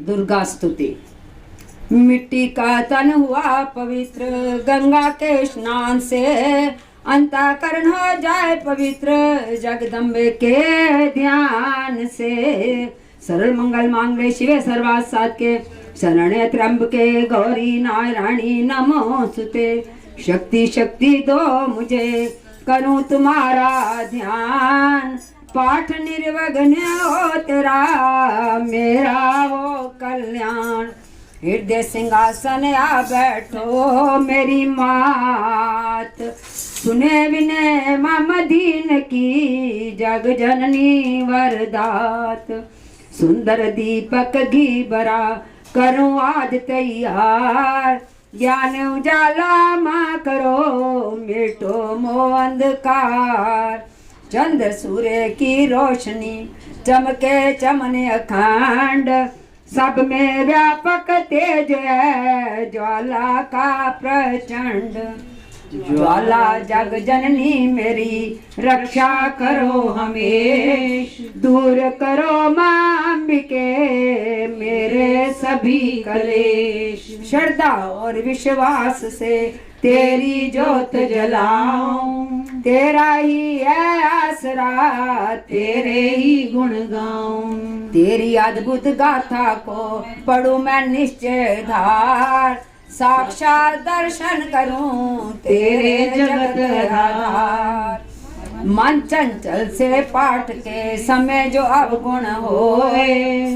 दुर्गा स्तुति। मिट्टी का तन हुआ पवित्र गंगा के स्नान से, अंतःकरण हो जाए पवित्र जगदम्बे के ध्यान से। सरल मंगल मांगले शिवे सर्वार्थ साधके, शरण्य त्र्यंबके गौरी नारायणी नमोस्तुते। शक्ति शक्ति दो मुझे करूं तुम्हारा ध्यान, पाठ निर्विघ्न हो तेरा मेरा हो कल्याण। हृदय सिंहासन आ बैठो मेरी मात, सुने विनय ममदीन की जग जननी वरदात। सुंदर दीपक घी भरा करूं आज तैयार, ज्ञान उजाला माँ करो मिटो मोह अंधकार। चंद्र सूर्य की रोशनी चमके चमने अखंड, सब में व्यापक तेज है ज्वाला का प्रचंड। ज्वाला जग जननी मेरी रक्षा करो हमेश, दूर करो माँ अंबिके मेरे सभी कलेश। श्रद्धा और विश्वास से तेरी जोत जलाऊं, तेरा ही है आसरा तेरे ही गुण गाऊं। तेरी अद्भुत गाथा को पढ़ूं मैं निश्चय धार, साक्षात दर्शन करूं तेरे जगत आधार। मन चंचल से पाठ के समय जो अवगुण होए,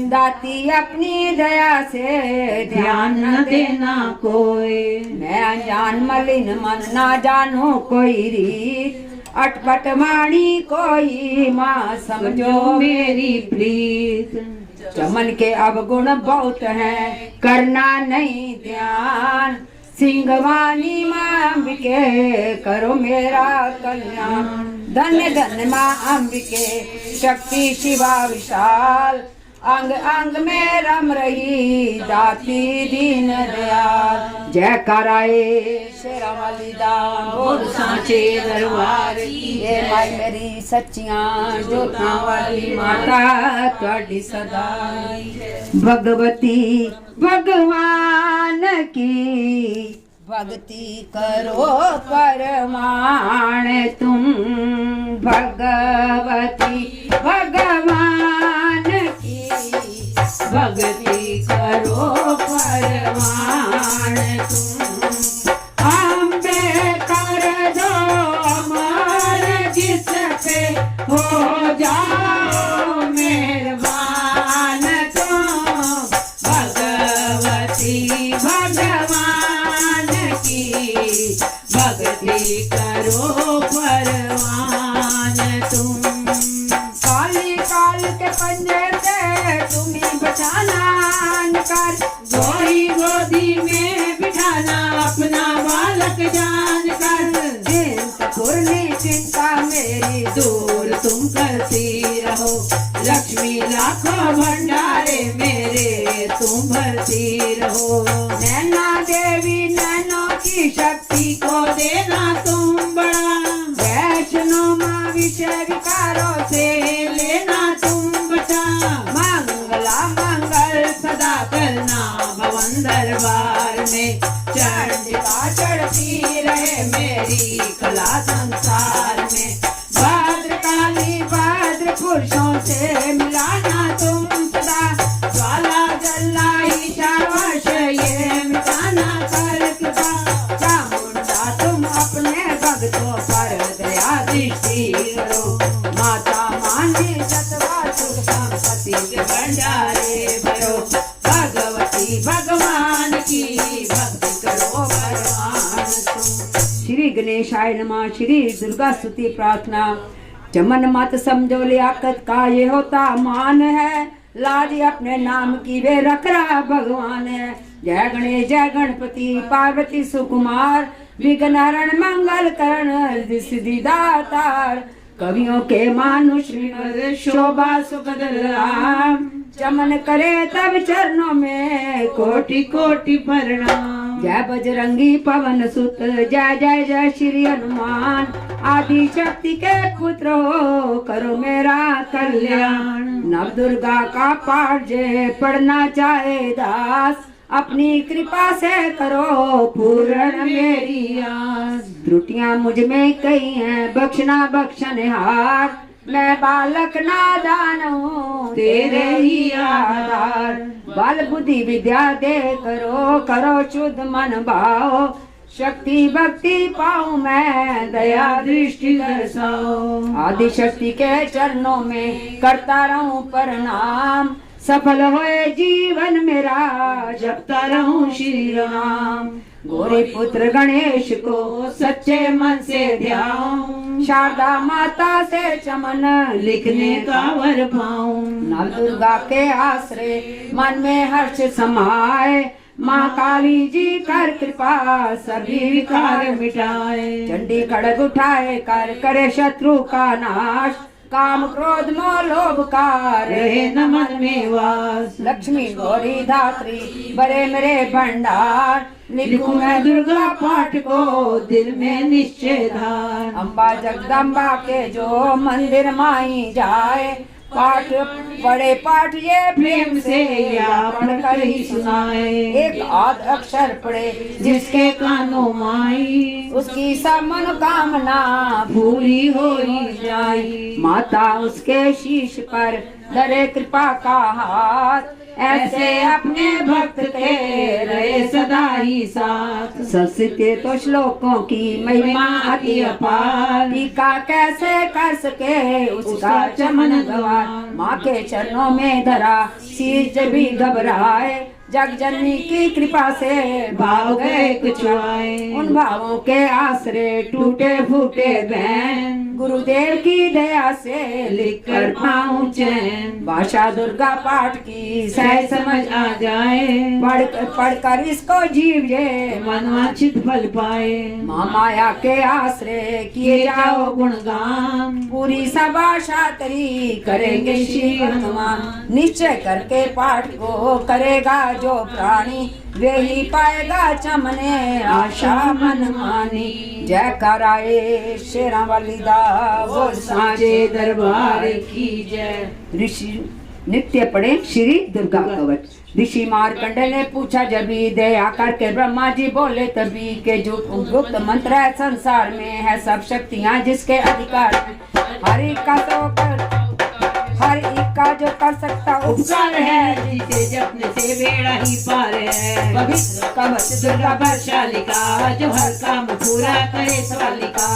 दाती अपनी दया से ध्यान न देना कोई। मैं अनजान मलिन मन ना जानू कोई रीत, अटपट वाणी कोई माँ समझो मेरी प्रीत। चमन के अवगुण बहुत हैं करना नहीं ध्यान, सिंहवानी माँ अंबिके करो मेरा कल्याण। धन्य धन्य माँ अंबिके शक्ति शिवा विशाल, अंग अंग में रम रही दाती दीन दयाल। जयकाराए शेरा वाली दान बोल सांचे दरबार की, ये माई मेरी सच्चियां जोतां वाली माता तुहाडी सदा। भगवती भगवान की भक्ति करो परमाण तुम, भगवती भगवान की भक्ति करो परमाण तुम। अम्बे कर दो अमर जिस पे हो जाओ मेहरबान तुम, भगवती भगवान की भक्ति करो परवान तुम। काली काल के पंजे से तुम्हें बचाना कर, गोरी गोदी में बिठाना अपना बालक जान कर। चिंता चिंता मेरी दूर तुम करती रहो, लक्ष्मी लाखों भंडारे मेरे तुम भरती रहो। नैना देवी नैनों की शक्ति को देना तुम बड़ा, वैष्णो माँ विषय विकारों से लेना तुम बचा। मंगला मंगल सदा करना भवन दरबार में, चंडिका चढ़ती रहे मेरी कला संसार में। भद्रकाली भद्र पुरुषों से मिलाना तुम सदा, ज्वाला जला ईशावास ये मिटाना कर कृपा। चामुंडा तुम अपने भक्तों पर दया दृष्टि करो, माता मांझी सतवा सुख संपत्ति के भंडारे भरो। भगवती भगवान की भक्ति करो भगवान तुम। श्री गणेशाय नमः। श्री दुर्गा स्तुति प्रार्थना। चमन मत समझो लियाकत का ये होता मान है, लाज अपने नाम की वे रख रहा भगवान है। जय गणेश जय गणपति पार्वती सुकुमार, विघ्न हरण मंगल करण सिद्धि दातार। कवियों के मानुष शोभा सुखद राम, चमन करे तब चरणों में कोटि कोटि प्रणाम। जय बजरंगी पवन सुत, जय जय जय श्री हनुमान। आदि शक्ति के पुत्र हो, करो मेरा कल्याण। नव दुर्गा का पाठ जे पढ़ना चाहे दास, अपनी कृपा से करो पूर्ण मेरी आस। त्रुटियां मुझ में कई हैं, बख्शना बख्शनहार। मैं बालक नादान हूँ, तेरे ही आधार। बल बुद्धि विद्या दे करो, करो शुद्ध मन भाव। शक्ति भक्ति पाऊं मैं, दया दृष्टि दर्शाओ। आदि शक्ति के चरणों में करता रहूं प्रणाम। सफल होए जीवन मेरा, जपता रहूं श्री राम। गौरी पुत्र गणेश को सच्चे मन से ध्याऊं। शारदा माता से चमन लिखने का वर पाऊं। नव दुर्गा के आश्रय मन में हर्ष समाए। माँ काली जी कर कृपा सभी विकार मिटाए। चंडी खड़ग उठाए कर करे शत्रु का नाश। काम क्रोध मोह लोभ का रहे न मन में वास। लक्ष्मी गौरी धात्री बड़े मेरे भंडार। लिखूं मैं दुर्गा पाठ को दिल में निश्चय धार। अम्बा जगदम्बा के जो मंदिर माई जाए। पाठ बड़े पाठ ये प्रेम से या पढ़कर ही सुनाए। एक आध अक्षर पढ़े जिसके कानों माई, उसकी सब मनोकामना पूरी हो ही जाए। माता उसके शीश पर धरे कृपा का हाथ। ऐसे अपने भक्त के रहे सदा ही साथ। संस्कृत तो श्लोकों की महिमा अति अपार। टीका कैसे कर सके उसका चमन गवार। माँ के चरणों में धरा शीश जब भी घबराए। जग जननी की कृपा से भाव गए कुछ आए। उन भावों के आश्रय टूटे फूटे बहन। गुरुदेव की दया से लिख कर पाऊं चैन। भाषा दुर्गा पाठ की सहज समझ आ जाए। पढ़कर इसको जीविए मनवांछित फल पाए। माँ माया के आश्रय किए जाओ गुणगान। पूरी सब आशा तेरी करेंगे श्री हनुमान। निश्चय करके पाठ को करेगा जो प्राणी, वे ही पाएगा चमने आशा मन मानी। जय कराए शेरा वाली दा बोल साचे दरबार की जय। ऋषि नित्य पढ़े श्री दुर्गा कवच। ऋषि मार्कंडे ने पूछा जबी, दया करके ब्रह्मा जी बोले तभी के जो गुप्त मंत्र है संसार में है सब शक्तियाँ जिसके अधिकार। हरि का तो कर हर एक का जो कर सकता उपकार है। जिसे जपने से बेड़ा ही पार है। पवित्र कवच दुर्गा बलशालिका जो हर काम पूरा करे सवालिका।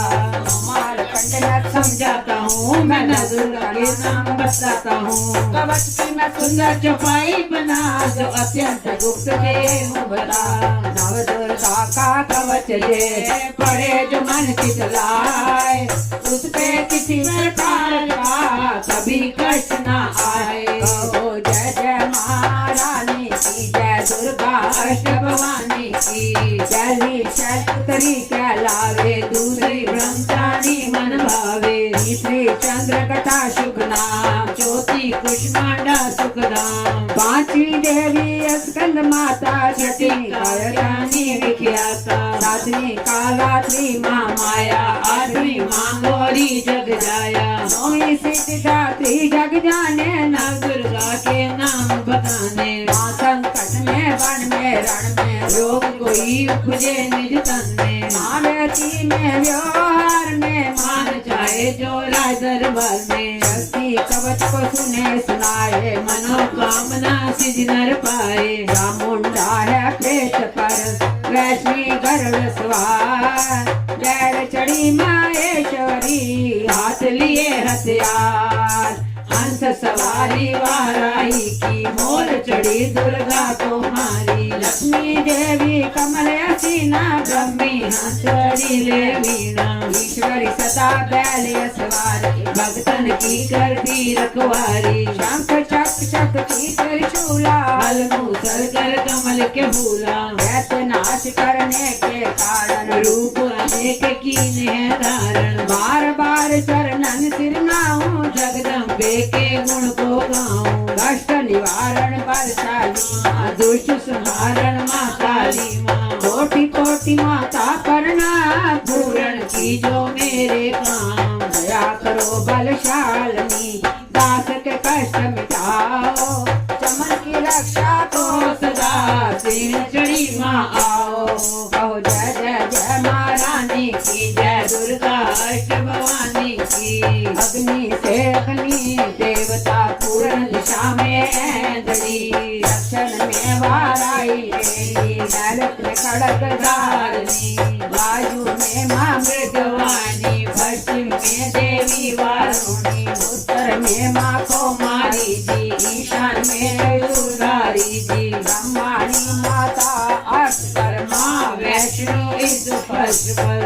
मार्कंड मैं समझाता हूँ, मैं दुर्गा के नाम बताता हूँ। कवच की मैं सुंदर चौपाई बना जो अत्यंत गुप्त है बता। नव दुर्गा का कवच जे पढ़े जो मन चितलाए। उस पे किसी प्रकार का कभी कष्ट ना आए। जय जय महारानी की जय, दुर्गा अष्ट भवानी की जय। शक्ति कहलावे दूसरी ब्रह्मचारी मन भावे। तीसरी चंद्र कथा शुभ नाम, चौथी कुष्मांडा सुख धाम। पांचवी देवी स्कंद माता, छठी कायरानी विख्याता। सातवीं कालात्री माँ माया, आठवीं माँ गौरी जग जाया। नौवीं सिद्धिदात्री जग जाने, नव दुर्गा के नाम बताने। माँ संकट में वन में रण में, रोग कोई उपजे निज तन में। माँ व्यक्ति में व्यवहार में, मान चाहे जो राज दरबार में। शक्ति कवच को सुने सुनाए, मनोकामना सिद्ध नर पाए। चामुंडा है प्रेत पर, वैष्णी गरुड़ सवार। बैल चढ़ी माहेश्वरी, हाथ लिए हथियार। हंस सवारी वाराही की, मोर चढ़ी दुर्गा कुमारी। लक्ष्मी देवी कमल हसीना, ब्रह्मी हंस चढ़ी ले वीणा। ईश्वरी सदा बैल सवारी, भक्तन की करती रखवारी। शंख चक्र शक्ति त्रिशूला, बल मूसल कर कमल के फूला। दैत्य नाश करने के कारण, रूप अनेक कीन है धारण। बार बार चरणन सिर नाऊं, जगदम्बे के गुण को गाऊं। कष्ट निवारण बलशाली माँ, दुष्ट संहारण माँ काली माँ। कोटि कोटि माता प्रणाम, पूर्ण की जो मेरे काम। दया करो बलशालिनी, दास के कष्ट मिटाओ, चमन की रक्षा तो को सदा सिंह चढ़ी माँ आओ। कहो जय जय जय माँ रानी की जय, दुर्गा अष्ट भवानी की। अग्नि से अग्नि देवता पूर्ण दिशा में ऐंधरी, दक्षिण में वाराई नैऋत्य में खड़ग धारणी, वायु में माँ मृगवाणी, पश्चिम में देवी वारुणी, उत्तर में माँ कुमारी जी, ईशान में दुर्गारी जी। ब्रह्माणी माता अष्टकर्मा माँ वैष्णो इस फल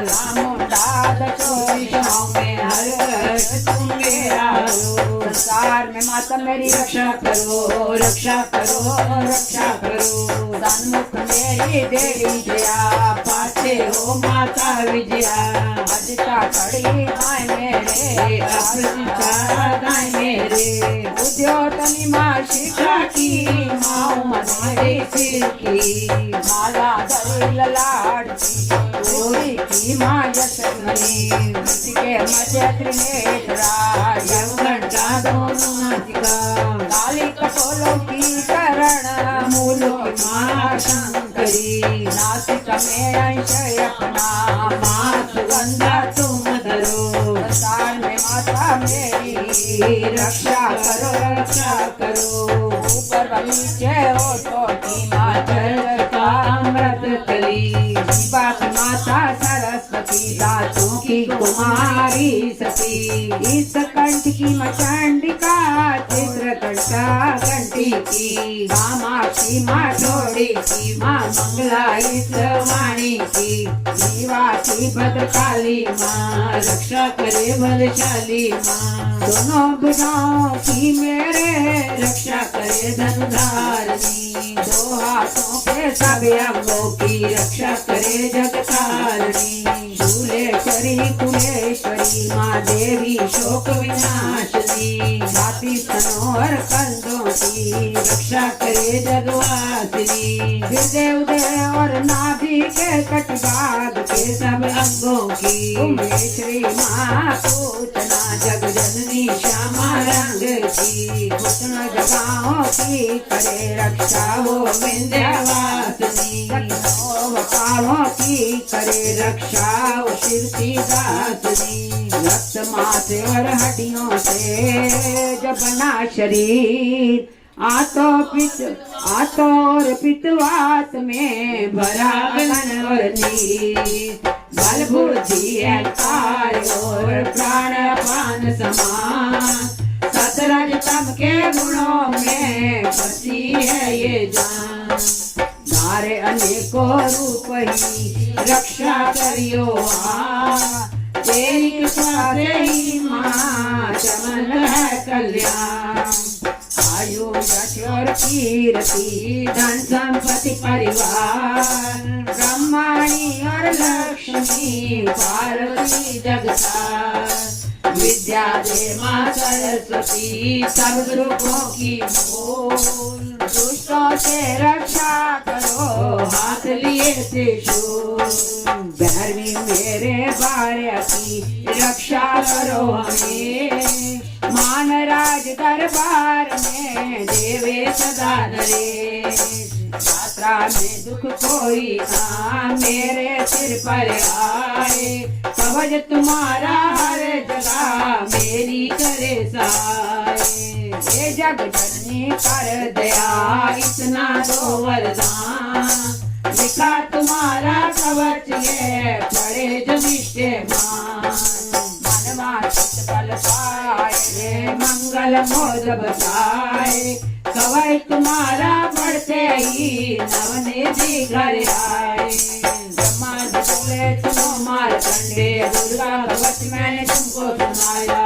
चामुंडा दिशाओं में हर तुम मेरा हो। संसार में माता मेरी रक्षा रक्षा करो, रक्षा करो, रक्षा करो। सन्मुख मेरी देवी जया, पाछे हो माता विजया। अजिता खड़ी माय मेरे, अप्रतिष्ठा दाएं मेरे। उद्योतनी माँ शिखा की, माँ हमारे सिर की। माला धरी ललाट की, गोरी की माँ यशस्वी, के मध्य त्रिनेत्रा, घंटा दोनों नाचिका। काली कपोलों की करण, मूल की माँ शंकरी। नासिका में अंश अपना, माँ सुगंधा तुम धरो। संसार में माता मेरी रक्षा करो, रक्षा करो। ऊपर व नीचे हो तो की माता का अमृत कली। शिवा की माता सरस्वती, दासों की कुमारी सती, इस कंठ की मचंडिका, चित्रकंठा कंठी की, कामाक्षी माँ छोड़ी की, माँ मंगला इस वाणी की, शिवा की भद्रकाली माँ, रक्षा करे बलशाली माँ। दोनों भुजाओं की मेरे रक्षा करे धनुधारिणी। दो हाथों के सब अंगों की रक्षा करे जगतारिणी। शूलेश्वरी कुलेश्वरी माँ देवी शोक विनाशिनी, छाती स्तनों और कंधों की रक्षा करे जगवासिनी। हृदय उदय और नाभि के कटिभाग के सब अंगों की उमेश्वरी माँ पूतना जग जननी श्यामा रंग की। पूतना जगाओं की करे रक्षा वो विंध्यवासिनी। पावों की करे रक्षा वो शिव की दासिनी। रक्त मांस और हड्डियों से जब बना शरीर, आतो और पित्तवात में भरा गगन और नीर, बल बुद्धि अहंकार और प्राण अपान समान, सतरज तम के गुणों में बसी है ये जान। नारे अनेकों रूप ही रक्षा करियो तेरी कृपा से ही माँ चमन है कल्याण। आयु यश और कीर्ति धन संपत्ति परिवार, ब्रह्माणी और लक्ष्मी पार्वती जगता, विद्या दे माँ सरस्वती सब दुखों की मोल। दुष्टों से रक्षा करो हाथ लिए त्रिशूल, भैरवी मेरे बारे की रक्षा करो हमें, मान राज दरबार में देवे सदा नरेश। यात्रा में दुख कोई ना मेरे सिर पर आए, कवच तुम्हारा हर जगह मेरी करे साए। ये जग जननी कर दया इतना दो वरदान, लिखा तुम्हारा कवच ये पड़े जो निष्ठेमान। मनवा चित फल पाए मंगल मोद बसाए, कवच तुम्हारा बढ़ते ही नवनिधि घर आए। ब्रह्मा जी बोले सुनो मारकंडे, दुर्गा कवच मैंने तुमको सुनाया।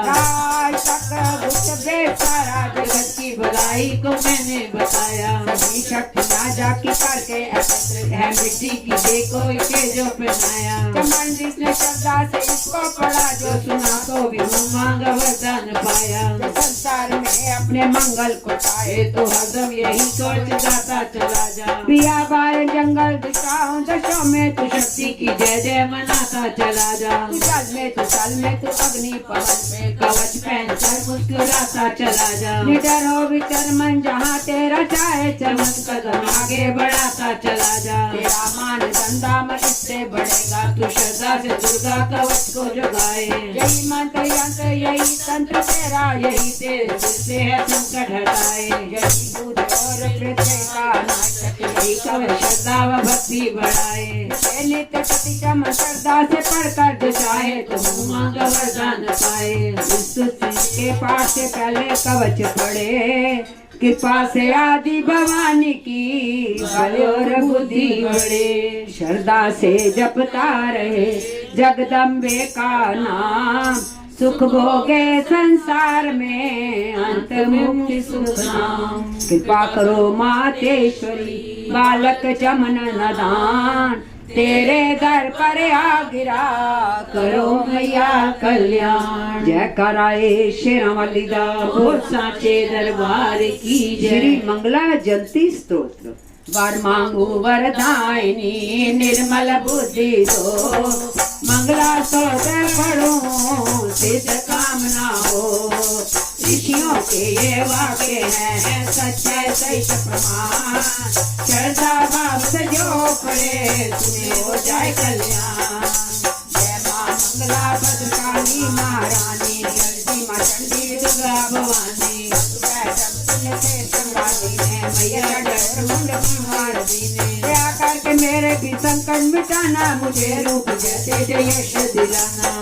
बेसारा जगत की भलाई को मैंने बताया। सभी शक्तियाँ जाकी करके एकत्र है मिट्टी की देखो इसे जो पहनाया। चमन जिसने श्रद्धा से इसको पढ़ा जो सुना तो भी मुँह मांगा वरदान पाया। जो संसार में अपने मंगल को पाए तो हरदम यही सोच गाता चला जा। पिया बार जंगल दिशाओं दशों में तू शक्ति की जय जय मनाता चला जा। तू जल में तू थल में तू अग्नि पवन में कवच पहन कर मुस्कुराता चला जा। निडर हो विचर मन जहाँ तेरा चाहे चमन कदम आगे बढ़ाता चला जा। तेरा मान धंधा मन इससे बढ़ेगा तू श्रद्धा से दुर्गा कवच को जगाए। यही मंत्र यंत्र यही तंत्र तेरा यही तेरे दिल से है संकट हटाए। यही दूध और पृथ्वी का नाशक यही कवच श्रद्धा व भक्ति बढ़ाए। ये नित्य प्रति चमन श्रद्धा से पढ़कर जो चाहे तो मुँह मांगा वरदान पाए। इस के पाठ से पहले कवच पढ़े कृपा से आदि भवानी की बल और बुद्धि बढ़े। श्रद्धा से जपता रहे जगदम्बे का नाम सुख भोगे संसार में अंत मुक्ति सुख नाम। कृपा करो मातेश्वरी बालक चमन नदान तेरे दर पर आ गिरा करो मैया कल्याण। जय कराए शेरावाली दा बोल साचे दरबार की जय। श्री मंगला जयंती स्तोत्र। वर मांगू वरदायिनी निर्मल बुद्धि दो मंगला स्तोत्र पढ़ो सिद्ध कामना हो। ऋषियों के ये वाक्य है सच्चे सहित प्रमाण। श्रद्धा भाव से जो पढ़े तुम्हें हो जाए कल्याण। जय माँ मंगला भद्रकाली महारानी जल्दी माँ चंडी दुर्गा भवानी मैया डर मुंड मार दीने। दया करके मेरे भी संकट मिटाना मुझे रूप जैसे यश दिलाना।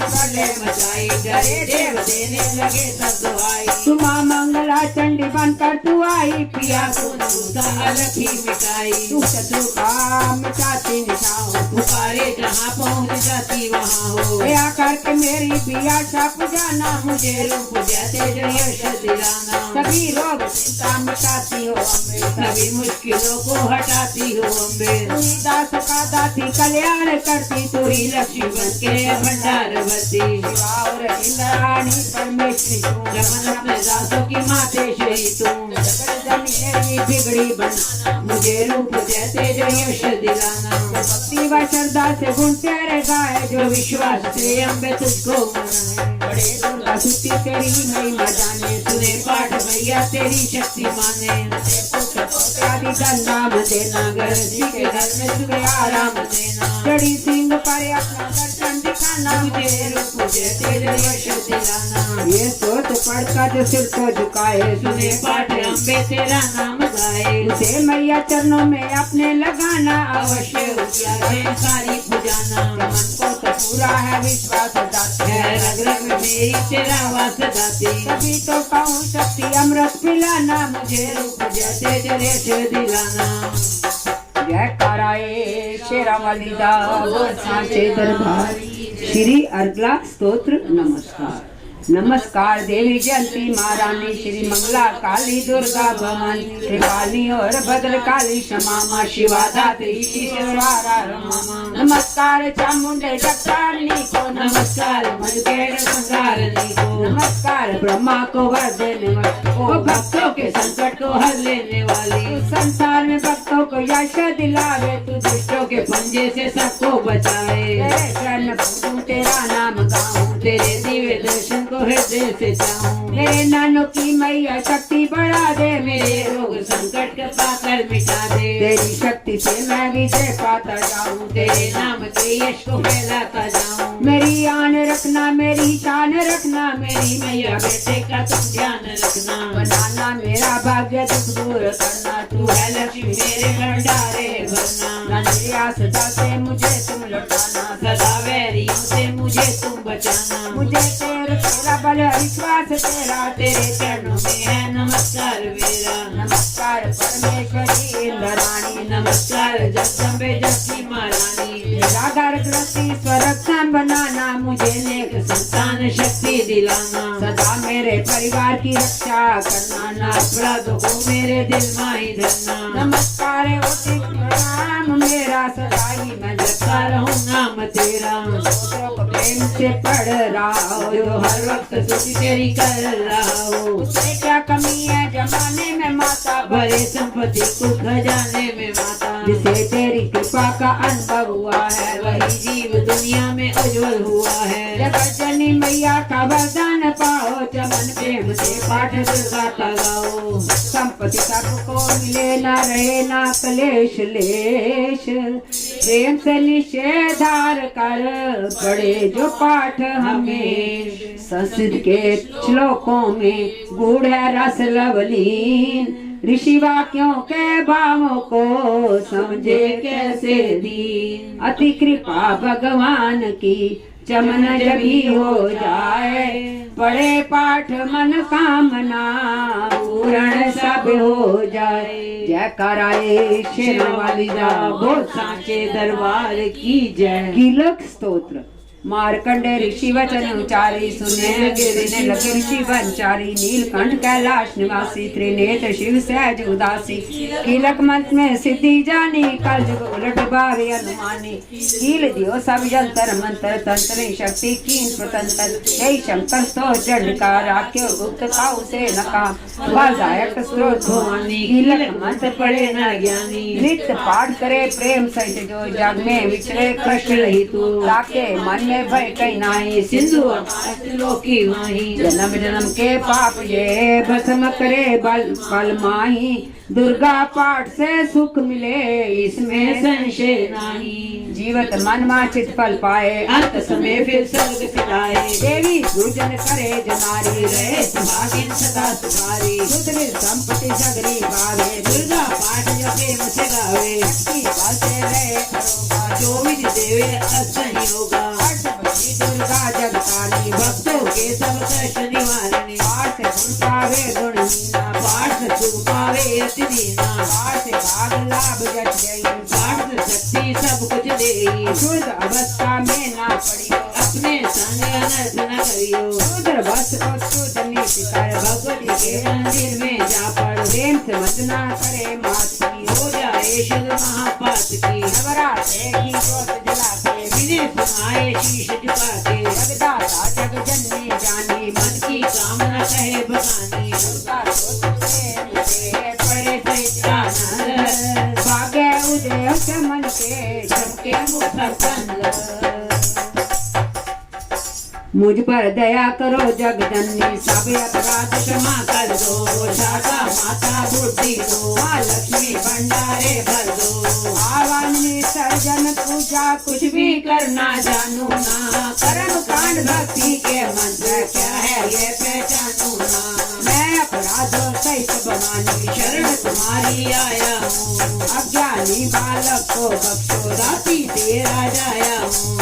प्रलय मचाई डरे देव देने लगे तब दुआई। तू माँ मंगला चंडी बनकर तू आई पिया को लखी मिटाई। तू शत्रु का मिटाती निशाओ पुकारे जहाँ पहुँच जाती वहाँ हो। दया करके मेरी भी आशा पुजाना मुझे रूप जैसे जो यश दिलाना। सभी रोग चिंता मिटाती हो अम्बे सभी मुश्किलों को हटाती हो अम्बे। तू ही दास का दासी कल्याण करती तू ही लक्ष्मी बन के भंडार भरती। शिवा और इंद्राणी परमेश्वरी तू रमन अपने दासों की मातेश्वरी तू। मेरी बिगड़ी बना मुझे रूप जैसे जो यश दिलाना। भक्ति व श्रद्धा से गुण तेरे गाए जो विश्वास से अम्बे तुझको मनाए। बड़े दुर्गा स्तुति तेरी महिमा जाने सुने पाठ भैया तेरी शक्ति माने। आदि धन देना घर के घर में सुबह आराम देना। जड़ी सिंह पर अपना दर्शन दिखाना मुझे रूप जैसे जो यश दिलाना। ये सोच पढ़कर जो सिर को झुकाए सुने पाठ अम्बे तेरा नाम गाए। उसे मैया चरणों में अपने लगाना अवश्य उजियारे सारी पुजाना। मन को तो पूरा है विश्वास दाती है रग रग में मेरी तेरा वास दाती। तभी तो कहूँ शक्ति अमृत पिलाना मुझे रूप जैसे जो यश दिलाना। जय कराए शेरावाली दा साचे दरबार। श्री अर्गला स्तोत्र नमस्कार। नमस्कार देवी जयंती महारानी श्री मंगला काली दुर्गा भवानी कृपाली और भद्रकाली क्षमा माँ शिवा धात्री ईश्वरा रमा। नमस्कार चामुंडे जगतारिणी को नमस्कार मधुकेर संहारिणी को। नमस्कार ब्रह्मा को वर देने वाली ओ भक्तों के संकट को हर लेने वाली। तू संसार में भक्तों को यश दिलावे तू दुष्टों के पंजे से सबको बचाए। तेरे शरण पूजूं तेरा नाम गाऊं तेरे दिव्य दर्शन को हृदय से चाहूं। मेरे नानों की मैया शक्ति बढ़ा दे मेरे रोग संकट का पाकर मिटा दे। तेरी शक्ति से मैं विजय पाता जाऊं तेरे नाम के यश को फैलाता जाऊं। मेरी आन रखना मेरी शान रखना मेरी मैया बेटे का तुम ध्यान रखना। बनाना मेरा भाग्य दुख दूर करना तू है लक्ष्मी मेरे भंडारे भरना। नजरिया सदा से मुझे तुम लौटाना सदा वैरियों से मुझे तुम बचाना। मुझे तेरा बल विश्वास तेरा तेरे चरणों में है नमस्कार मेरा। नमस्कार नमस्कार परमेश्वरी इंद्राणी नमस्कार जगदम्बे जगती महारानी निराधार ग्रस्ती स्वरक्षा बनाना मुझे नेक संतान शक्ति दिलाना सदा मेरे परिवार की रक्षा करना ना अपराध को मेरे दिल में ही धरना नमस्कार उचित प्रणाम मेरा सदा ही मैं जपता रहूं नाम तेरा दूसरों को प्रेम से पढ़ रहा हो जो हर वक्त स्तुति तेरी कर रहा हो उससे क्या कमी है जमाने में माता भरे संपत्ति को खजाने में माता जिसे तेरी कृपा का अनुभव हुआ है वही जीव दुनिया में उज्जवल हुआ है जगत जननी मैया का वरदान पाओ चमन प्रेम से पाठ दुर्गा का गाओ संपत्ति सबको मिले ना रहे ना कलेश लेश प्रेम से निषेधार कर पढ़े जो पाठ हमें संस्कृत के श्लोकों में गूढ़ है रस लवलीन ऋषि वाक्यों के भावों को समझे कैसे दीन अति कृपा भगवान की चमन जभी हो जाए पढ़े पाठ मन कामना पूर्ण सब हो जाए जय कराए शेरों वाली दा बोल सांचे दरबार की जय कीलक स्तोत्र मार्कंडे ऋषि वचन उचारी सुने लगे ऋषि वंचारी नीलकंठ कैलाश निवासी त्रिनेत्र शिव सहज उदासी कीलक मंत्र में सिद्धि जानी कल जुग उलट भावे अनुमानी कील दियो सब जंतर मंत्र तंत्र शक्ति कीन प्रतंत्र जय शंकर स्तो जड़ का राख्यो गुप्त काउ से नका फलदायक स्रोत भवानी कीलक मंत्र पढ़े न ज्ञानी नित्य पाठ करे प्रेम सहित जो जग में विचरे कृष्ण ही तू ताके मन भय कहीं नाही सिंधु लोकी माही जन्म जन्म के पाप ये भस्म करे बल पल माही दुर्गा पाठ से सुख मिले इसमें संशय नहीं जीवत मन वांछित फल पाए अंत समय फिर स्वर्ग सिधाए देवी पूजन करे जनारी रहे सुहागिन सदा सुधारी सुधरी संपत्ति सगरी पावे दुर्गा पाठ जो प्रेम से गावे की पालते रहे अरोगा जो विधि देवे असंयोगा दुर्गा जगतारी भक्तों के सब कष्ट निवारणी पाठ गुण पावे गुण मीना पाठ से सुख पावे अति दीना पाठ भाग लाभ जट गई पाठ से शक्ति सब कुछ दे शुद्ध अवस्था में ना पड़ियो अपने संग अनर्थ न करियो शुद्ध बस को शुद्ध नीति कर भगवती के मंदिर में जा पड़ प्रेम से वंदना करे माती हो जाए शुद्ध महापात की नवरात्रे की जोत जला के विनय सुनाए शीश झुका के जगदाता जग जननी जानी मन की कामना कहे बगानी दुर्गा स्तोत्र से मुझे पड़े सहित आनंद भाग्य उदय के मन के सबके मुख कंद मुझ पर दया करो जगदन्नी सब अपराध क्षमा कर दो शाखा माता बुद्धि दो माँ लक्ष्मी भंडारे भर दो आवान विसर्जन पूजा कुछ भी करना जानू ना कर्म कांड भक्ति के मंत्र क्या है ये पहचानू ना मैं अपराधों सहित भवानी शरण तुम्हारी आया हूँ अज्ञानी बालक को बख्शो राती तेरा जाया हूँ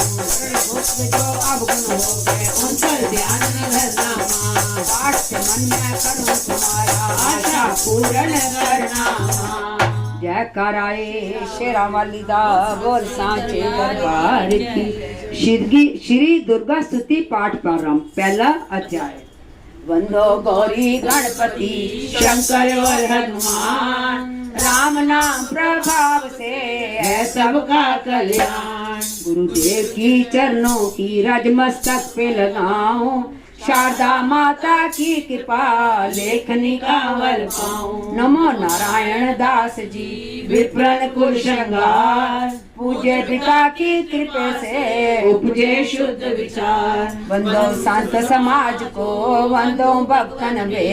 मुक्त जो अवगुण हो गए उन पर ध्यान न धरना माँ पाठ से मन में करूँ तुम्हारा आशा पूर्ण करना माँ जय कराए शेरा वाली दा बोल सांचे दरबार की श्री दुर्गा स्तुति पाठ प्रारंभ पहला अध्याय वंदो गौरी गणपति शंकर और हनुमान राम नाम प्रभाव से है सबका कल्याण गुरुदेव की चरणों की रजमस्तक पे लगाऊं शारदा माता की कृपा लेखनी का वर पाऊं नमो नारायण दास जी विप्रन कुल श्रृंगार पूज्य पिता की कृपा से उपजे शुद्ध विचार वंदो संत समाज को वंदो भक्तन वे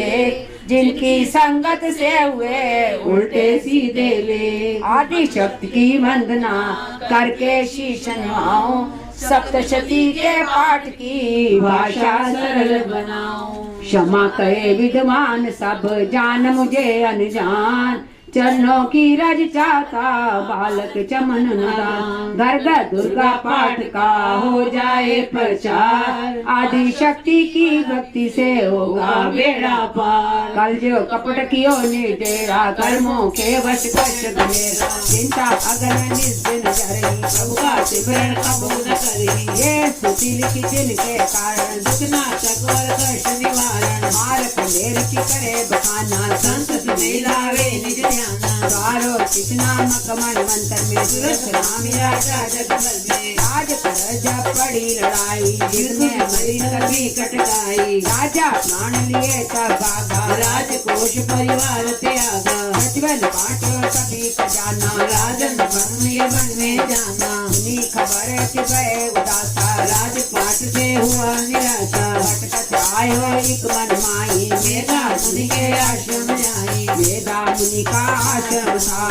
जिनकी संगत से हुए उल्टे सीधे ले आदि शक्ति की वंदना करके शीश नवाऊं सप्तशती के पाठ की भाषा सरल बनाओ क्षमा करे विद्वान सब जान मुझे अनजान चरणों की रज चाहता बालक चमन नदा घर घर दुर्गा पाठ का हो जाए प्रचार आदि शक्ति की भक्ति से होगा बेड़ा पार कल जो कपट कियो निडेरा कर्मों के वश कष्ट गलेरा चिंता अगन निस्दिन जरही प्रभु का सिमरन कबू न करी ये स्तुति लिखी जिनके कारण दुख नाशक और कष्ट निवारण मार पंडेर की करे बखाना संत तुम्हें लावे निज ध्यान द्वारो कृष्णा मकमल मंत्र में सुरत राम राजा जगबल में राज पर जब पड़ी लड़ाई जिसमें मरी कभी कटकाई राजा प्राण लिए तब भागा राजकोष परिवार त्यागा सचवन बांटो सभी खजाना राजन बन में जाना सुनी खबर गए उदासा राजपाट से हुआ निराशा भटकत आयो एक मन माई मेधा मुनि के आश्रम आई वेदा मुनि का आश्रम था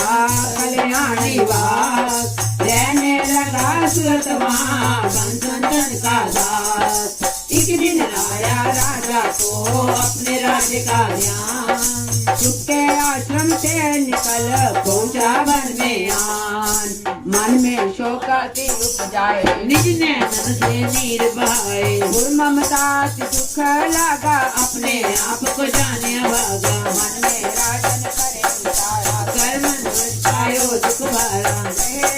कल्याणी वास रहने लगा सुरत वहाँ बन संतन का दास एक दिन आया राजा को अपने राज्य का ध्यान चुपके आश्रम से निकल पहुंचा वन में आन मन में शोक अति उपजाए निज नैनन से नीर बहाए गुर ममता दुख लगा अपने आप को जाने भागा मन में राजन करे विचारा कर्मन पायो दुख भारा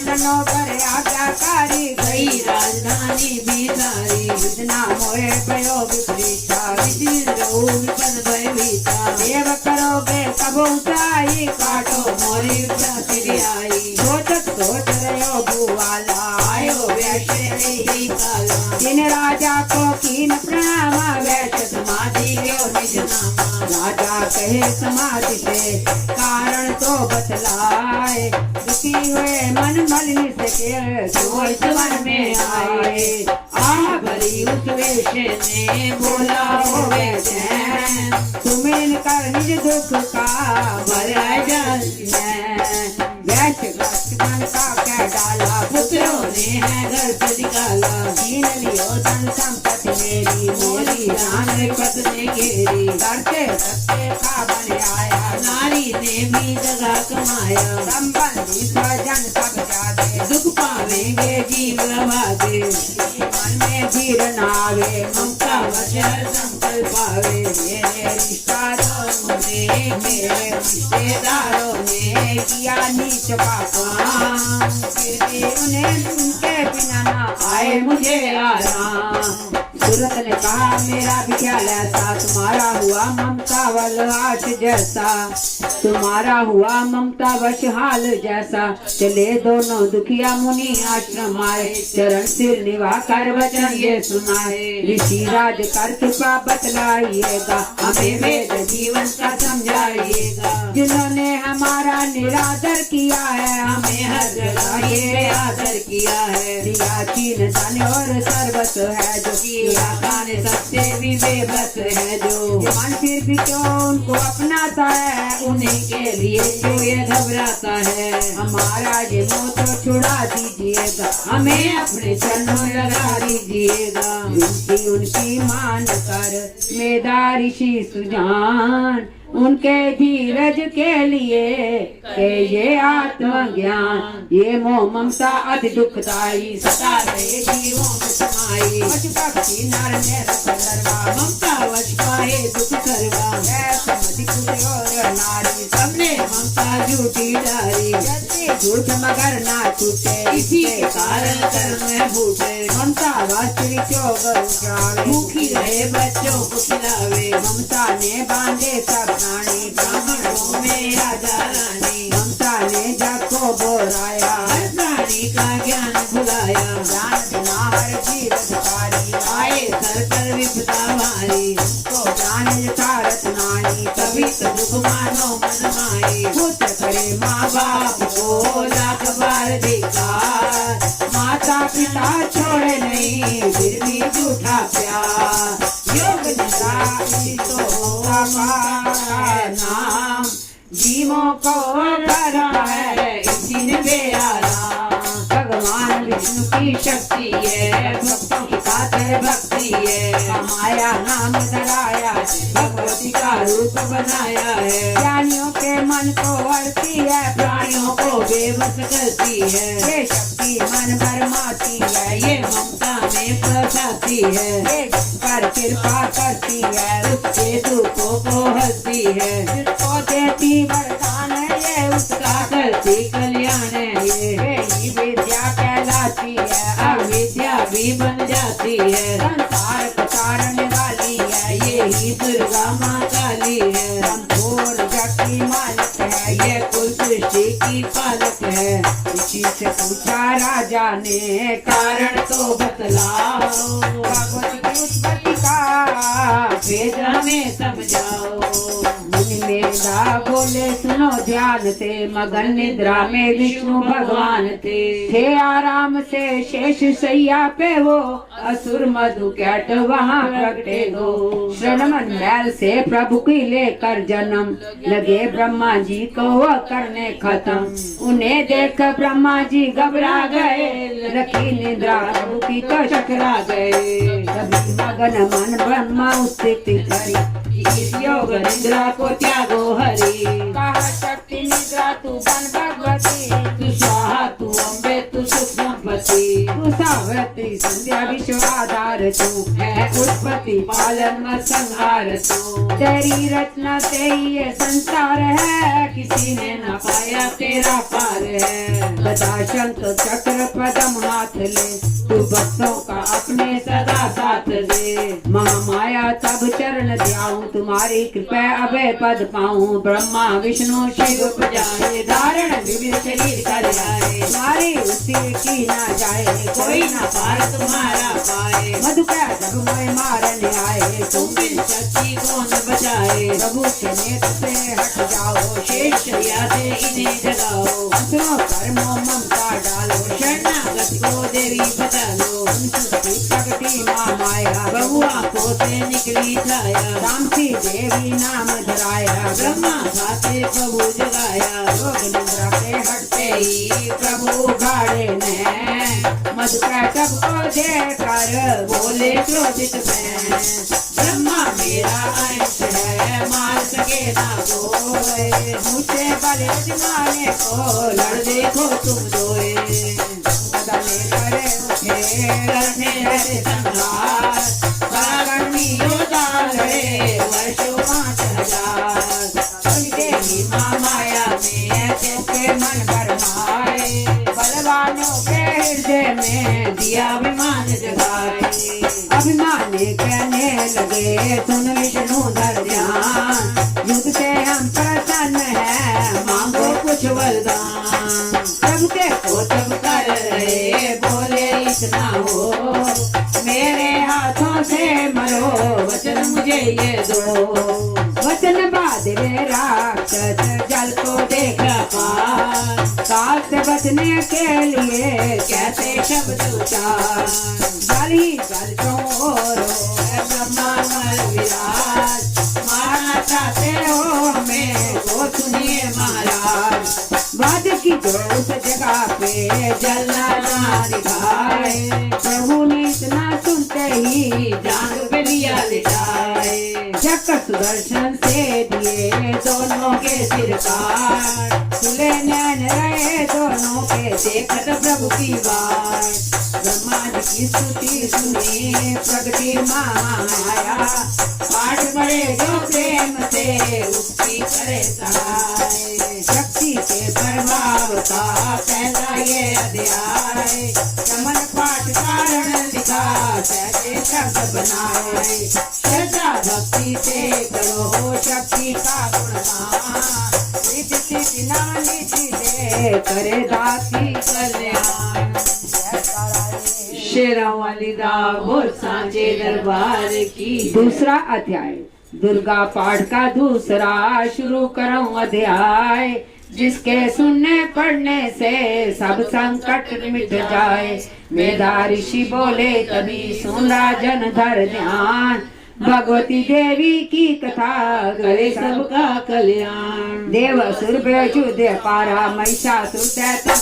ननो पर आज्ञाकारी गई राजधानी भी सारी इतना मोहे भयो विपरीता रहू विपन भय भीता देव करोगे कबो ऊंचाई काटो मोरी जाति आई सोचत सोच रहो भूवाला आयो वैश्य ही काला जिन राजा को कीन प्रणाम वैश्य समाधि गयो निज नामा राजा कहे समाधि से कारण तो बतलाए दुखी हुए मन मलिन से सोच मन में आए आह भरी उस वैश्य ने बोला हो वैश्य तुम्हें कर निज दुख का भरा जल वैश्य ग्रस्त मन का कह डाला पुत्रों ने है घर से निकाला छीन लियो धन संपत्ति मेरी मोरी जान पत्नी घेरी करते सत्य का बन आया नारी ने भी जगह कमाया संबंधी स्वजन सब जाते दुख पावेंगे जीव लभागे मन में धीर नावे ममता वचन संकल्प पावे मेरे रिश्तेदारों ने किया नीच पापा फिर भी उन्हें उनके बिना ना आए मुझे आराम सूरत ने कहा मेरा भी ख्याल ऐसा तुम्हारा हुआ ममता वल आश जैसा तुम्हारा हुआ ममता वश हाल जैसा चले दोनों दुखिया मुनि आश्रम आए चरण सिर निभा कर वचन ये सुनाए ऋषि राज कर कृपा बतलाइएगा हमें वेद जीवन का समझाइएगा जिन्होंने हमारा निरादर किया है हमें हर जगह ये आदर किया है दिया चीन धन और सर्वत है जो किया खाने सबसे भी बेबस है जो मन फिर भी क्यों उनको अपनाता है उन्हीं के लिए जो ये घबराता है हमारा ये मोह तो छुड़ा दीजिएगा हमें अपने चरणों लगा दीजिएगा विनती उनकी मान कर मेधा ऋषि सुजान उनके धीरज के लिए के ये आत्मज्ञान ये मोह ममता अति दुखदाई सदा रहे जीवों में समाई पशु नर ममता वश पाए दुख करवा और नारी सबने ममता झूठी डारी झूठ मगर ना छूटे इसी के कारण कर्म में फूटे ममता वास्तविक भूखी रहे बच्चों को खिलावे ममता ने बांधे सब प्राणी ब्राह्मणों में राजा रानी ममता ने जग को बोराया हर प्राणी का ज्ञान भुलाया ज्ञान बिना हर जीवधारी आए सर पर विपदा भारी तो ज्ञान यथारथ नानी कभी तो दुख मानो मन माई पुत्र करे माँ बाप को लाख बार धिक्कार माता पिता छोड़े नहीं फिर भी झूठा प्यार योग निद्रा इसी तो होगा पारा नाम जीवों को करता है इसी ने बेआराम भगवान विष्णु की शक्ति है भक्तों की खातिर भक्ति है माया नाम धराया भगवान भगवती का रूप बनाया है। ज्ञानियों के मन को हरती है, प्राणियों को बेबस करती है। ये शक्ति मन भरमाती है, ये ममता में फंसाती है। ये जिस पर कृपा करती है, उसके दुखों को हंसती है। जिसको देती वरदान है, ये उसका करती कल्याण है ये। यही विद्या कहलाती है। अविद्या भी बन जाती है। संसार को तारने वाली है, यही दुर्गा माँ काली है। संपूर्ण जग की मालिक है, ये कुल सृष्टि की पालक है। इसी से पूछा राजा ने, कारण तो बतलाओ, भगवती की उत्पत्ति का भेद हमें समझाओ। मुनि मेधा बोले सुनो ध्यान से, मगन निद्रा में विष्णु भगवान थे आराम से शेष सैया पे वो, असुर मधु कैट वहाँ प्रगटे दो। श्रण मंडल से प्रभु की लेकर जन्म, लगे ब्रह्मा जी को वह करने खत्म। उन्हें देख ब्रह्मा जी घबरा गए, रखी निद्रा प्रभु की तो चकरा गए। तभी मगन मन ब्रह्मा स्थिति करी, इस योग निद्रा को त्यागो हरि। कहा शक्ति निद्रा तू बन भगवती, तू स्वाहा तू अम्बे तू सुख संपत्ति। तू सावित्री संध्या विश्व आधार, तू है उत्पत्ति पालन में संहार। तू तेरी रचना से ही ये संसार है, किसी ने न पाया तेरा पार है। गदा शंख चक्र पदम हाथ ले, तू भक्तों का अपने सदा साथ दे। महामाया तब चरण ध्याऊं, तुम्हारी कृपा अभय पद पाऊं। ब्रह्मा विष्णु शिव उपजाए धारण विविध शरीर कर जाए। तुम्हारी उसी की ना जाए, कोई न पार तुम्हारा पाए। मधु का जब मैं मारने आए, तुम बिन शक्ति कौन बचाए। प्रभु के नेत्र से हट जाओ, शेष शैया से इन्हें जगाओ। असुरों पर मोह ममता डालो, शरणागत को देवी बता लो। प्रगति माँ माया, बहु आंखों से निकली छाया। रामसी देवी नाम धराया। ब्रह्मा खाते प्रभु जगाया। योग निद्रा से हटते ही प्रभु उघाड़े ने, मधु का सबको देकर बोले क्रोधित मैं, ब्रह्मा मेरा अंश है, मार सके ना कोई। मुझसे बड़े जमाने को लड़ देखो तुम दोए। बदले करे उठे, करने लगे संहार, पराक्रमी योद्धा लड़े वर्षों 5000। देवी माँ माया में कैसे मन भरमाए, बलवानों के हृदय में दिया अभिमान जगाए। अभिमान कहने लगे, सुन विष्णु धर ध्यान, युग से हम प्रसन्न है, मांगो कुछ वरदान। प्रभु के वो तब कर रहे बोले इतना हो, मेरे हाथों से मरो वचन मुझे ये दो। वचन बाद वे राक्षस जल को देख पार, काल से बचने के लिए कैसे शब्द उचार। जल ही जल छोड़ो, ब्रह्मा मर विराज, मारना चाहते हो हमें वो सुनिए महाराज। वाद की जो उस जगह पे जलना ना दिखाए, प्रभु ने इतना सुनते ही जान पे लिया लिटाए। चक्र सुदर्शन से दिए दोनों के सिर काट, खुले नैन रहे दोनों के, देखत प्रभु की बात। ब्रह्मा जी की स्तुति सुनी प्रगति माया, पाठ पढ़े जो प्रेम से उसकी करे सहाय। शक्ति के प्रभाव का पहला ये अध्याय, चमन पाठ कारण लिखा कैसे शब्द बनाए। श्रद्धा भक्ति से करो शक्ति का गुणगान, करे दासी कल्याण। शेरा वाली दा बोल सांचे दरबार की। दूसरा अध्याय दुर्गा पाठ का दूसरा शुरू करूं अध्याय, जिसके सुनने पढ़ने से सब संकट मिट जाए। मेधा ऋषि बोले तभी सुन राजन धर ध्यान, भगवती देवी की कथा करे सबका कल्याण। देव सुर बेजुदे पारा महिषासुर दैत्य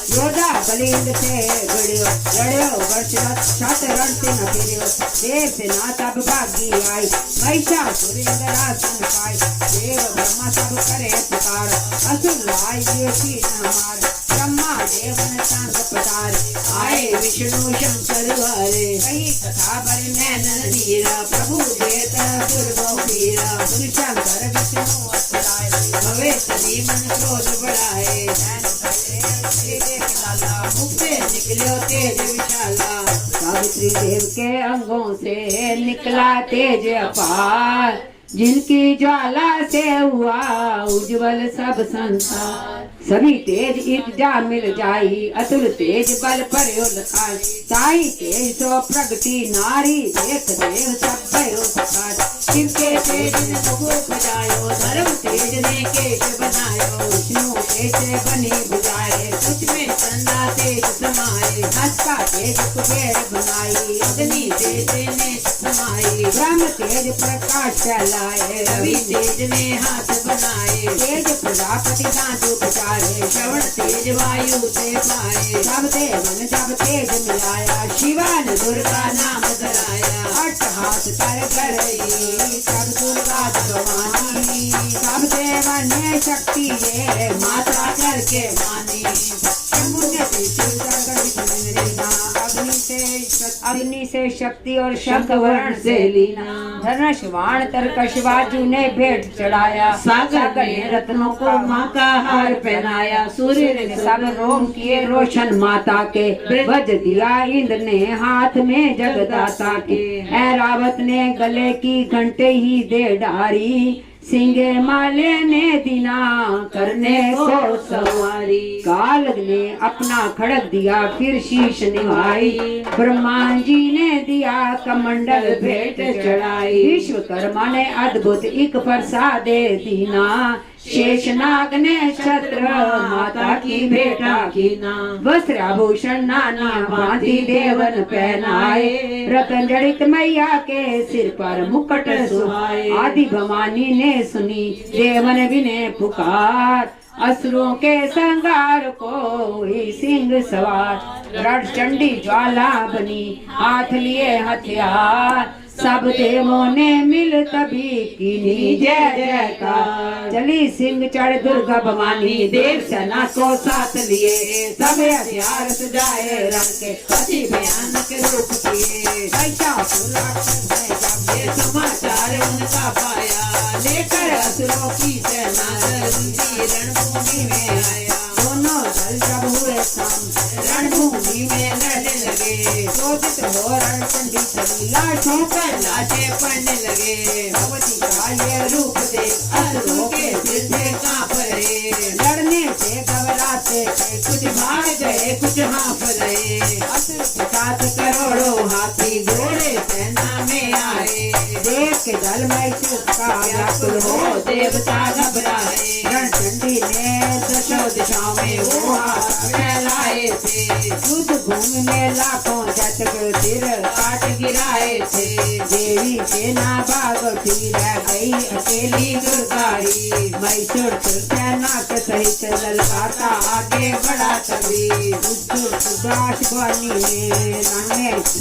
योद्धा बलिंद से गड़ियो लड़ियो वर्षरथ छत रण से न फिरियो देव से ना तब भागी आई महिषासुर इंद्रासन पाई देव ब्रह्मा सब करे पुकार असुर लाई देवी न मार ब्रह्मा देवन संग पधार आए विष्णु शंकर वाले कही कथा पर नैन नीरा प्रभु देत दुर्गो वीरा शंकर विष्णु अतराय भवे सदी मन क्रोध बढ़ाए नैन करे देख लाला मुख से निकलो तेज विशाला सावित्री देव के अंगों से निकला तेज अपार जिनकी ज्वाला से हुआ उज्जवल सब संसार सभी तेज एक जा मिल जाई अतुल तेज बल पर लखाई साई तेज सो प्रगति नारी देख देव सब भयो सकार शिव के तेज ने मुकुट बजायो धर्म तेज ने केश बनायो विष्णु तेज बनी बुझाए कुछ में चंदा तेज समाये हस्ता तेज कुबेर बनाई अग्नि तेज ने समाई ब्रह्म तेज प्रकाश फैलाए रवि तेज ने हाथ बनाए तेज प्रजापति दांत उपचारे श्रवण तेज वायु से पाए सब देवन जब तेज मिलाया शिवा ने दुर्गा नाम धराया अष्ट हाथ कर गई सब दुर्गा भगवानी सब देवन ने शक्ति ये माता करके मानी अग्नि से शक्ति और शंख वर्ण से लीना धनुष बाण तरकश बाजू ने भेंट चढ़ाया सागर ने रत्नों को माँ का हार पहनाया सूर्य ने सब रोम किए रोशन माता के वज दिया इंद्र ने हाथ में जगदाता के ऐरावत ने गले की घंटे ही दे डारी सिंगे माले ने दिना करने को सवारी काल ने अपना खड़क दिया फिर शीश निभाई ब्रह्मा जी ने दिया कमंडल भेंट चढ़ाई विश्वकर्मा ने अद्भुत एक प्रसादे दीना शेषनाग ने छत्र माता की बेटा कीना वस्त्र आभूषण नाना भांति देवन पहनाए रतन जड़ित मैया के सिर पर मुकुट सुहाए आदि भवानी ने सुनी देवन विने पुकार असुरों के संगार को ही सिंह सवार रड चंडी ज्वाला बनी हाथ लिए हथियार सब देवों ने मिल तभी कीनी जय जयकार चली सिंह चढ़ दुर्गा भवानी देव सेना को साथ लिए सब हथियार सजाए रंग के अति भयानक रूप किए ये समाचार उनका पाया लेकर असुरों की सेना जल्दी रणभूमि में आया दोनों दल जब हुए शाम रणभूमि में लड़ने लगे क्रोधित हो रणचंडी चली लाशों पर लाशें पड़ने लगे भगवती का ये रूप देख असुरों के सिर से कांप रहे लड़ने से घबराते थे कुछ भाग गए कुछ हाँफ रहे असुर के साथ करोड़ों हाथी घोड़े सेना में आए देख के दल में का व्याकुल हो देवता घबराए रणचंडी ने दशों दिशाओं में वो हाथ फैलाए थे युद्ध भूमि में लाखों जतक सिर काट गिराए थे देवी सेना भाग फिर गई अकेली दुर्गारी मैसूर सेना के सहित ललकारता आगे बढ़ा तभी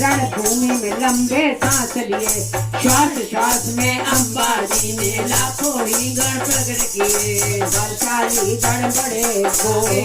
रणभूमि में लंबे सांस लिए श्वास श्वास में अम्बा जी ने लाखों ही गण प्रकट किए बलशाली गण बड़े गोए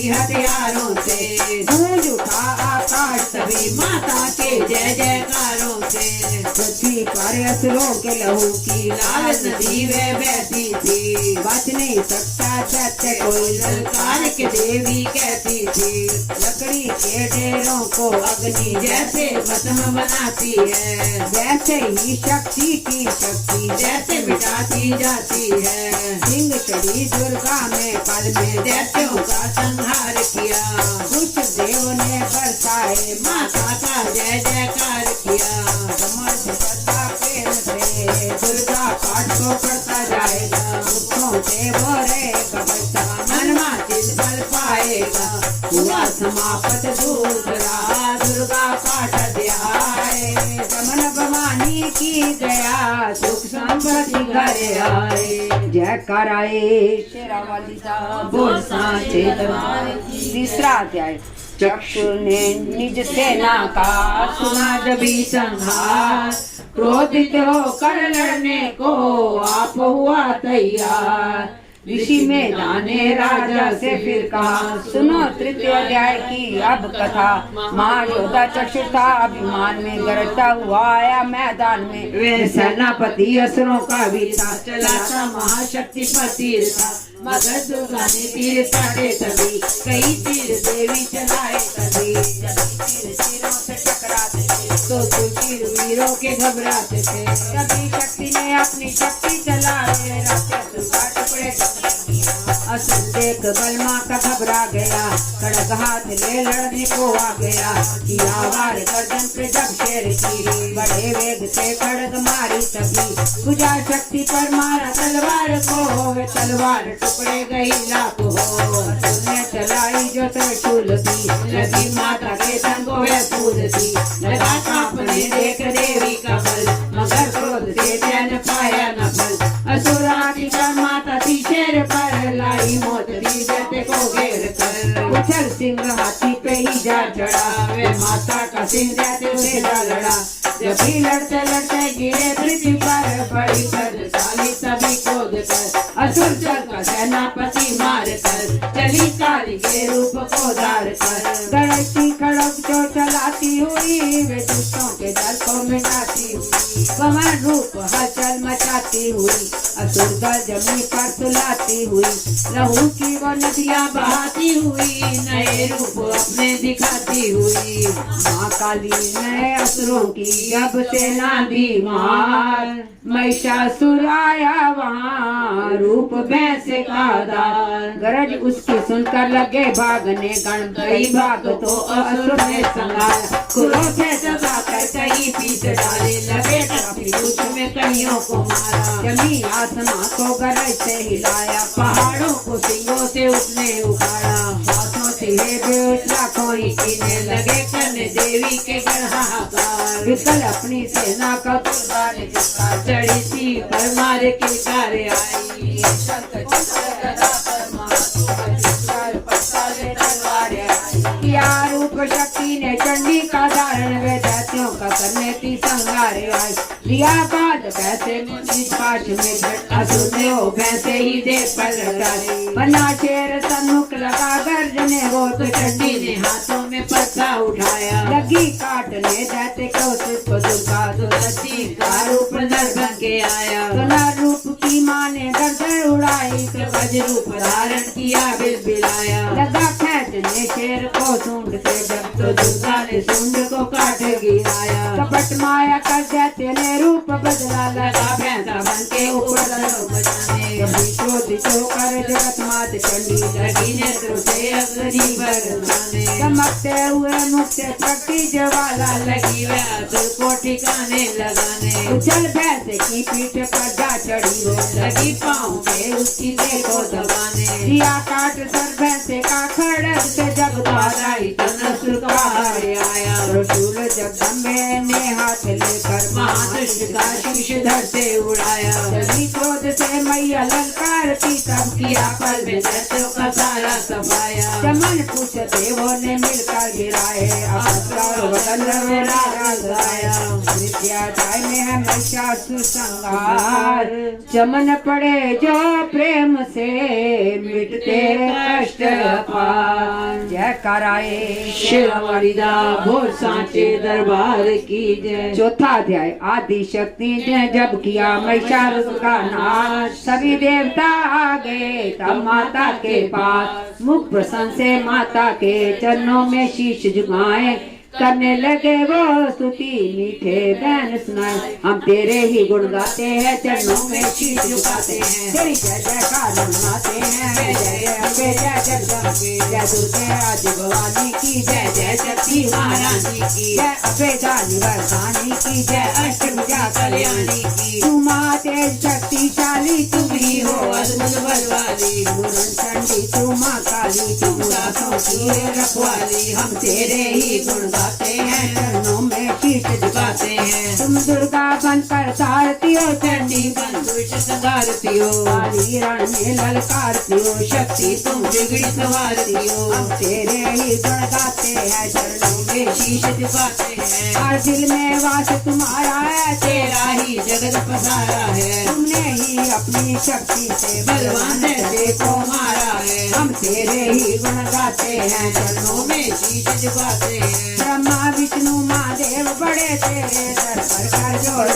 हथियारों से गूंज उठा आकाश सभी माता के जय जयकारों से पृथ्वी पर असुरों के लहू की लाल नदी वे बहती थी बच नहीं सकता दैत्य कोई ललकार के देवी कहती थी लकड़ी के ढेरों को अग्नि जैसे भस्म बनाती है वैसे ही शक्ति की शक्ति जैसे मिटाती जाती है सिंह चढ़ी दुर्गा में पल में दैत्यों का संहार किया कुछ देव ने बरसाए माता का जय जयकार किया समर्थ श्रद्धा प्रेम से दुर्गा पाठ को करता जाएगा मुखों से भरेगा बच्चा मनमा चित फल पाएगा हुआ समाप्त दूसरा दुर्गा पाठ अध्याय रमन भवानी की गया, सुख संपत्ति घर आए। जय कराए शेरावाली दा बोल सांचे दरबार की। तीसरा अध्याय। चक्षु ने निज सेना का सुना जबी संहार, क्रोधित होकर लड़ने को आप हुआ तैयार। ऋषि में जाने राजा से फिर कहा, सुनो तृतीय अध्याय की अब कथा। महायोद्धा चक्षु था अभिमान में गरजता हुआ आया मैदान में। वे सेनापति असुरों का भी था, चला था महाशक्तिपति था। मगर दुर्गा ने तीर साड़े तभी, कई तीर देवी चलाए तभी। तीर तीरों से टकराते थे तो तीर वीरों के घबराते थे। तभी शक्ति ने अपनी शक्ति चलाए, टुकड़े असुर देख बलमा का घबरा गया, खड़ग हाथ ले लड़ने को आ गया। किया वार गर्दन पे जब शेर की, बड़े वेग से खड़ग मारी तभी। पूजा शक्ति पर मारा तलवार को, वे तलवार टुकड़े गई लाख हो। असुर ने चलाई जो त्रिशूल थी, लगी माता के संगों वे फूल थी। लगा कांपने देख देवी का बल, मगर क्रोध से चैन पाया न फल। असुर हाथी का माता थी शेर पर, लाई मौत दी जैसे को घेर कर। उछल सिंह हाथी पे ही जा चढ़ा, वे माता का सिंह जैसे से जा लड़ा। जब भी लड़ते लड़ते गिरे पृथ्वी पर, बड़ी शक्तिशाली सभी खोद कर। असुर चल का सेनापति मार कर, चली काली के रूप को धार कर। गणेशी खड़ग जो चलाती हुई, वे दुष्टों के दल को मिटाती हुई। कमर रूप हलचल मचाती हुई, असुर दल जमीन पर सुलाती हुई। लहू की वो नदियाँ बहाती हुई, नए रूप अपने दिखाती हुई। माँ काली ने असुरों की जब सेना दी मार, महिषासुर आया वहाँ रूप भैंसे का दार। गरज उसकी सुनकर लगे भागने, गण गई भाग तो असुर ने संगाया। क्रोध से दबाकर कई पीछे डाले, लगे काफी पूछ में कईयों को मारा। जमी आसमां को गरज से हिलाया, पहाड़ों को सिंगों से उसने उखाड़ा। हाथों से बेहोश लाखों ही कीने लगे करने देवी के गढ़हाकार। विकल अपनी सेना का कुर्बान जिसका, चढ़ी सी पर मारे किलकार आई। किया रूप शक्ति ने चंडी का धारण, वे दैत्यों का करने की संहार आई। लिया बाद पैसे पाश में झट, असुर ने वो भैंसे ही दे पर लटाए। बना शेर सन्मुख लगा गर्जने, वो तो चंडी ने हाथों में पत्ता उठाया। लगी काटने दैत्य को सिर्फ दुर्गा, तो सच्ची का रूप नर बन के आया। तो नर रूप की माँ ने गर्दन उड़ाई, तो गज रूप धारण किया बिलबिलाया। लगा खींचने शेर को सूंड से जब, तो दुर्गा ने सूंड को काट गिराया। कपट माया कर दैत्य ने रूप बदला, लगा भैंसा बन के ऊपर बजाने। कभी क्रोधित होकर जगत मात चंडी, लगी नेत्रों से अग्नि बरसाने। चमकते हुए मुख से प्रगति ज्वाला, लगी वह असुर को ठिकाने लगाने। उछल भैंसे की पीठ पर जा चढ़ी हो, लगी पाँव पे उसकी देखो दबाने। दिया काट सर भैंसे का खड़ग से जब आई, तन असुर का आया। त्रिशूल जगदम्बे ने हाथ लेकर महादुष्ट का शीश धड़ से उड़ाया। जल्दी क्रोध से मैया ललकारती, तब किया पल में दैत्यों का सारा सफाया। चमन कुछ देवों ने मिलकर गिराए, नित्याध्याय में है महिषासुर संहार। चमन पड़े जो प्रेम से, मिटते कष्ट अपार। जय कराए शेरावाली दा बोल सांचे दरबार की जय। चौथा अध्याय। आदि शक्ति ने जब किया महिषासुर का नाश, सभी देवता आ गए तब माता के पास। मुख प्रसन्न से माता के चरणों में शीश झुकाए, करने लगे वो स्तुति मीठे बैन सुनाए। हम तेरे ही गुण गाते हैं, चरणों में शीश झुकाते हैं। तेरी जय जयकार मनाते हैं। जय जय अम्बे जय जगदम्बे, जय दुर्गे आदि भवानी की जय। जय शक्ति महारानी की जय, अभे दानी वरदानी की जय। अष्टभुजा कल्याणी की तू माँ तेज शक्तिशाली, तुम ही हो अद्भुत बलवाली। पूर्ण चंडी तू माँ काली, तुम दासों की रखवाली। हम तेरे ही गुण गाते हैं, चरणों में शीश शीश झुकाते हैं। तुम दुर्गा बनकर तारती हो, चंडी बन दुष्ट संहारती हो, काली रण में ललकारती हो, शक्ति तुम बिगड़ी संवारती हो। हम तेरे ही गुण गाते हैं, चरणों में शीश झुकाते हैं। हर दिल में वास तुम्हारा है, तेरा ही जगत पसारा है, तुमने ही अपनी शक्ति से बलवान ऐसे को मारा है। हम तेरे ही गुण गाते हैं, चरणों में शीश झुकाते हैं। ब्रह्मा विष्णु महादेव बड़े तेरे दर पर कर जोड़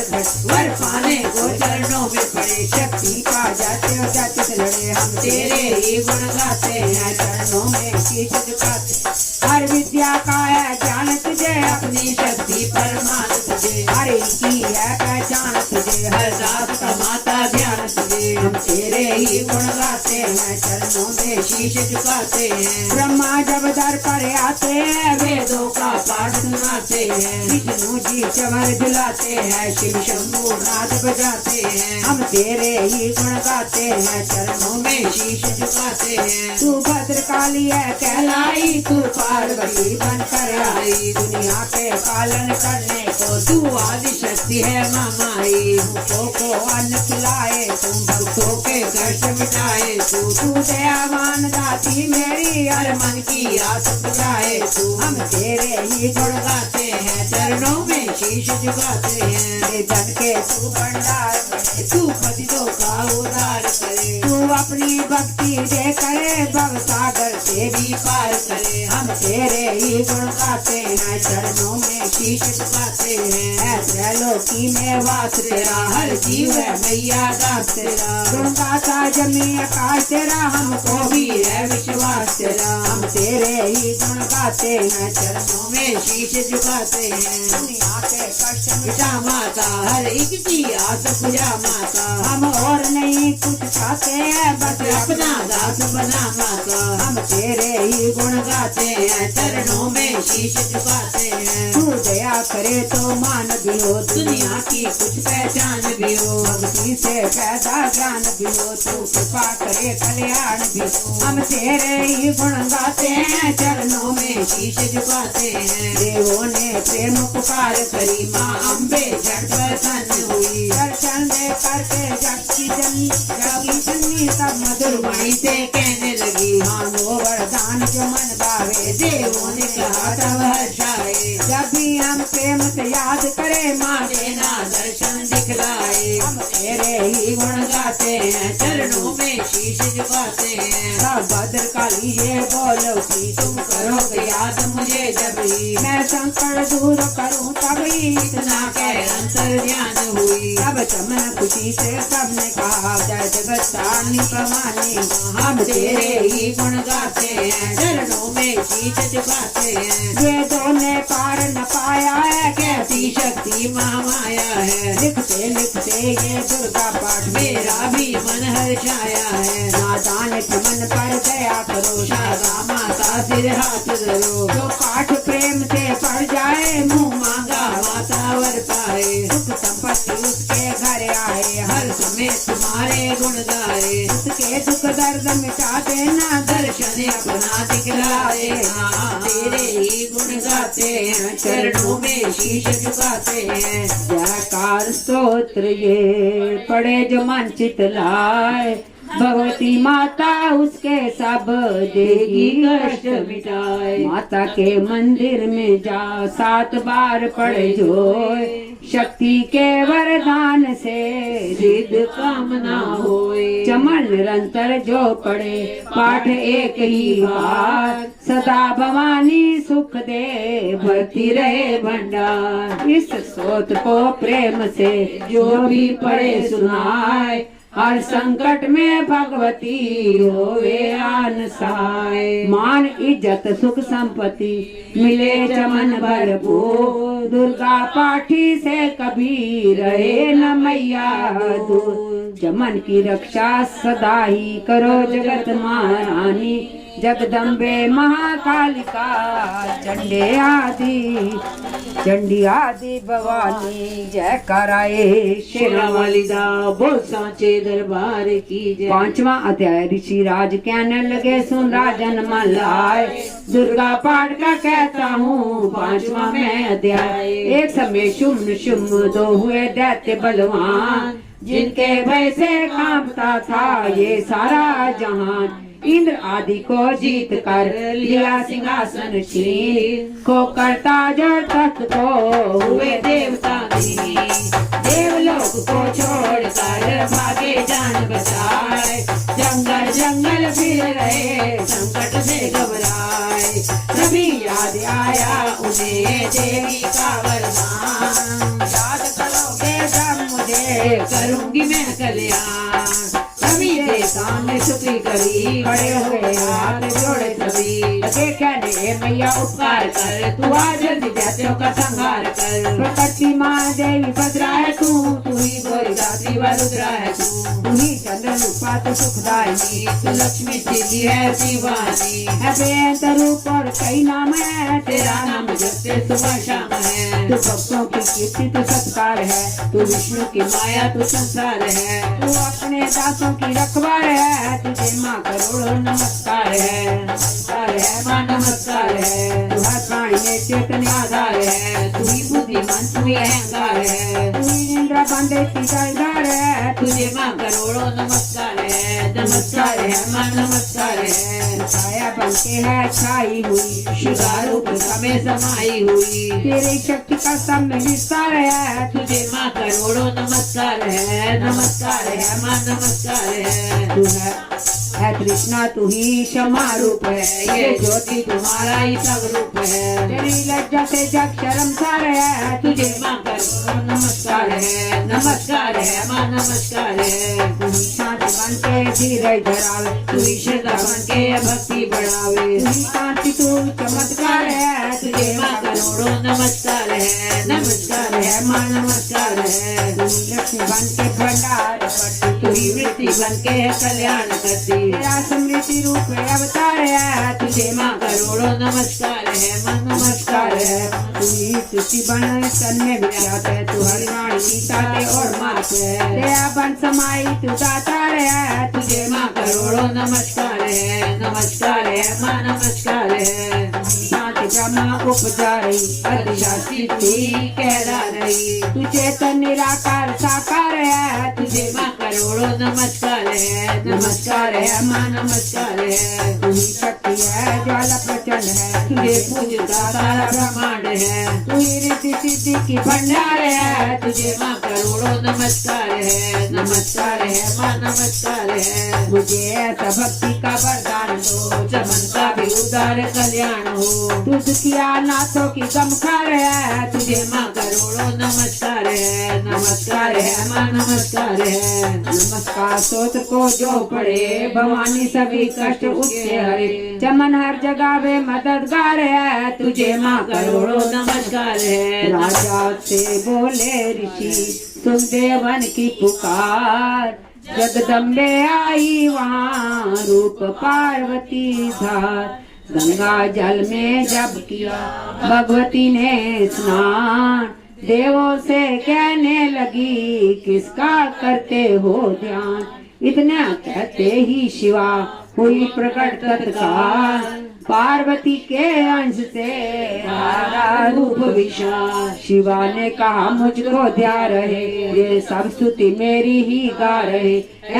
वर पाने को चरणों में पड़े, शक्ति पा जाते हो जाति से लड़े। हम तेरे ही गुण गाते हैं। चरणों में शीश झुकाते, हर विद्या का है ज्ञान तुझे, अपनी शक्ति परमान तुझे, हर की है पहचान तुझे, हर रात का माता ध्यान तुझे। हम तेरे ही गुण गाते हैं, चरणों में शीश झुकाते हैं। ब्रह्मा जब दर पर आते हैं, वेदों का पाठ सुनाते हैं, विष्णु जी चवर झुलाते हैं, शिव शंभु नाद बजाते हैं। हम तेरे ही गुण गाते हैं, चरणों में शीश झुकाते हैं। तू भद्रकाली है कहलाई, तू पार्वती बनकर आई, दुनिया के पालन करने को तू आदि शक्ति है मामाई, भूखों को अन्न खिलाए, तुम भक्तों के कष्ट मिटाए तू दयावान दाती मेरी, हर मन की आस पुराए तू। हम तेरे ही गुण गाते हैं, चरणों में शीश झुकाते हैं। गाते, धन के तू भंडार बने, तू पतितों का उद्धार करे, तू अपनी भक्ति दे करे, भव सागर से भी पार करे। हम तेरे ही गुण गाते हैं, चरणों में शीश झुकाते हैं। ऐसे लोकी में वास तेरा, हर जीव है मैया दास तेरा, गुण गाता जमी आकाश तेरा, हमको भी है विश्वास तेरा। हम तेरे ही गुण गाते हैं, चरणों में शीश झुकाते हैं। दुनिया के कष्ट मिटा माता, हर एक की आस पूजा माता। हम और नहीं कुछ चाहते हैं, बस अपना दास बना माता। हम तेरे ही गुण गाते हैं, चरणों में शीश झुकाते हैं। तू दया करे तो मान भी हो, दुनिया की कुछ पहचान भी हो, भक्ति से पैदा ज्ञान भी हो, तू कृपा करे कल्याण भी हो। हम तेरे ही गुण गाते हैं, चरणों में शीश झुकाते हैं। देवों ने प्रेम पुकार करी माँ अम्बे झट प्रसन्न हुई, दर्शन दे करके जग की जननी सब मधुर वाणी से कहने लगी, मांगो वरदान जो मन भावे, देवों ने कहा तब हर्षाए। जब भी हम प्रेम से याद करें, माँ देना दर्शन दिखलाए। हम तेरे ही गुण गाते हैं, चरणों में शीश झुकाते हैं। सब भद्रकाली ये बोलो कि तुम करोगे याद मुझे जब ही, मैं संकट दूर करूं तभी, इतना कह अंतर ध्यान हुई। तब चमन खुशी से सबने कहा, जय जगत तारणी भवानी। हम तेरे ही गुण गाते हैं, चरणों में शीश झुकाते हैं। वेदों ने पार न पाया है, कैसी शक्ति महामाया है। लिखते लिखते ये दुर्गा पाठ मेरा भी मन हर्षाया है। नादान के मन पर दया करो, शारदा माता सिर हाथ धरो, जो पाठ प्रेम से पढ़ जाए, मुँह मांगा माता वर पाए। सुख संपत्ति उसके घर आए, हर समय तुम्हारे गुण गाए, उसके दुख दर्द मिटा देना, दर्शन अपना दिखलाए। तेरे ही गुण गाते हैं, चरणों में शीश झुकाते हैं। जयकार स्तोत्र ये पढ़े जो मन चित लाए, भगवती माता उसके सब देगी कष्ट मिटाए। माता के मंदिर में जा 7 बार पढ़े जो, शक्ति के वरदान से सिद्ध कामना होए। चमन निरंतर जो पढ़े पाठ एक ही बार, सदा भवानी सुख दे भरती रहे भंडार। इस स्तोत्र को प्रेम से जो भी पढ़े सुनाए, हर संकट में भगवती होवे आन सहाय। मान इज्जत सुख संपत्ति मिले चमन भरपूर, दुर्गा पाठी से कभी रहे न मैया दूर। जमन की रक्षा सदा ही करो जगत महारानी। जगदम्बे महाकालिका चंडी आदि भवानी जय कराए शेरा वाली दा बोल सांचे दरबार की जय। 5वां अध्याय ऋषि राज कहने लगे सुन राजन मन लाए दुर्गा पाठ का कहता हूँ 5वां मैं अध्याय। एक समय शुम्भ शुम्भ दो हुए दैत्य बलवान जिनके भय से कांपता था ये सारा जहान। इंद्र आदि को जीत कर लिया सिंहासन श्री को करता जड़ तख्त को हुए देवता दी देवलोक को छोड़कर भागे जान बचाए। जंगल जंगल फिर रहे संकट से घबराए। तभी याद आया उन्हें देवी का वरदान। याद करोगे जब मुझे करूंगी मैं कल्याण। तभी के सामने सुखी करी खड़े हुए हाथ जोड़े सभी लगे कहने मैया उपकार कर तू आ जल्दी दैत्यों का संहार कर। प्रकृति माँ देवी भद्रा है तू ही गोरी दात्री व रुद्रा है तू ही चंद्र रूपा तो सुखदायिनी। तू लक्ष्मी सीधी है दीवानी है बेअंत रूप और कई नाम है तेरा नाम जपते सुबह शाम है। तू भक्तों की कीर्ति तो सत्कार है तू विष्णु की माया तू संसार है। तू अपने दासों की रखवार है तुझे माँ करोड़ों नमस्कार है। नमस्कार है माँ नमस्कार है। तू हर प्राणी में चैतन्य आधार है। तू ही बुद्धिमान तू ही अहंकार है। तू ही इंद्र बंदे की जलधार है तुझे माँ करोड़ों नमस्कार है। नमस्कार है माँ नमस्कार है। छाया बन के है छाई हुई शिवा रूप समय समाई हुई तेरी शक्ति का सब में विस्तार है तुझे माँ करोड़ों नमस्कार है। नमस्कार है माँ नमस्कार है। तू है कृष्णा तू ही क्षमा रूप है ये ज्योति तुम्हारा ही सब रूप है। तेरी लज्जा से जग शर्मसार है तुझे माँ करोड़ों नमस्कार है। नमस्कार है माँ नमस्कार है। तू ही शांति बन के धीरज धरावे तू ही श्रद्धा बन के भक्ति बढ़ावे। तू ही शांति तू चमत्कार है तुझे माँ करोड़ों नमस्कार है। नमस्कार है माँ नमस्कार है। तू ही लक्ष्मी बन के भंडार करती तू ही वृत्ति बन के कल्याण करती तेरा समृद्धि रूप में अवतार है तुझे माँ करोड़ों नमस्कार है। माँ नमस्कार है। तू ही सृष्टि बन सन में विख्यात है तू हर प्राणी की ताते और मात है तेरा बन समाई तू दातार है तुझे माँ करोड़ों नमस्कार है। नमस्कार है माँ नमस्कार है। शांति ब्रह्मा उपजा रही अधिशासी तू ही कहला रही तू चेतन निराकार साकार है तुझे माँ करोड़ों नमस्कार है। नमस्कार है माँ नमस्कार है। तू ही शक्ति है ज्वाला प्रचंड है तुझे पूजता सारा ब्रह्मांड है। तू ही रिद्धि सिद्धि की भंडार है तुझे माँ करोड़ों नमस्कार है। नमस्कार है माँ नमस्कार है। मुझे ऐसा भक्ति का वरदान दो चमन का भी उदार कल्याण हो। तू दुखिया नाथों की गमखार है तुझे माँ करोड़ों नमस्कार है। नमस्कार है माँ नमस्कार है। नमस्कार स्तोत्र को जो पढ़े भवानी सभी कष्ट उससे हरे चमन हर जगह वे मददगार है तुझे माँ करोड़ों नमस्कार है। राजा से बोले ऋषि सुन देवन की पुकार जगदम्बे आई वहाँ रूप पार्वती धार गंगा जल में जब किया भगवती ने स्नान देवों से कहने लगी किसका करते हो ध्यान इतना कहते ही शिवा हुई प्रकट तत्काल पार्वती के अंश से आरा रूप विशाल शिवा ने कहा मुझको ध्यान रहे ये सब स्तुति मेरी ही गा रहे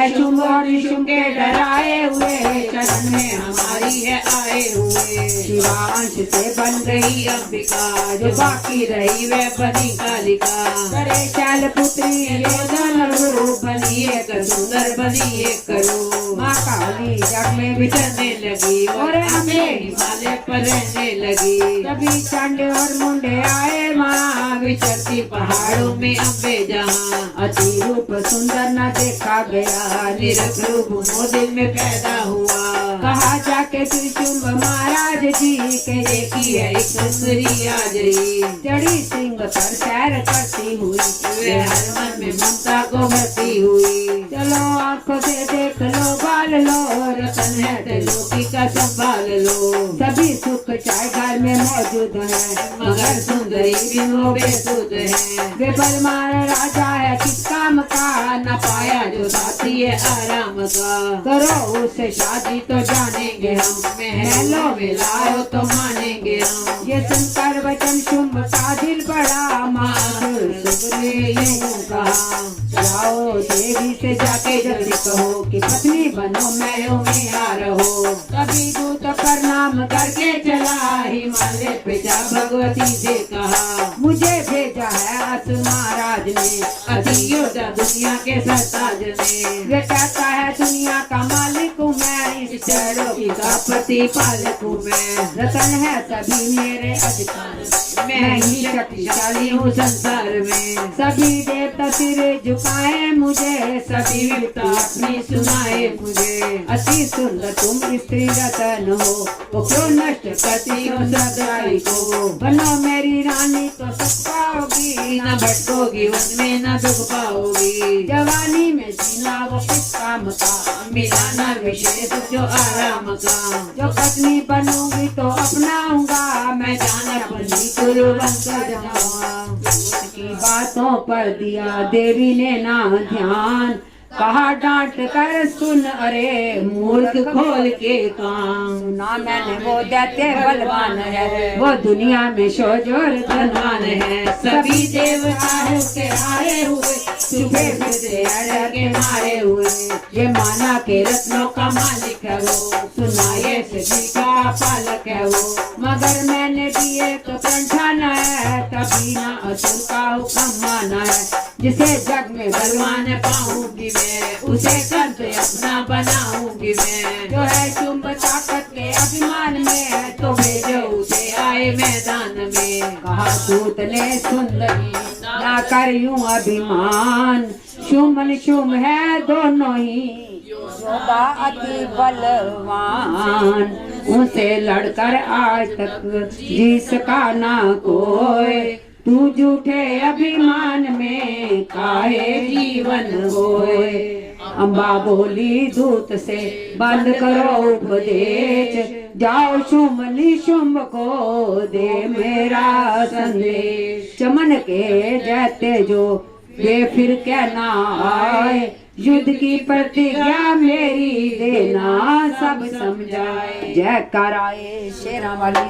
शुभ और निशुंभ के डराए हुए चरण में हमारी है आए हुए शिवांश से बन गई अंबिका जो बाकी रही वह बनी कालिका करे शैल पुत्री योधन रूप बनी एक सुंदर बनी एक करो माँ काली जग में विचरने लगी और हमें हिमालय पर रहने लगी तभी चांडे और मुंडे आए माँ विचरती पहाड़ों में अम्बे जहाँ अति रूप सुंदर न देखा गया आया, निरख रूप मोह दिल में पैदा हुआ। कहा जाके त्रिशुंभ महाराज जी के देखी है एक सुंदरी आज ही, चढ़ी सिंह पर सैर करती हुई, वे हर मन में ममता को भरती हुई। चलो आंखों से देख लो बाल लो, रतन है त्रिलोकी का संभाल लो। सभी सुख चाहे घर में मौजूद है, मगर सुंदरी बिन वो बेसुध है। वे बलवान राजा है किस काम का, न पाया जो साथी है आराम का। करो उससे शादी तो जानेंगे हम, महलों में लाओ तो मानेंगे हम। ये सुनकर वचन शुंभ का दिल बड़ा माधुर सुख ने यूं कहा, जाओ देवी से जाके जल्दी कहो कि पत्नी बनो महलों में आ रहो। कभी दूत प्रणाम करके चला, हिमालय पे जा भगवती से कहा, मुझे भेजा है अस महाराज ने, अति योद्धा दुनिया के सरताज ने। वे कहता है दुनिया का मालिक हूँ मैं, इस त्रिलोकी का प्रतिपालक हूँ मैं। रतन है सभी मेरे अधिकार, मैं ही शक्तिशाली हूँ संसार में। सभी देवता सिर झुकाए मुझे, सभी विपदा अपनी सुनाए मुझे। अति सुंदर तुम स्त्री रतन हो, तो क्यों नष्ट करती हो सदाई को। बनो मेरी रानी तो सुख पाओगी, न भटकोगी उनमें न दुख पाओगी। जवानी में जीना वो किस काम का, मिला न विशेष जो आराम का। जो पत्नी बनूंगी तो अपनाऊंगा, मैं जान अपनी गुरु बनकर जाऊंगा। की बातों पर दिया देवी ने ना ध्यान, कहा डांट कर सुन अरे मूर्ख खोल के कान। सुना मैंने वो दैत्य बलवान है, वो दुनिया में शोजोर धनवान है। सभी देवता उसके आए हुए, छुपे फिरते अड़के मारे हुए। ये माना के रत्नों का मालिक है वो, सुना ये सभी का पालक है वो। मगर मैंने भी एक प्रण ठाना है, तभी ना असुर का हुक्म माना है। जिसे जग में बलवान पाऊंगी मैं, उसे कंठ अपना बनाऊंगी मैं। जो है शुंभ ताकत के अभिमान में, तो भेजो उसे आए मैदान में। कहा दूत ने सुंदरी ना कर यूं अभिमान, शुंभ शुंभ है दोनों ही योद्धा अति बलवान। उनसे लड़कर आज तक जी सका ना कोई, तू झूठे अभिमान में काहे जीवन होए। अम्बा बोली दूत से बंद करो उपदेश, जाओ शुंभ निशुंभ को दे मेरा संदेश। चमन के जैते जो वे फिर क्या ना आए, युद्ध की प्रतिज्ञा मेरी देना सब समझाए। जय कराए शेरा वाली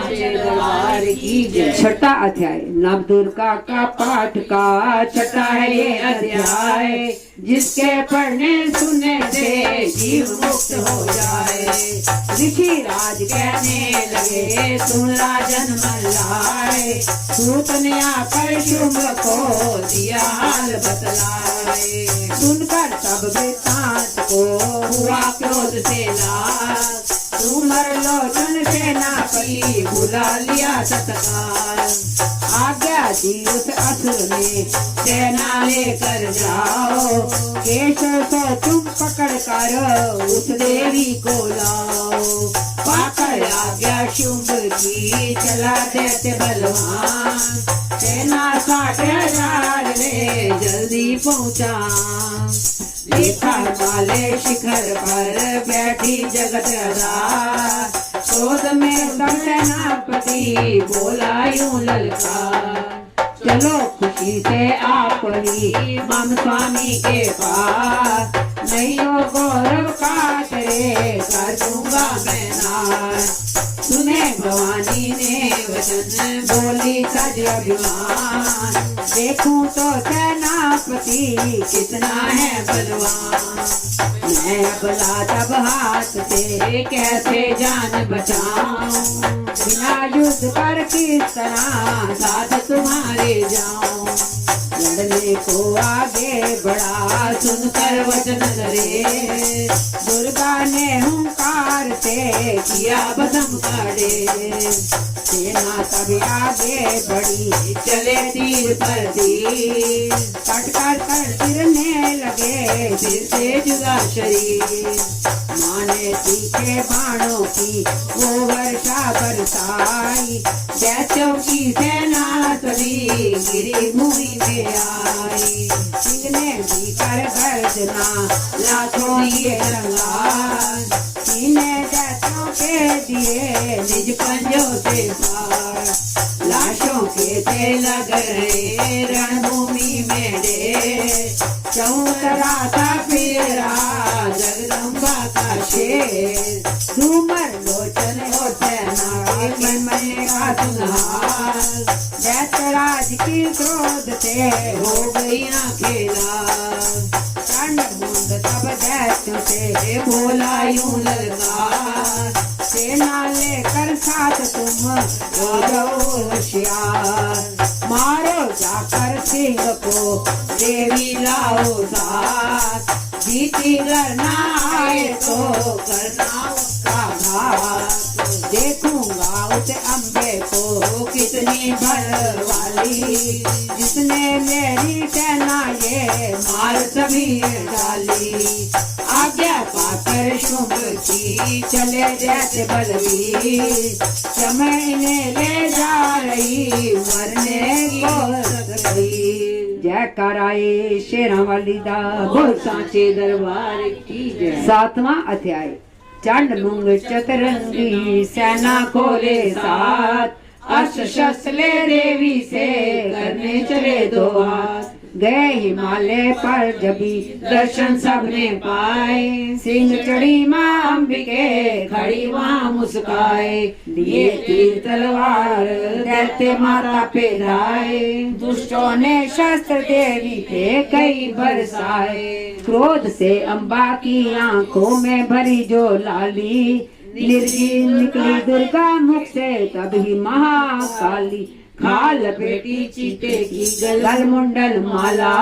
दरबार की जय। छठा अध्याय नव दुर्गा का पाठ का छठा है ये अध्याय, जिसके पढ़ने सुनने से जीव मुक्त हो जाए। ऋषि राज कहने लगे सुन राजन मल्लाए, सूत ने आकर शुंभ को दिया हाल बतलाए। सुनकर सब वृत्तांत को हुआ क्रोध से लाल, तुमर लोचन सेनापति बुला लिया तत्काल। आज्ञा दी उस असुर ने सेना लेकर जाओ, केशव को तुम पकड़ कर उस देवी को लाओ। पाकर आज्ञा शुंभ की चला देते बलवान, सेना 60,000 ले जल्दी पहुँचा। देखा काले शिखर पर बैठी जगत राज, क्रोध में सेनापति बोला यूं ललकार। चलो खुशी से आप ही मम स्वामी के पास, नहीं हो गौरव का तेरे कर दूंगा मैं नाश। सुने भवानी ने वचन बोली सज अभिमान, देखूं तो सेनापति कितना है बलवान। मैं बला तब हाथ से कैसे जान बचाऊं, बिना युद्ध पर किस तरह साथ तुम्हारे जाऊं। लड़ने को आगे बढ़ा, सुनकर वचन डरे, दुर्गा ने हुंकार से किया बदम काढ़े। सेना तब आगे बढ़ी, चले तीर पर तीर, कट कर गिरने लगे सिर से जुदा शरीर। माने तीखे बाणों की वो वर्षा बरसाई, दैत्यों की सेना तभी गिरी भूमि में आई। सिंह ने भी कर गर्जना लाखों दिए रंगार, सीने दैत्यों के दिए निज पंजों से पार। लाशों के थे लग रहे रणभूमि में ढेर, चौतरा था फिरा जगदम्बा का शेर। झूमर लोचन और सेना के मन का सुनहार, दैत्यराज की क्रोध से हो गई आंखें लाल। चंड मुंड तब दैत्यों से बोला यूं ललकार, सेना लेकर साथ तुम हो जाओ होशियार। मारो जाकर सिंह को देवी लाओ साथ, जीती करना आए तो करना उसका घात। देखूंगा उस अम्बे को कितनी बल वाली, जिसने मेरी सेना ये मार सभी डाली। आज्ञा पाकर शुभ की चले जैसे बलवीर, समय ने ले जा रही मरने को तकदीर। जय कराए शेरा वाली दा बोल सांचे दरबार की जय। 7वां अध्याय। चंड मुंग चतरंगी सेना खोले साथ, अस्त्र शस्त्र ले देवी से करने चले दो हाथ। गए हिमालय पर जबी दर्शन सबने पाए, सिंह चढ़ी माँ अंबिके खड़ी वहाँ मुस्काए। लिए तीर तलवार दैत्य माता पे धाए, दुष्टों ने शस्त्र देवी पे कई बरसाए। क्रोध से अम्बा की आंखों में भरी जो लाली, निर्जीव निकली दुर्गा मुख से तभी महाकाली। खाल लपेटी चीते की गल मुंडल माला,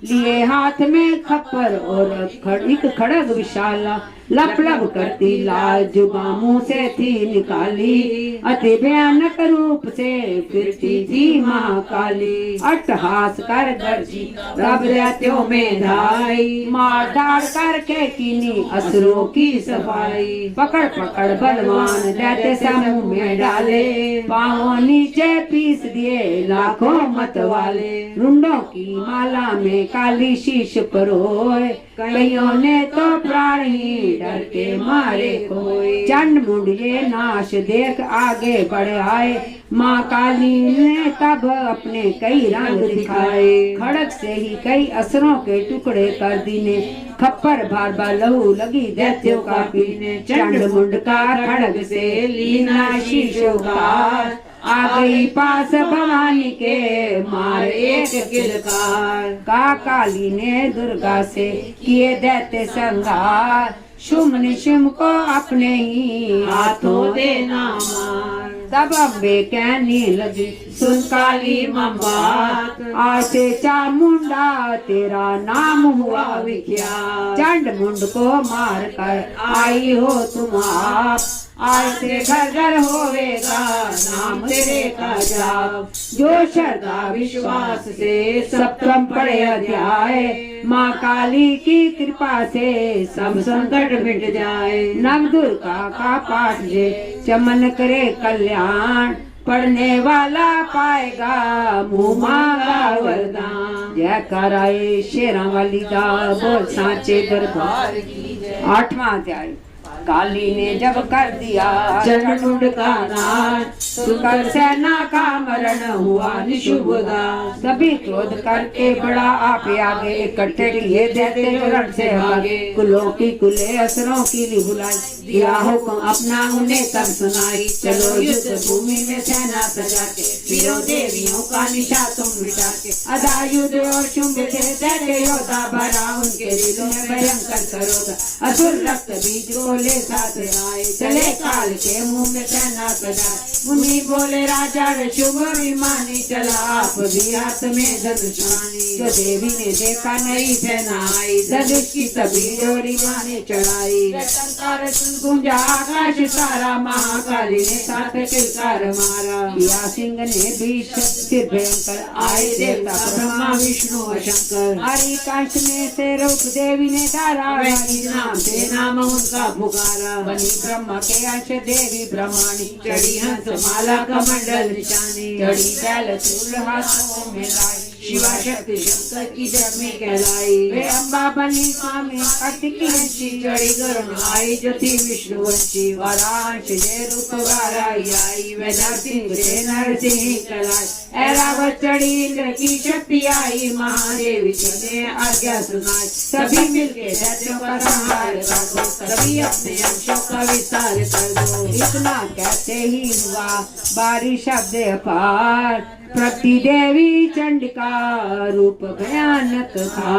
लिए हाथ में खप्पर और एक खड़ग विशाला। लप लप करती लाल जुबा मुंह से थी निकाली, अति भयानक रूप से फिरती थी महाकाली। अट्टहास कर गर्जी तब दैत्यों में धाई, मार धाड़ करके कीनी असुरों की सफाई। पकड़ पकड़ बलवान दैत्य समूह में डाले, पांवों नीचे पीस दिए लाखों मत वाले। रुंडों की माला में काली शीश परोए, कईयों ने तो प्राण ही डर के मारे खोए। चंड मुंड ये नाश देख आगे बढ़ आए, माँ काली ने तब अपने कई रंग दिखाए। खड़ग से ही कई असुरों के टुकड़े कर दीने, खप्पर बार बार लहू लगी दैत्यों का पीने। चंड मुंड का खड़ग से लीना शीशोकार, आ गई पास भवानी के मार एक किलकार। का काली ने दुर्गा से किए दैत्य संहार, शुम निशुम को अपने ही हाथों देना मार। तब अम्बे कहने लगी सुन काली बात, आज से चामुंडा तेरा नाम हुआ विख्यात। चंड मुंड को मार कर आई हो तुम आप, आज से घर घर होवेगा नाम तेरे का जाप। जो श्रद्धा विश्वास से सप्तम पढ़े अध्याय, माँ काली की कृपा से सब संकट मिट जाए। नव दुर्गा का पाठ जे चमन करे कल्याण, पढ़ने वाला पाएगा मुँह मांगा वरदान। जय कराए शेरा वाली दा बोल सांचे दरबार की जय। 8वां अध्याय। काली ने जब कर दिया चंड मुंड का नाश, सुकर सेना का मरण हुआ निशुभदास। सभी क्रोध करके बड़ा आप आगे इकट्ठे किए देते रण से भागे। कुलों की कुले असरों की बुलाई, दिया हुक्म अपना उन्हें तब सुनाई। चलो युद्ध भूमि में सेना सजा के, वीरों देवियों का निशा तुम मिटा के। अदा युद्ध और शुंभ थे दैत्य योद्धा, भरा उनके दिलों में भयंकर करोधा। असुर रक्त बीज को ले साथ आए, चले काल के मुंह में सेना सजाए। मुनि बोले राजा वे शुभ विमानी चला आप भी हाथ में धनुषानी। जो देवी ने देखा नहीं पहनाई धनुष की तभी जोड़ी माने चढ़ाई। टंकार गूंजा आकाश सारा महाकाली ने साथ किलकार मारा। या सिंह ने भी शक्ति भयंकर आए देवता ब्रह्मा विष्णु और शंकर। हरि कंठ में से रूप देवी ने धारा वही नाम से नाम उनका पुकारा। बनी ब्रह्मा के अंश देवी ब्रह्माणी चढ़ी हंस माला कमंडल निशानी। चढ़ी बैल चूल हाथों में लाई शिवा शक्ति शंकर की जग में कहलाई। वे अम्बा बनी स्वामी कार्तिकी हंसी चढ़ी गरुण आई जो थी विष्णु वंशी। वरांश जे रूप वाराई आई वे नरसिंह से नरसिंह कहलाई। ऐरावत चढ़ी इंद्र की शक्ति आई महादेवी जी ने आज्ञा सुनाई। सभी मिलके दैत्यों का संहार कर दो सभी अपने अंशों का विस्तार कर दो। इतना कहते ही हुआ बारिश शब्द अपार प्रति देवी चंडिका रूप भयानक था।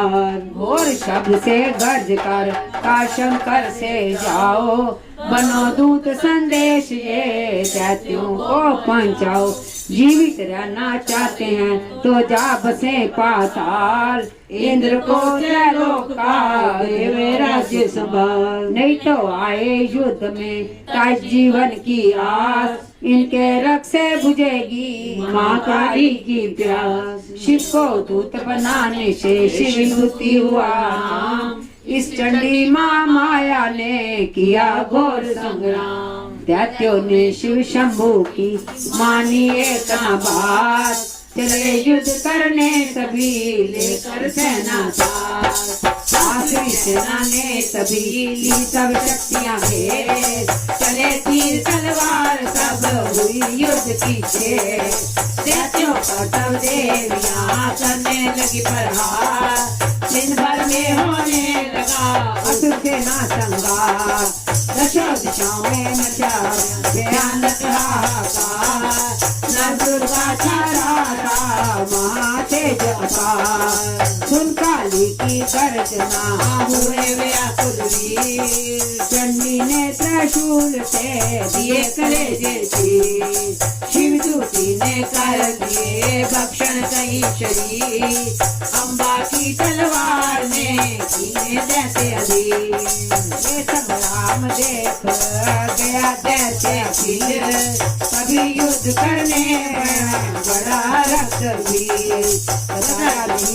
घोर शब्द से गर्ज कर का शंकर से जाओ बनो दूत संदेश ये दैत्यों को पहुंचाओ। जीवित रहना चाहते हैं तो जा बसे पाताल इंद्र को त्रैलोक का देवे राज्य संभाल। नहीं तो आए युद्ध में ताज जीवन की आस इनके रक्त से बुझेगी माँ काली की प्यास। शिव को दूत बनाने से शिव युति हुआ। इस चंडी माँ माया ने किया घोर संग्राम। दैत्यों ने शिव शंभु की मानी एक बात चले युद्ध करने सभी लेकर सेना साथ। आखिरी सेना ने सभी ली सब शक्तियां घेरे चले तीर तलवार सब हुई युद्ध की छेड़। दैत्यों का तब देवियां करने लगी प्रहार दिन भर में होने लगा असुर सेना संगार। दशों दिशाओं में मचा भयानक हाहाकार। नर दुर्गा छाड़ा था महातेज अपार। सुन काली की गर्जना हुए व्याकुल वीर। चंडी ने त्रिशूल से दिए कलेजे चीर। शिव दूती ने कर दिए भक्षण कई शरीर। अम्बा की तलवार ने कीने दैत्य अधीर। ये सब राम देख गया दैत्य अखिल सभी युद्ध करने बड़ा रक्तवीर।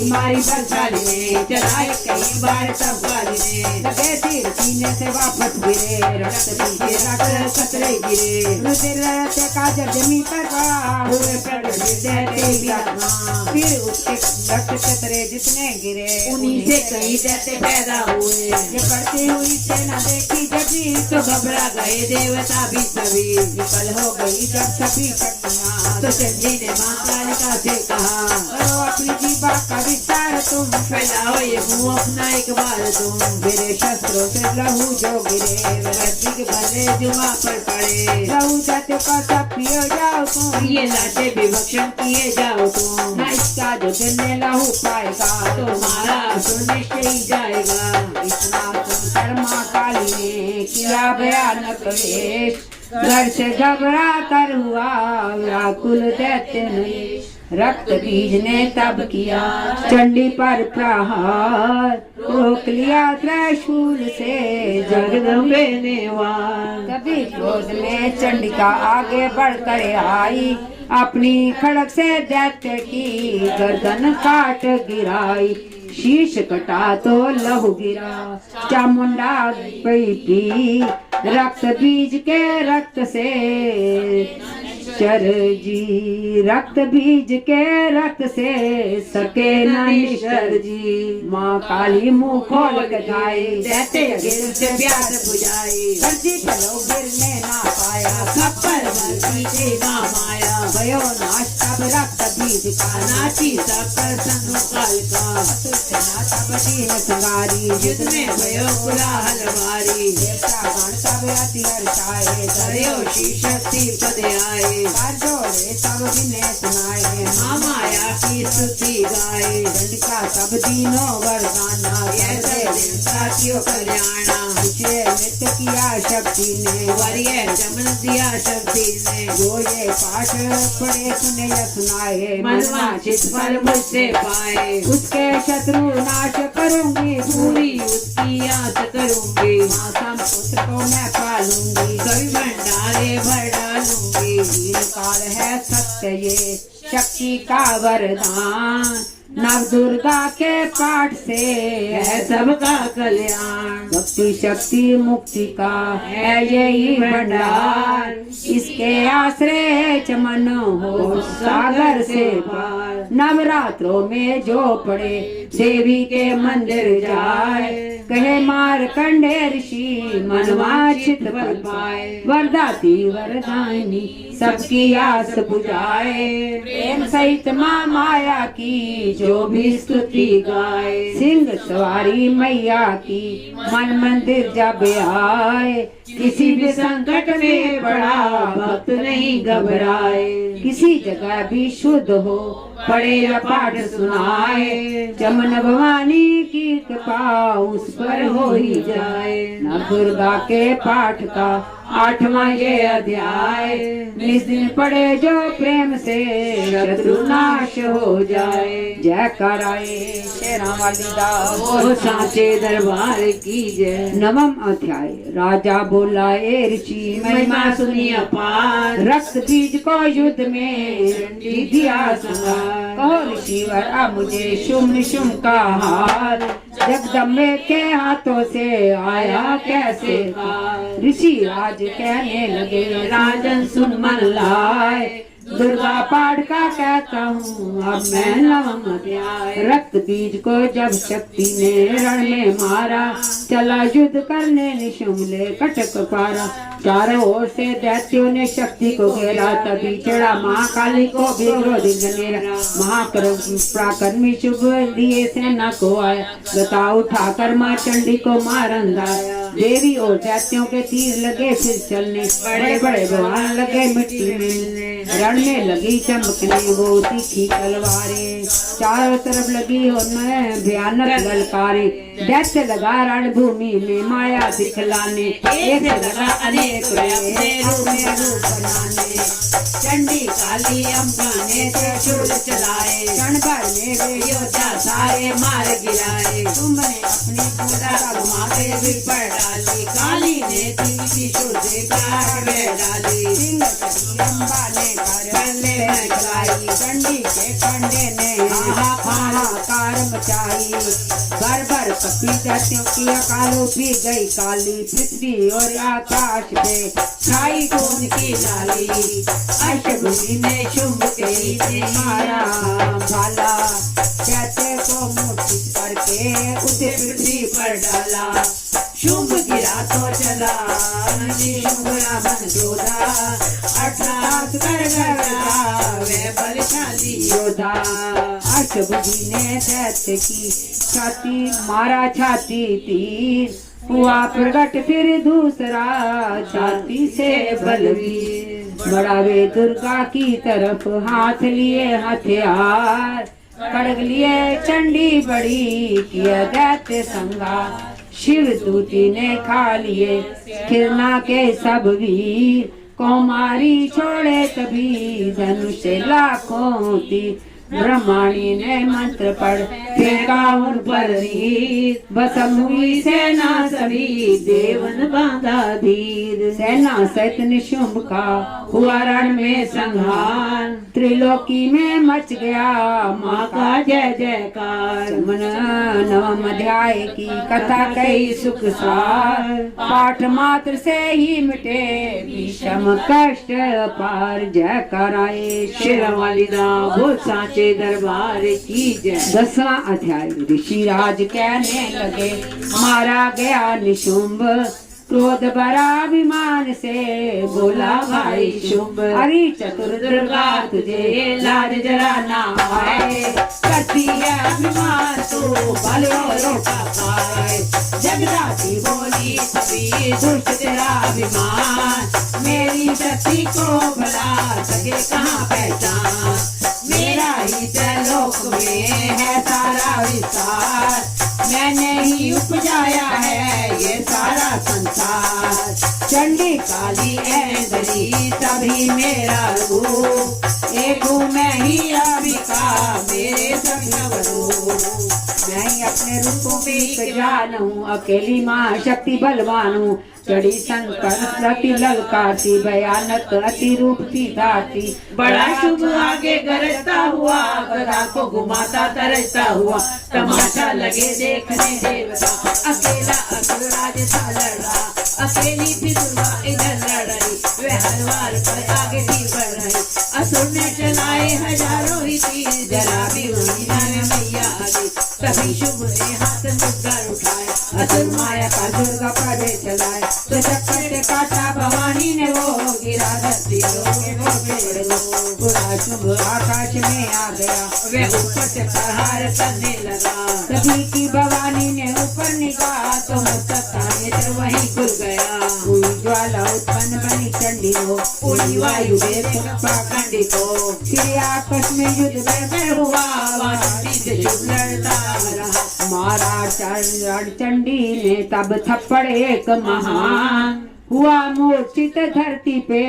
मारी बलशाली ने चलाए कई बार सब वाली ने लगे तीर सीने से वापस गिरे रक्त पीछे रक्त कतरे गिरे। रुधिर रहते का जब जमीन पर पड़ा हुए प्रकट दैत्य आत्मा। फिर उसके रक्त कतरे जितने गिरे उन्हीं से कई दैत्य पैदा हुए। ये बढ़ती हुई सेना देखी जब भी तो घबरा गए देवता भी सभी। विफल हो गई जब सभी शक्तियां तो चंडी ने मां कालिका से कहा करो अपनी जीवा का विस्तार तुम फैलाओ ये मुंह अपना एक बार तुम। गिरे शस्त्रों से लहू जो गिरे रज्जिक भले जुआ पर पड़े। लहू दैत्य का सब पियो जाओ तुम ये लाटे विभक्षण किए जाओ तुम। न इसका जो गिरने लहू पाएगा तो हमारा सुनिश्चय ही जाएगा। इतना सुनकर मां काली ने किया भयानक वेश। घर से घबरा कर हुआ व्याकुल दैत्य नरेश। रक्त बीज ने तब किया चंडी पर प्रहार। रोक लिया त्रिशूल से जगदम्बे ने वार। तभी क्रोध में चंडिका आगे बढ़कर आई। अपनी खड़ग से दैत्य की गर्दन काट गिराई। शीश कटा तो लहू गिरा चामुंडा पी रक्त बीज के रक्त से चर जी। रक्त बीज के रक्त से सके न निश्चर जी। माँ काली मुंह खोल के गाई दैत्य गिर से प्यास बुझाई। धरती पर लोग गिरने ना पाया खप्पर भरती थी माँ माया। भयो नाश तब रक्त बीज का नाची सब प्रसन्न काल का। तब दीन संगारी युद्ध में भयो कुलाहल मारी। देवता गण तब अति हर्षाए दरियो शक्ति पद आए। जोड़े सब विनय सुनाए माँ माया की स्तुति गाए। चंडिका सब दीनों वरदाना ऐसे देवता क्यों कल्याणा। पिछले मृत किया शक्ति ने वरीय जमन दिया शक्ति कीने। जो ये पाठ पढ़े सुने या सुनाए मनवांछित फल मुझसे पाए। उसके शत्रु नाश करूंगी, पूरी उसकी आस करूंगी। मातम पुत्र को मैं पालूंगी, कवि भंडारे भर डालूंगी। दीन काल है सत्य ये शक्ति का वरदान, नव दुर्गा के पाठ से है सबका कल्याण। भक्ति शक्ति मुक्ति का है यही भंडार, इसके आश्रय चमन हो सागर से पार। नवरात्रों में जो पड़े देवी के मंदिर जाए, कहे मार्कंडे ऋषि मनवांछित फल पाए। वरदाती वरदायिनी सबकी आस बुझाए, प्रेम सहित माँ माया की जो भी स्तुति गाए। सिंह सवारी मैया की मन मंदिर जब आए, किसी भी संकट में पड़ा भक्त नहीं घबराए। किसी जगह भी शुद्ध हो पढ़े या पाठ सुनाए, जमन भवानी की कृपा उस पर हो ही जाए। नव दुर्गा के पाठ का 8वां ये अध्याय, इस दिन पढ़े जो प्रेम से शत्रु नाश हो जाए। जय कराए शेरा वाली दा वो सांचे दरबार की जय। 9वां अध्याय, राजा बोला ए ऋषि महिमा सुनी अपार। रक्त बीज को युद्ध में चंडी दिया संहार। कहो ऋषि वर अब मुझे शुम निशुम का हार, जगदम्बे के हाथों से आया कैसे हार। ऋषि राज कहने लगे राजन सुन मन लाए, दुर्गा पाठ का कहता हूँ अब मैं 9वां अध्याय। रक्त बीज को जब शक्ति ने रण में मारा, चला युद्ध करने निशुम ले कटक पारा। चारों ओर से दैत्यों ने शक्ति को घेरा, तभी चढ़ा महाकाली को भी क्रोध गनेरा। महाक्रम पराक्रमी शुभ लिए सेना को आया, गता उठाकर माँ चंडी को मार अंधाया। देवी और दैत्यों के तीर लगे फिर चलने, बड़े बड़े भगवान लगे मिट्टी में। रण में लगी चमकने वो तीखी तलवारें, चारों तरफ लगी उनमें भयानक ललकारें। दैत्य लगा रणभूमि में माया दिखलाने, एक लगा अनेक रूप बनाने। चंडी काली अम्बा ने त्रिशूल चलाए, क्षण भर में वे योद्धा सारे मार गिराए। तुमने अपनी पूरा घुमाते भी पर डाली, काली ने त्रिशूल से प्यार में डाली। सिंह अम्बा ने करले में खलाई, चंडी के कंडे ने हाहाकार मचाई। भर भर कपी दैत्यों की अकाल उठी गई काली, पृथ्वी और आकाश पे छाई खून की लाली। अष्टभुजी ने शुंभ के मारा भाला, दैत्य को मूर्छित करके उसे पृथ्वी पर डाला। शुंभ गिरा तो चला शुंभ रावण जोधा, 18 कर गया वे बलशाली योद्धा। अष्टभुजी ने दैत्य की छाती मारा, छाती तीर हुआ प्रगट फिर दूसरा, छाती से बलवीर। बढ़ावे दुर्गा की तरफ हाथ लिए हथियार, खड़ग लिए चंडी बड़ी किया दैत्य संगा। शिव दूती ने खा लिए खिरना के सब वीर, कौमारी छोड़े तभी धनुष लाखों तीर। ब्रह्माणी ने मंत्र पढ़ फेंका उन पर नीर, भस्म हुई सेना सभी देवन बांधा धीर। सेना सहित निशुंभ का हुआ रण में संहार, त्रिलोकी में मच गया माँ का जय जयकार। 9वां अध्याय की कथा कई सुख सार, पाठ मात्र से ही मिटे विषम कष्ट पार। जय कराए शेरा वाली दा वो सांचे दरबार की जय। 10वां अध्याय, ऋषि राज कहने लगे मारा गया निशुंभ, क्रोध भरा अभिमान से बोला भाई शुंभ। अरे चतुर दुर्गा तुझे लाज जरा ना आए, करती है अभिमान तू बल औरों का पाए। जगदाती बोली तभी दुष्ट तेरा अभिमान, मेरी शक्ति को भला सके कहाँ पहचान। मेरा ही त्रिलोक में है सारा विस्तार, मैंने ही उपजाया है ये सारा संसार। चंडी काली ऐंदरी सभी मेरा रूप, एक हूँ मैं ही अंबिका मेरे सभी नवरूप। मैं ही अपने रूपों में एक जान हूँ, अकेली माँ शक्ति बलवान हूँ। चढ़ी संकट अति ललकारती, भयानक अति रूप की दाती। बड़ा शुभ आगे गरजता हुआ, गदा को घुमाता तरसता हुआ। तमाशा लगे देखने देवता, अकेला असुरराज सा लड़ रहा। अकेली थी दुर्गा इधर लड़ रही, वे हर बार पर आगे थी बढ़ रही। असुर ने चलाए हजारों ही तीर, जरा भी हुई जाने मैया आगे। तभी शुभ ने हाथ मुद्दा उठाए, असुर माया का दुर्गा पड़े चलाए। तो चक्कर से काटा भवानी ने वो, गिरा धरती वो बेड़ लो। पूरा शुभ आकाश में आ गया, वे ऊपर से प्रहार करने लगा। तभी की भवानी ने ऊपर निगाह, तो मुस्तका नेत्र वहीं खुल गया। हुई ज्वाला उत्पन्न बनी चंडी हो, पूरी वायु देव पाखंडी को। फिर आपस में युद्ध में हुआ, वाणी से शुभ लड़ता रहा। मारा चंडी ने तब थप्पड़ एक महान, हुआ मूर्छित धरती पे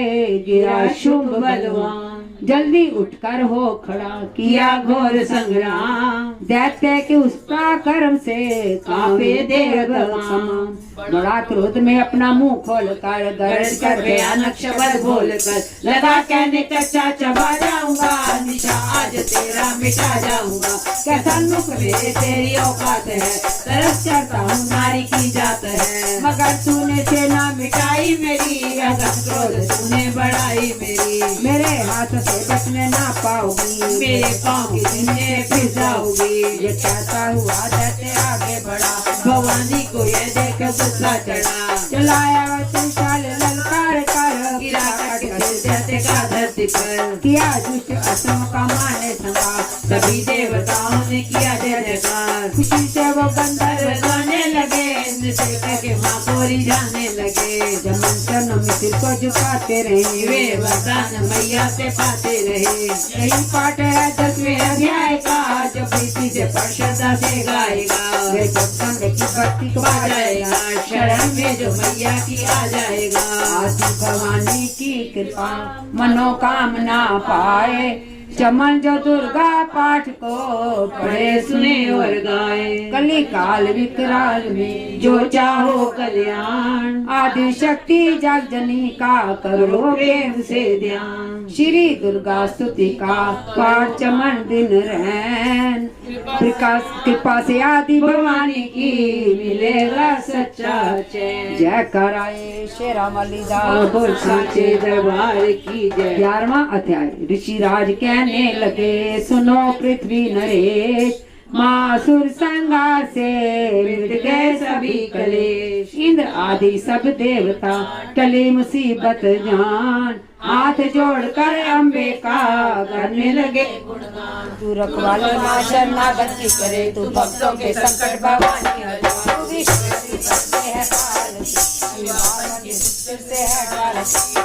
गिरा शुभ बलवान। जल्दी उठकर हो खड़ा किया घोर संग्राम, दैत्य के उस पराक्रम से कांपे देव तमाम। बड़ा क्रोध में अपना मुंह खोल कर गरज कर भयानक शब्द बोलकर लगा कहने कच्चा चबा जाऊंगा। निशा आज तेरा मिटा जाऊंगा। कैसा मुख मेरे तेरी औकात है, तरस करता हूँ नारी की जात है। मगर तूने सेना मिटाई मेरी, अगर क्रोध तूने बढ़ाई मेरी। मेरे हाथ से बचने ना पाओगी, मेरे पाँव की नीचे फिर जाओगी। ये कहता हुआ दैत्य आगे बढ़ा, भवानी को ये देख गुस्सा चढ़ा। चलाया त्रिशूल ललकार कर, गिरा करके सिर दैत्य का धरती पर। किया दुष्ट असुरों का माने संहार। सभी देवताओं ने किया जय जयकार। खुशी से वो गंधर्व गाने लगे, नृत्य करके माँ को रिझाने लगे। जमन चरणों में सिर को झुकाते रहे, वे वरदान मैया से पाते रहे। यही पाठ है 10वें अध्याय का, जो प्रीति से श्रद्धा से गाएगा। वे जब संग की भक्ति को आ जाएगा, शरण में जो मैया की आ जाएगा। आदि भवानी की कृपा मनोकामना पाए। चमन जो दुर्गा पाठ को पढ़े सुने और गाए। कली काल विकराल में जो चाहो कल्याण, आदि शक्ति जगजनी का करो प्रेम से ध्यान। श्री दुर्गा स्तुति का पाठ चमन दिन रैन। कृपा से आदि भवानी की मिलेगा सच्चा चैन। जय कराए शेरा मलिदा बोल साचे दरबार की जय। 11वां अध्याय। ऋषिराज कहने लगे, सुनो पृथ्वी नरेश, मासुर संगार से मिट गए सभी कलेश। इंद्र आदि सब देवता टले मुसीबत जान, हाथ जोड़कर अम्बे का करने लगे गुणगान। तू रखवाला माँ शरणागति करे, तू भक्तों के संकट भवानी हरे। तू विश्व करते है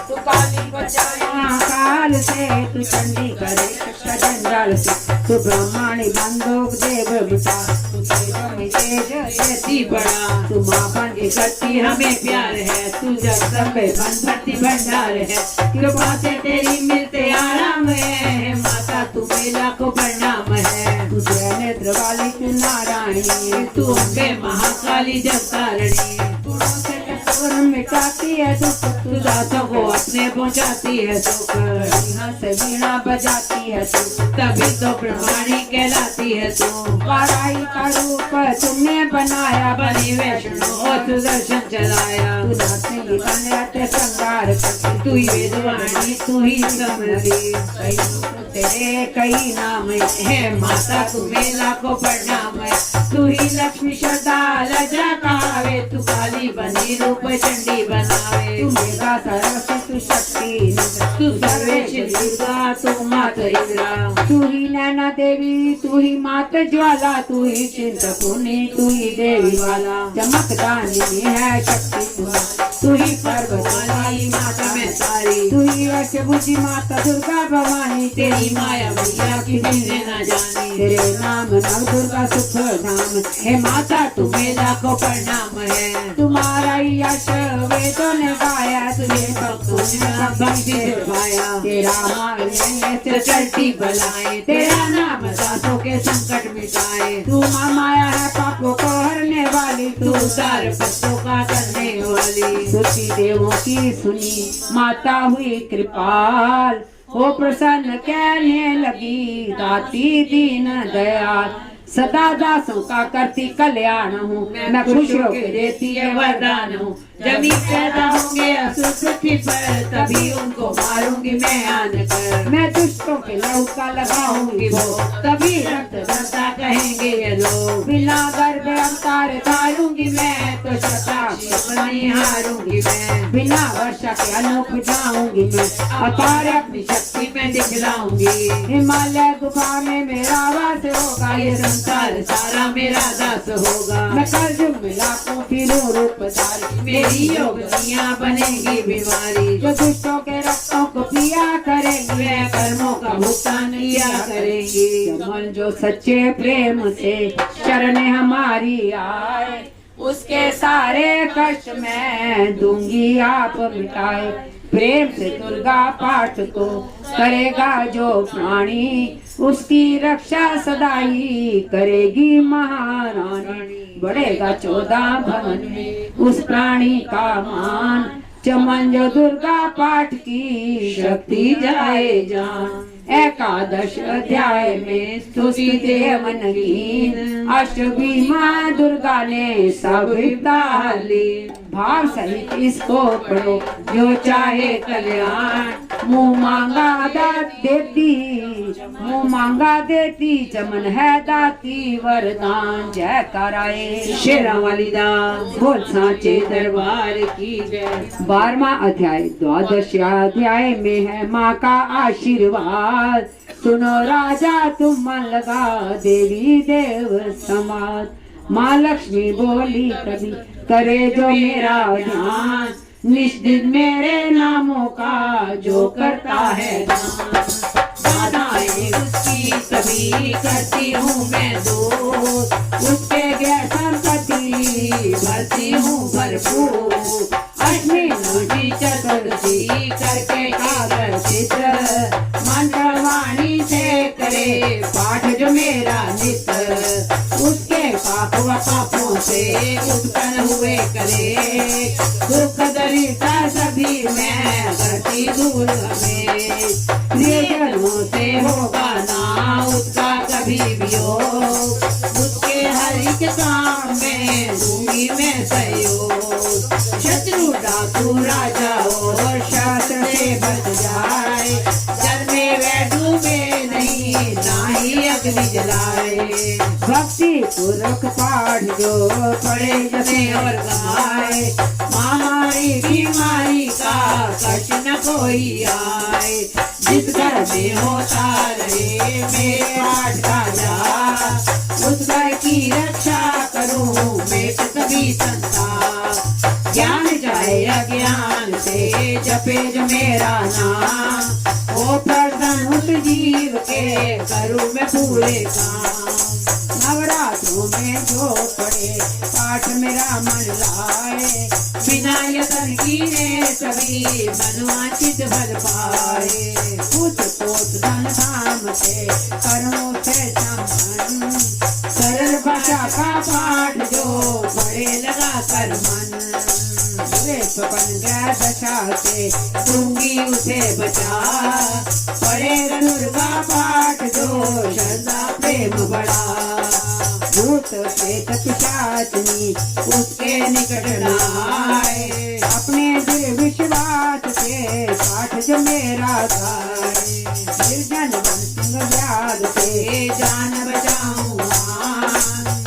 तू काली बचाए काल से, तू चंडी करे शिक्षा जंजाल से। तू ब्रह्माणी बंदोक देव बिता, तू तेजों में तेज जैसी बड़ा। तू माँ बन के करती हमें प्यार है, तू जग सबे बन भरती भंडार है। कृपा से तेरी मिलते आराम है, माता तुम्हें लाखों प्रणाम है। तू जय नेत्र वाली तू नारायणी, तू अम्बे महाकाली जगतारणी। मिटाती है दुख, तू दासों को अपने पहुँचाती है सुख। यहाँ से वीणा बजाती है तू, तभी तो ब्रह्माणी कहलाती है तू। वाराही का रूप तुमने बनाया, बनी वैष्णो और सुदर्शन चलाया। तू नाचने ही बन रहते श्रृंगार करती, तू ही वेदवाणी तू ही समृद्धि। तेरे कई नाम है माता तुम्हें लाखों प्रणाम है। तू ही लक्ष्मी श्रद्धा लज्जा कहावे, तू काली बनी रूप चंडी बनावे। तू मेघा सरस्वती तू शक्ति, तू सर्वेश दुर्गा तू मात इंद्रा। तू ही नैना देवी, तू ही मात ज्वाला, तू ही चिंतपूर्णी, तू ही देवी वाला। चमकदानी है शक्ति तू ही पर्वतवाली, माता में सारी वाली। तू ही अष्टभुजी माता दुर्गा भवानी, तेरी माया मैया किसी ने न जानी। तेरे नाम नव दुर्गा सुख धाम, हे माता तुम्हें लाखों प्रणाम है। तुम्हारा यश वेदों ने गाया, तुझे भक्तों ने सब भक्ति दिलवाया। तेरा मांगने से चलती बलाएं, तेरा नाम दासों के संकट मिटाए। तू माया है पापों को हरने वाली, तू सारे भक्तों का करने वाली। सुखी देवों की सुनी माता हुई कृपाल, हो प्रसन्न कहने लगी दाती दीन दयाल। सदा दासों का करती कल्याण हूँ, मैं खुश होकर देती है वरदान हूँ। जब पैदा होंगे असुर पृथ्वी पर, तभी उनको मारूंगी मैं आन कर। मैं दुष्टों के लहू का लगाऊंगी वो, तभी रक्त धरता कहेंगे ये लोग। बिना गर्भ अवतार धारूंगी मैं तो बनी हारूंगी मैं। बिना वर्षा के अनूप जाऊंगी मैं, अपार अपनी शक्ति में दिखलाऊंगी। हिमालय गुफा में मेरा वास होगा, ये संसार सारा मेरा दास होगा। मैं कलयुग में लाखों फिरूं रूपधारी, मेरी योगियाँ बनेगी बीमारी। जो दुष्टों के रक्तों को पिया करेंगी, वे कर्मों का भुगतान किया करेंगी। मन जो सच्चे प्रेम से शरण हमारी आए, उसके सारे कष्ट मैं दूंगी आप मिटाए। प्रेम से दुर्गा पाठ को करेगा जो प्राणी, उसकी रक्षा सदा ही करेगी महारानी। बढ़ेगा 14 भवन में उस प्राणी का मान, चमन जो दुर्गा पाठ की शक्ति जाए जान। एकादश अध्याय में स्तुति देवन की, अष्टमी माँ दुर्गा ने सब ली। भाव सहित इसको पढ़ो जो चाहे कल्याण, मुँह मांगा देती, मुँह मांगा देती, चमन है दाती वरदान। जय कराए शेरा वाली दास, बोल साचे दरबार की जय। 12वां अध्याय 12वें अध्याय में है माँ का आशीर्वाद। सुनो राजा तुम मन लगा, देवी देव समाज। माँ लक्ष्मी बोली कभी करे जो मेरा ध्यान, निष्दिन मेरे नामों का जो करता है दान। बाधाएं उसकी सभी करती हूँ मैं दूर, उसके गैर संपत्ति भरती हूँ भरपूर। अष्टमी नवमी चतुर्थी करके कागर चित्र, मंत्रवाणी से करे पाठ जो मेरा नित्य। उसके पाप व पापों से उत्पन्न हुए करे, दुख दरिद्रता सभी मैं करती दूर हमें। प्रियजनों से होगा ना उसका कभी वियोग, उसके हर एक काम में दूंगी मैं सहयोग। शत्रु डाकू राजा और शास्त्र से बच जाए, जन्मे वह डूबे नहीं ना ही अग्नि जलाए। भक्ति पूर्वक पाठ जो पढ़े जने और गाए, महामारी बीमारी का कष्ट न कोई आए। जिस घर में होता रहे मेरे पाठ का जा, उस घर की रक्षा करूं मैं सभी संतान। ज्ञान जाए अज्ञान से जपे जो मेरा नाम, ओ प्रसन्न उस जीव के करूं मैं पूरे काम। नवरात्रों में जो पढ़े पाठ मेरा मन लाए, बिना यतन कीने सभी मनवांचित फल पाए। कुछ पोत धन धाम से कर्मों से संपन्न, सरल भाषा का पाठ जो पढ़े लगा कर मन। बुरे स्वपन गया दशा से दूंगी उसे बचा, पढ़े दुर्गा पाठ जो श्रद्धा प्रेम बढ़ा। भूत प्रेत पिशाचनी उसके निकट न आए, अपने दिल विश्वास से पाठ जो मेरा गाए। निर्जन बन सिंह व्याध से जान बचाऊंगा,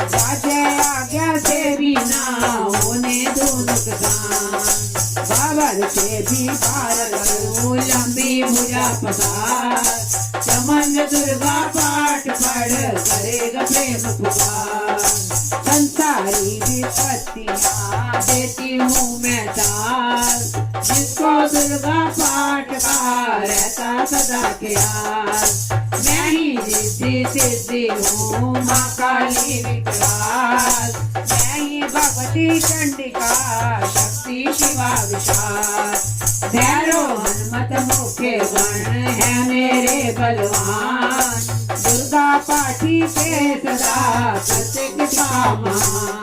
राज्य आज्ञा से भी ना होने दो नुकसान। बाबर से भी पार करूं, लंबी भुजा पसार, चमन दुर्गा पाठ पढ़ करेगा प्रेम पुकार। संसारी विपत्तियां देती हूँ मैं ताल, जिसको दुर्गा पाठ का रहता सदा ख्याल। मैं ही रिद्धि सिद्धि हूँ माँ काली विकराल। मैं ही भगवती चंडिका शक्ति शिवा विशाल। भैरव हनुमत मुख्य गण है मेरे बलवान। दुर्गा पाठी के सदा प्रत्येक महान।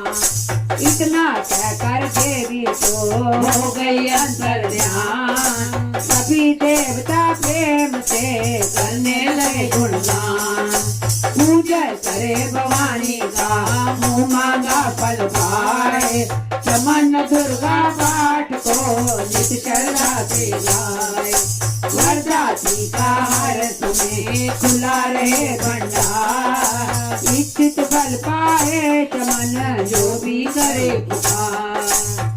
इतना कहकर देवी तो हो गई अंतर ध्यान। सभी देवता प्रेम से करने लगे गुणगान। पूजा करे भवानी का मुँह मांगा फल पाए। चमन दुर्गा पाठ को नित श्रद्धा से गाए। वरदाती का हर समय खुला रहे भंडार। इच्छित फल पाए चमन जो भी करे पुकार।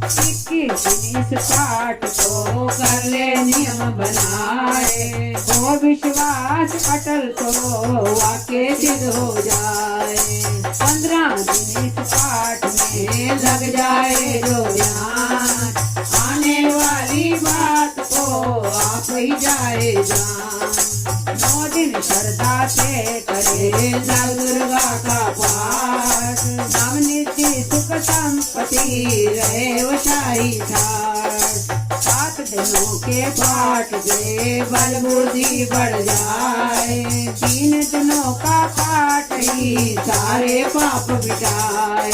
21 दिन इस पाठ तो कर ले नियम बनाए। को विश्वास अटल तो वाक्य सिद्ध हो जाए। 15 दिन इस पाठ में लग जाए जो ध्यान। आने वाली बात को आप ही जाए जान। 9 दिन श्रद्धा से करे नव दुर्गा का पाठ। नवनिधि सुख संपत्ति रहे वो शाही ठाट। 7 दिनों के पाठ से बल बुद्धि बढ़ जाए। 3 दिनों का पाठ ही सारे पाप मिटाए।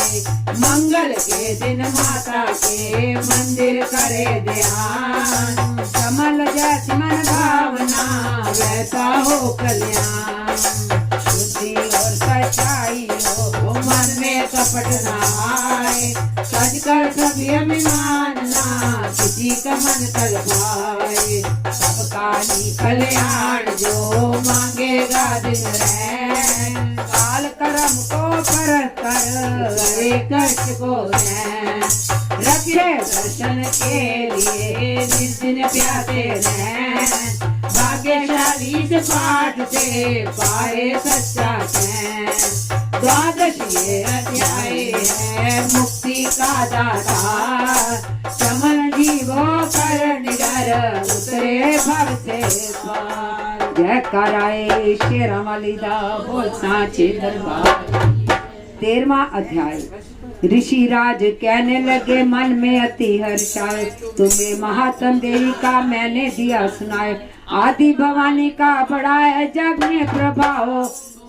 मंगल के दिन माता के मंदिर करे ध्यान। कमल जैसी मन भावना वैसा हो कल्याण। शुद्धि और सच्चाई हो मन में कपट न आए। सज कर सभी अभिमान ना किसी का मन कर पाए। सबका ही कल्याण जो मांगेगा दिन रैन। काल कर्म को कर करे कष्ट को सहन। रखे दर्शन के लिए निर्जन प्यासे रहन। भाग्यशाली से पाठ से पाए सच्चा चैन। 12 ये अध्याय है मुक्ति का दाता। चमन जीवो कर निडर उतरे भव से पार। जय कराए श्री रामालीला बोल साचे दरबार। 13वां अध्याय। ऋषि राज कहने लगे मन में अति हर्ष आए। तुम्हें महात्म देवी का मैंने दिया सुनाए। आदि भवानी का बड़ा है जग में प्रभाव।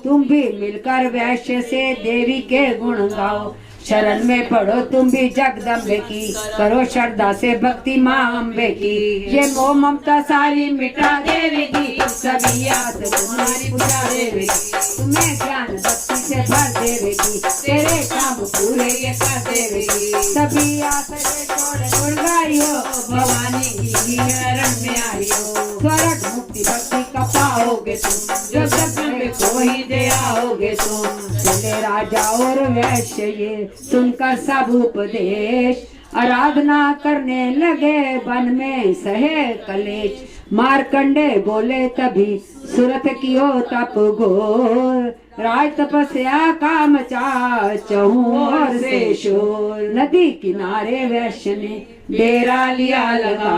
तुम भी मिलकर वैश्य से देवी के गुण गाओ। शरण में पढ़ो तुम भी जगदम्बे की। करो श्रद्धा से भक्ति माँ अम्बे की। ये मोह ममता सारी मिटा देवी की। सभी आस तुम्हारी पूजा देवी की। तुम्हें ज्ञान भक्ति से भर देवी की। तेरे काम पूरे ये कर देवी की। सभी आस छोड़ गुण गाई हो भवानी की शरण में आई हो। स्वर्ग मुक्ति भक्ति का पाओगे तुम। जो जगदम्बे को ही दे आओगे तुम। चले राजा और वैश्य ये सुनकर सब उपदेश। आराधना करने लगे वन में सहे कलेश। मारकंडे बोले तभी सुरत कियो तप घोर। राज तपस्या काम चहु और से शोर। नदी किनारे वैश्य ने डेरा लिया लगा।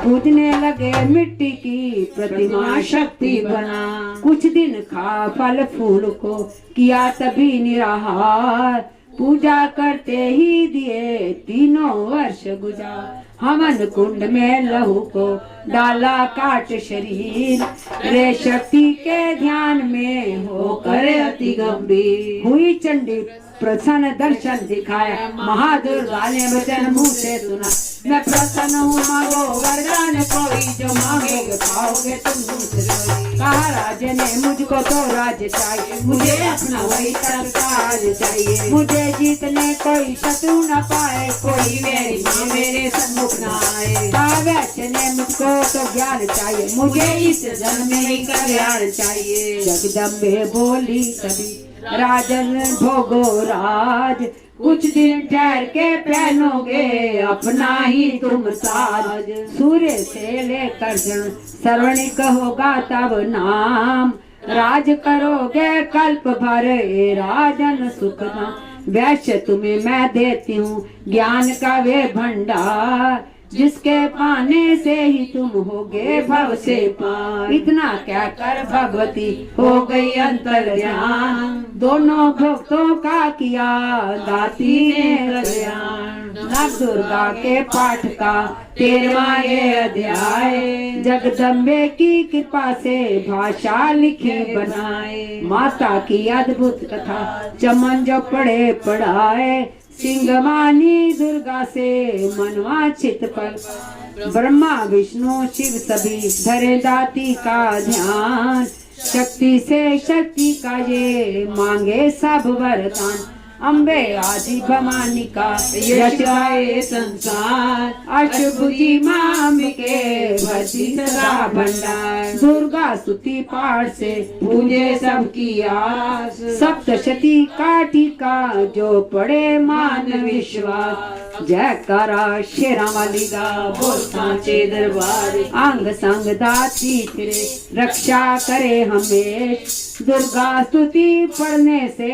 पूजने लगे मिट्टी की प्रतिमा शक्ति बना। कुछ दिन खा फल फूल को किया तभी निराहार। पूजा करते ही दिए 3 वर्ष गुजार। हवन कुंड में लहू को डाला काट शरीर। रे शक्ति के ध्यान में होकर अति गंभीर हुई चंडी प्रसन्न दर्शन दिखाया। महादुर्गा ने वचन मुँह से सुना। मैं प्रसन्न हूँ मांगो वरदान कोई। जो मांगोगे पाओगे तुम दूसरे। कहा राज ने मुझको तो राज चाहिए। मुझे अपना वही सरकार चाहिए। मुझे जीतने कोई शत्रु न पाए। कोई मेरी माँ मेरे सम्मुख न आए। कहा वैश्य ने मुझको तो ज्ञान चाहिए। मुझे इस जन्म में ही कल्याण चाहिए। जगदम्बे बोली तभी राजन भोगो राज। कुछ दिन ठहर के पहनोगे अपना ही तुम साज। सूर्य से लेकर श्रवणिक होगा तब नाम। राज करोगे कल्प भर ए राजन सुख नाम। वैश्य तुम्हें मैं देती हूँ ज्ञान का वे भंडार। जिसके पाने से ही तुम होगे भव से पार। इतना क्या कर भगवती हो गई अंतर ध्यान, दोनों भक्तों का किया दाती ने कल्याण। नव दुर्गा के पाठ का 13वां ये अध्याय, जगदम्बे की कृपा से भाषा लिखे बनाए। माता की अद्भुत कथा चमन जो पढ़े पढ़ाए, सिंहवानी दुर्गा से मनवांछित फल। ब्रह्मा विष्णु शिव सभी धरे दाती का ध्यान, शक्ति से शक्ति का ये मांगे सब वरदान। अम्बे आदि भवानी का यश गाए संसार, अष्टभुजी मां के भरती सदा भंडार। दुर्गा स्तुति पाठ से पूजे सबकी आस, सप्तशती का टीका जो पड़े मान विश्वास। जयकारा शेरा वाली दा बोल सांचे दरबार, अंग संग दाती फिरे रक्षा करे हमेश। दुर्गा स्तुति पढ़ने से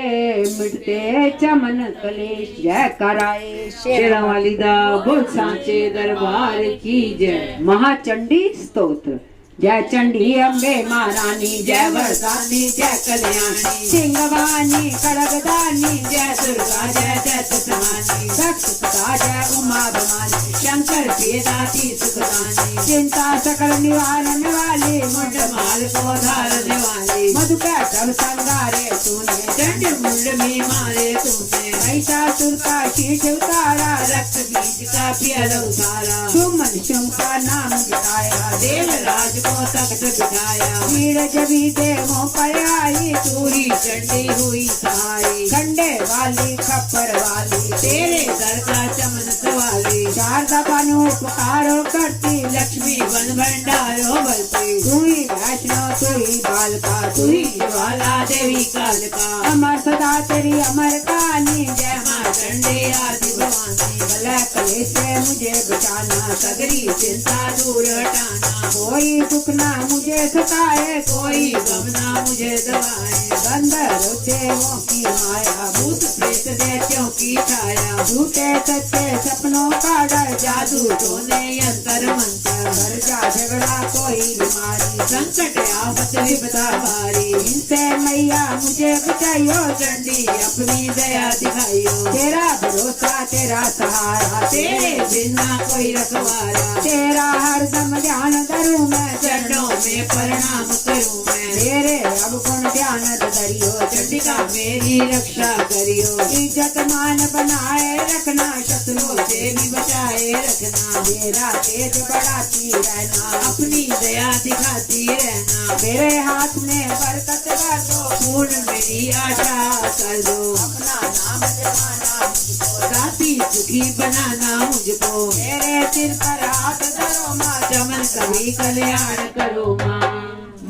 मिटते चमन कलेश। जयकारा शेरा वाली दा बोल सांचे दरबार की जय। महाचंडी स्तोत्र। जय चंडी अम्बे महारानी, जय वरदानी जय कल्याणी। सिंहवानी खड़गदानी, जय दुर्गा जय दत्तवानी। दक्ष सुता जय उमा भवानी, शंकर के दाती सुखदानी। चिंता सकल निवारण वाली, मुंड माल को धारने वाली। मधुकर संगारे तूने, दंड मुंड में मारे तूने। महिषासुर का शीश उतारा, रक्त बीज का पियल उतारा। सुमन शुम का नाम जिताया, देवराज को तख्त बिठाया। भीड़ जबी देवों पर आई, तूरी चंडी हुई सहाय। खंडे वाली खप्पर वाली, तेरे दर का चमन सवाली। शारदा बानु पुकारो करती, लक्ष्मी बन भंडारो बलती। तू ही वैष्णव तू ही बालका, तू ही ज्वाला देवी कालका। अमर सदा तेरी अमर कहानी, जय मां चंडी आदि भवानी। भला कले से मुझे बचाना, सगरी चिंता दूर हटाना। कोई दुख ना मुझे सताए, कोई गम ना मुझे दबाए। गंधर्व देवों की माया, भूत प्रेत दैत्यों की छाया। झूठे सच्चे सपनों का डर, जादू टोने यंत्र मंत्र। घर का झगड़ा कोई बीमारी, संकट आफत विपदा भारी। इनसे मैया मुझे बचाइयो, चंडी अपनी दया दिखाइयो। तेरा भरोसा तेरा सहारा, तेरे बिना कोई रखवारा। तेरा हरदम ध्यान धरूं मैं, चरणों में प्रणाम करूं मैं। तेरे अवगुण ध्यान धरियो, चंडिका मेरी रक्षा करियो। इज्जत मान बनाए रखना, शत्रुओं से भी बचाए रखना। मेरा तेज बढ़ाती रहना, अपनी दया दिखाती रहना। मेरे हाथ में बरकत कर दो, पूर्ण मेरी आशा कर दो। अपना नाम जमाना मुझको, दाती सुखी बनाना मुझको। मेरे सिर पर हाथ धरो माँ, चमन कभी कल्याण करो माँ।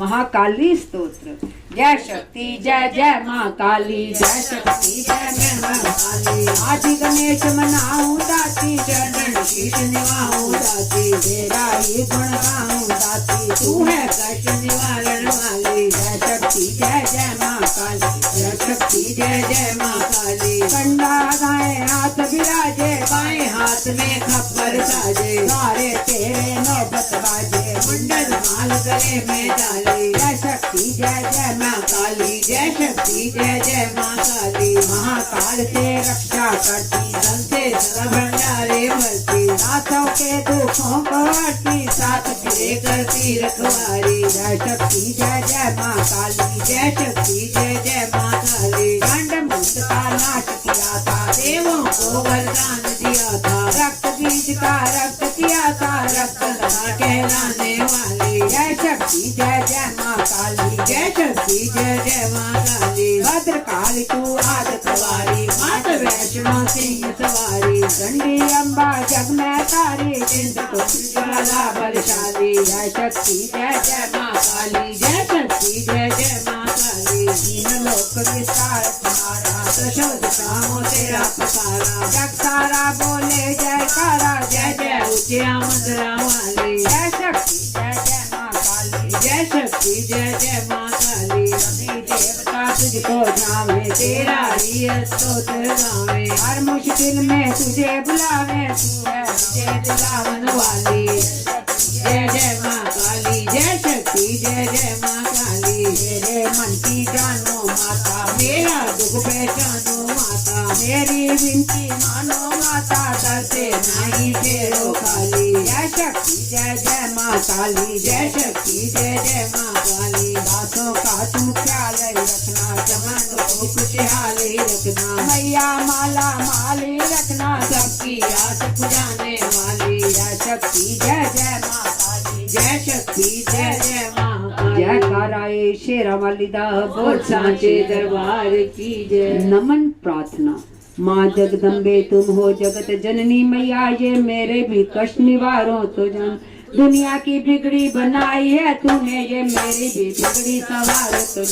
महाकाली स्तोत्र। जय शक्ति जय जय माँ काली, जय शक्ति जय जय माँ काली। आदि गणेश मनाऊं दाती, चरण शीश निभाऊं दाती। तेरा ही गुण गाऊं दाती, तू है कष्ट निवारण वाली। जय शक्ति जय जय माँ काली, जय शक्ति जय जय माँ काली। कंडा दाएं हाथ विराजे, बाएं हाथ में खप्पर साजे। सारे तेरे नौबत बाजे, मुंडन माल गले में डाले। जय शक्ति जय जय माँ काली, जय शक्ति जय जय माँ काली। महाकाल से रक्षा करती, धन से सदा भंडारे भरती। नाथों के दुखों को हरती, साथ फिरे करती रखवारी। जय शक्ति जय जय माँ काली, जय शक्ति जय जय माँ काली। गंड मुंड का नाश किया था, देवों को वरदान दिया था। रक्त बीज का रक्त किया था, रक्त लगा कहलाने वाली। जय शक्ति जय जय माँ काली, जय शक्ति जय जय माँ काली। भद्रकाली तू आद सवारी, मात वैष्णो सिंह सवारी। चंडी अम्बा जग में तारी, चिंतपुर ज्वाला बलशाली। जय शक्ति जय जय माँ काली, जय शक्ति जय जय माँ काली। तीन लोक विस्तार तुम्हारा, प्रशोध कामों तेरा पसारा। जग सारा बोले जयकारा, जय जय उच्चा मंदिरा वाली। जय शक्ति जय जय माँ काली, जय शक्ति जय जय माँ काली, सभी देवता तुझको जावे, तेरा ही स्तोत्र गावे, हर मुश्किल में तुझे बुलावे, तू है जय दिलावन वाली, जय जय माँ काली, जय शक्ति जय जय माँ काली, मेरे मन की जानो माता, मेरा दुख पहचानो माता, मेरी विनती मानो माता, दर से नहीं फेरो खाली, जय शक्ति जय जय माँ काली, जय शक्ति जय जय माँ काली, दासों का तुम ख्याल रखना, जवानों को खुशहाल ही रखना, मैया माला माली रखना, सबकी आस पुजाने वाली, जय शक्ति जय जय माँ काली, जय शक्ति जय जय माँ काली, जय कराए शेरा वाली दा बोल सांचे दरबार की जय। नमन प्रार्थना। माँ जगदम्बे तुम हो जगत जननी मैया, ये मेरे भी कष्ट निवारो तो जन, दुनिया की बिगड़ी बनाई है तूने, ये मेरी भी बिगड़ी सवार तो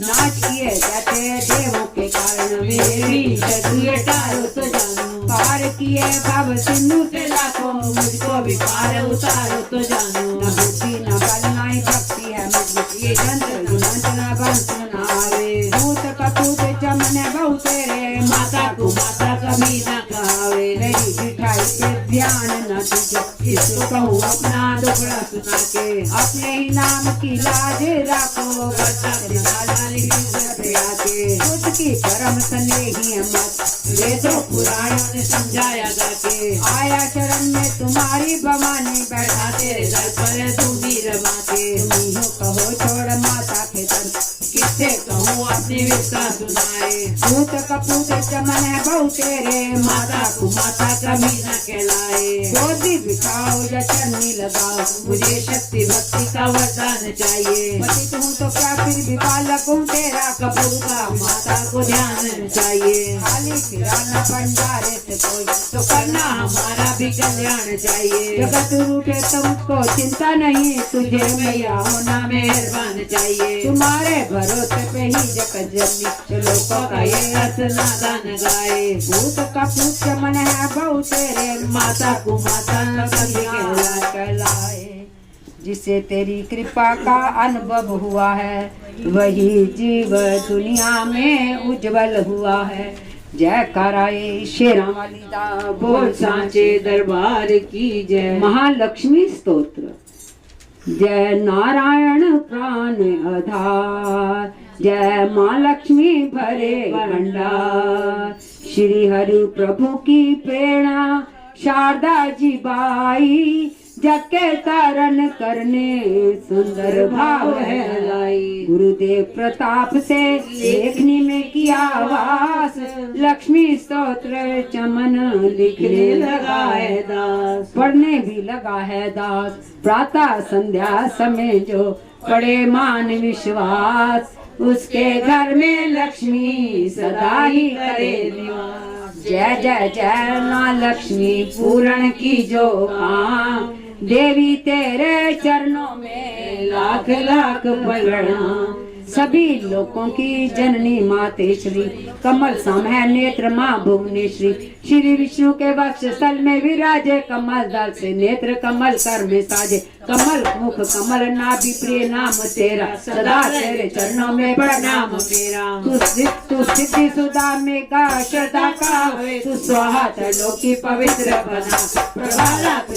नाच किए जाते देवों के कारण, मेरी शत्रु टारो तो जानू, पार किए भव सिंधु से लाखों, मुझको भी पार उतारो तो जानू, न बुद्धि न बल न ही भक्ति है मुझे, ये यंत्र गुणंत न बंस न आवे, भूत कपूत चमन बहु तेरे, माता को माता कभी न कहावे, मेरी मिठाई पे ध्यान न दीजिए, इसको कहूँ अपना दुखड़ा सुना के, अपने ही नाम की लाज रखो, खुद की परम स्नेही है मत, वेदों पुराणों ने समझाया जाके, आया शरण में तुम्हारी भवानी, बैठा तेरे दर पर तू भी रमा के, तुम्ही हो कहो छोड़ माता के दर, किससे कहूँ अपनी विस्तार सुनाए, भूत कपूत चमन है बहु तेरे, माता को माता कभी न कहलाए, गोदी बिठाओ या चन्नी लगाओ, मुझे शक्ति भक्ति का वरदान चाहिए, पतित हूँ तो क्या फिर भी बालक हूँ तेरा, कपूर का माता को ध्यान चाहिए, खाली फिराना भंडारे से कोई तो करना हमारा भी कल्याण चाहिए, जगत रूठे तो मुझको चिंता नहीं, तुझे मैया होना मेहरबान चाहिए, तुम्हारे भरोसे पे ही जगत जननी, चलो का ये अर्थ नादान गाए, भूत कपूत चमन है बहु तेरे, माता को माता कभी कहलाए, जिसे तेरी कृपा का अनुभव हुआ है, वही जीव दुनिया में उज्जवल हुआ है। जय कराए शेरा वाली दा बोल सांचे दरबार की जय। महालक्ष्मी स्तोत्र। जय नारायण प्राण आधार, जय माँ लक्ष्मी भरे भंडार, श्री हरि प्रभु की प्रेरणा शारदा जी बाई, जग के तारण करने सुंदर भाव है लाई। गुरुदेव प्रताप से लेखनी में किया वास, लक्ष्मी स्तोत्र चमन लिखने लगा है दास, पढ़ने भी लगा है दास, प्रातः संध्या समय जो पढ़े मान विश्वास, उसके घर में लक्ष्मी सदा ही करे निवास। जय जय जय माँ लक्ष्मी पूरण की जो काम, देवी तेरे चरणों में लाख लाख प्रणाम। सभी लोकों की जननी माते श्री, कमल सम है नेत्र माँ भुवनेश्वरी, श्री विष्णु के वक्ष स्थल में विराजे, कमल दल से नेत्र कमल कर में साजे, कमल मुख कमल नाभि प्रिय नाम तेरा, सदा तेरे चरणों में प्रणाम मेरा। तू सिद्धि सुधा में गा श्रद्धा का, तू स्वाहा त्रिलोकी पवित्र बना, प्रभात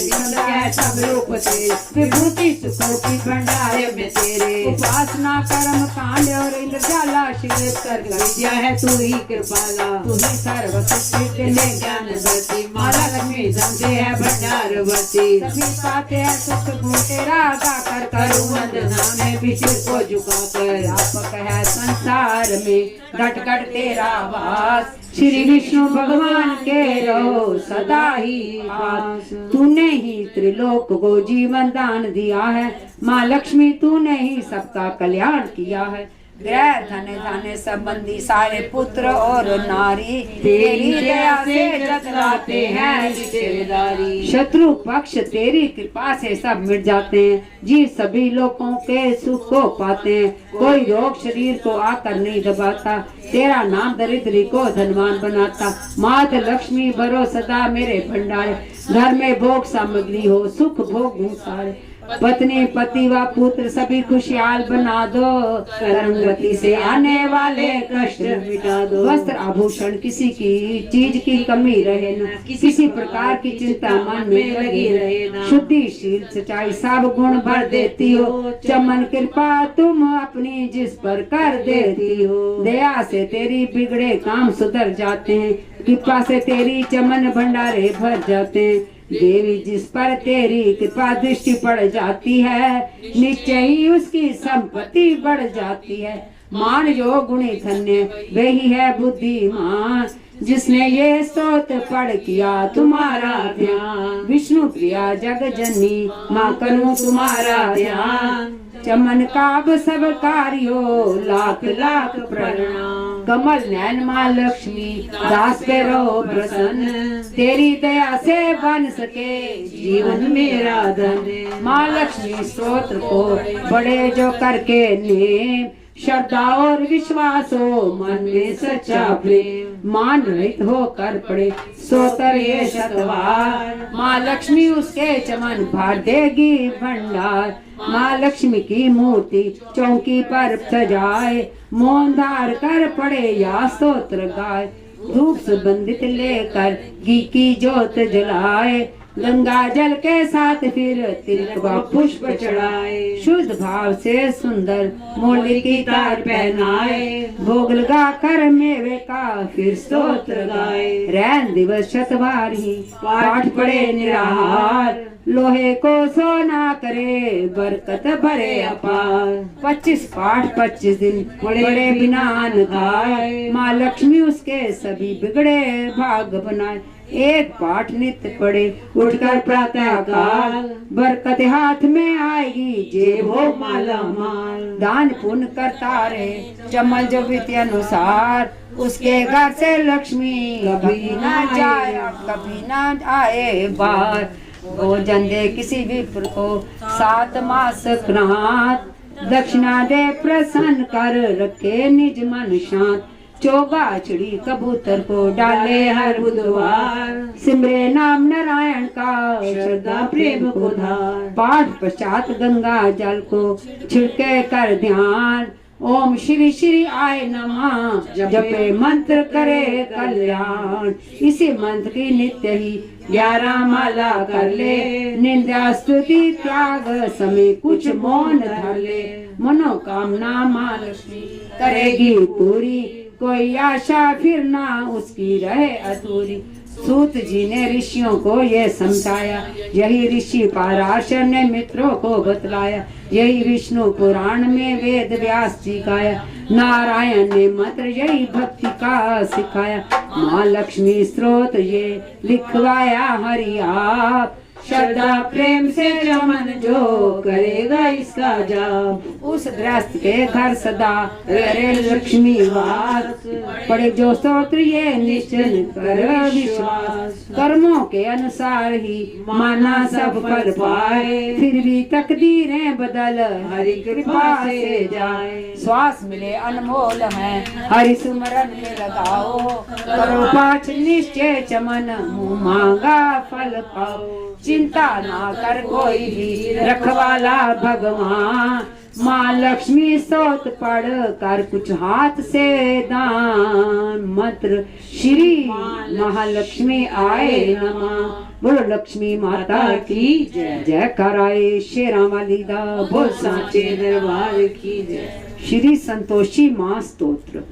सब रूप तेरे, विभूति सुखों की भंडार में तेरे, उपासना कर्म कांड और इंद्रजाला शिवेश्वर विद्या है तू ही कृपाला, तू ही सर्व सृष्टि में ज्ञान भरती, माला लक्ष्मी धन से है भंडार भरती, सभी पाते हैं सुख गुण तेरा गाकर करूं वंदना में भी सिर को झुकाकर, व्यापक है संसार में घट घट तेरा वास, श्री विष्णु भगवान के रहो सदा ही पास। तूने ही त्रिलोक को जीवन दान दिया है, माँ लक्ष्मी तूने ही सबका कल्याण किया है। ग्रह धन धन संबंधी सारे पुत्र और नारी तेरी दया से जतलाते हैं रिश्तेदारी, शत्रु पक्ष तेरी कृपा से सब मिट जाते हैं, जी सभी लोगों के सुख को पाते हैं, कोई रोग शरीर को आकर नहीं दबाता, तेरा नाम दरिद्री को धनवान बनाता। मात लक्ष्मी भरो सदा मेरे भंडारे, घर में भोग सामग्री हो सुख भोग सारे, पत्नी पति व पुत्र सभी खुशहाल बना दो, कर्मवती से आने वाले कष्ट मिटा दो। वस्त्र आभूषण किसी की चीज की कमी रहे न, किसी प्रकार की चिंता मन में लगी रहे न। शुद्धि शील सच्चाई सब गुण भर देती हो, चमन कृपा तुम अपनी जिस पर कर देती हो। दया से तेरी बिगड़े काम सुधर जाते हैं, कृपा से तेरी चमन भंडारे भर जाते हैं। देवी जिस पर तेरी कृपा दृष्टि पड़ जाती है, निश्चय ही उसकी संपत्ति बढ़ जाती है। मान जो गुणी धन्य वही है बुद्धिमान, जिसने ये स्तोत्र पढ़ किया तुम्हारा ध्यान। विष्णु प्रिया जग जननी माँ करूँ तुम्हारा ध्यान, चमन काब सब कार्यो लाख लाख प्रणाम। कमल नैन माँ लक्ष्मी दास पे रहो प्रसन्न, तेरी दया से बन सके जीवन मेरा धन। माँ लक्ष्मी स्तोत्र को बड़े जो करके नेम, श्रद्धा और विश्वास हो मन में सच्चा प्रेम। मान रहित होकर पड़े स्तोत्र ये शतवार, माँ लक्ष्मी उसके चमन भर देगी भंडार। माँ लक्ष्मी की मूर्ति चौकी पर सजाए, मौन धार कर पड़े या स्तोत्र गाए। धूप सुगंधित लेकर घी की जोत जलाए, गंगा जल के साथ फिर तिलक व पुष्प चढ़ाए। शुद्ध भाव से सुंदर मोली की तार पहनाए, भोग लगा कर मेवे का फिर स्तोत्र गाए। रैन दिवस शतवार ही पाठ पढ़े निराहार, लोहे को सोना करे बरकत भरे अपार। 25 पाठ 25 दिन बड़े बिना अन्न खाए, माँ लक्ष्मी उसके सभी बिगड़े भाग बनाए। एक पाठ नित्य पढ़े उठकर प्रातः काल, बरकत हाथ में आएगी जेब हो माला माल। दान पुण्य करता रहे चमल जो विधि अनुसार, उसके घर से लक्ष्मी कभी ना जाए कभी ना आए बार। भोजन दे किसी विप्र को 7 मास कृत, दक्षिणा दे प्रसन्न कर रखे निज मन शांत। चोगा चिड़ी कबूतर को डाले हर बुधवार, सिमरे नाम नारायण का श्रद्धा प्रेम को धार। पाठ पश्चात गंगा जल को छिड़के कर ध्यान, ओम श्री श्री आय नमः जपे मंत्र करे कल्याण। इसी मंत्र की नित्य ही 11 माला कर ले, निंदा स्तुति त्याग समय कुछ मौन धर ले। मनोकामना माँ लक्ष्मी करेगी पूरी, कोई आशा फिर ना उसकी रहे अधूरी। सूत जी ने ऋषियों को ये समझाया, यही ऋषि पराशर ने मित्रों को बतलाया। यही विष्णु पुराण में वेद व्यास जी गाया, नारायण ने मंत्र यही भक्ति का सिखाया। माँ लक्ष्मी स्रोत ये लिखवाया हरि आप, श्रद्धा प्रेम से चमन जो करेगा इसका जाप। उस गृहस्थ के घर सदा करे लक्ष्मी वास, पढ़े जो स्तोत्र ये निश्चय कर विश्वास। कर्मों के अनुसार ही माना सब फल पाए, फिर भी तकदीरें बदल हरि कृपा से जाए। श्वास मिले अनमोल है हरि सुमरन में लगाओ, करो पाठ निश्चय चमन मुँह मांगा फल पाओ। चिंता ना कर कोई भी रखवाला भगवान, माँ लक्ष्मी स्तोत पढ़ कर कुछ हाथ से दान। मंत्र श्री महालक्ष्मी आए नमः, बोलो लक्ष्मी माता की जय। जय कराए शेरा वाली दा, बोल साचे दरबार की जय। श्री संतोषी माँ स्तोत्र।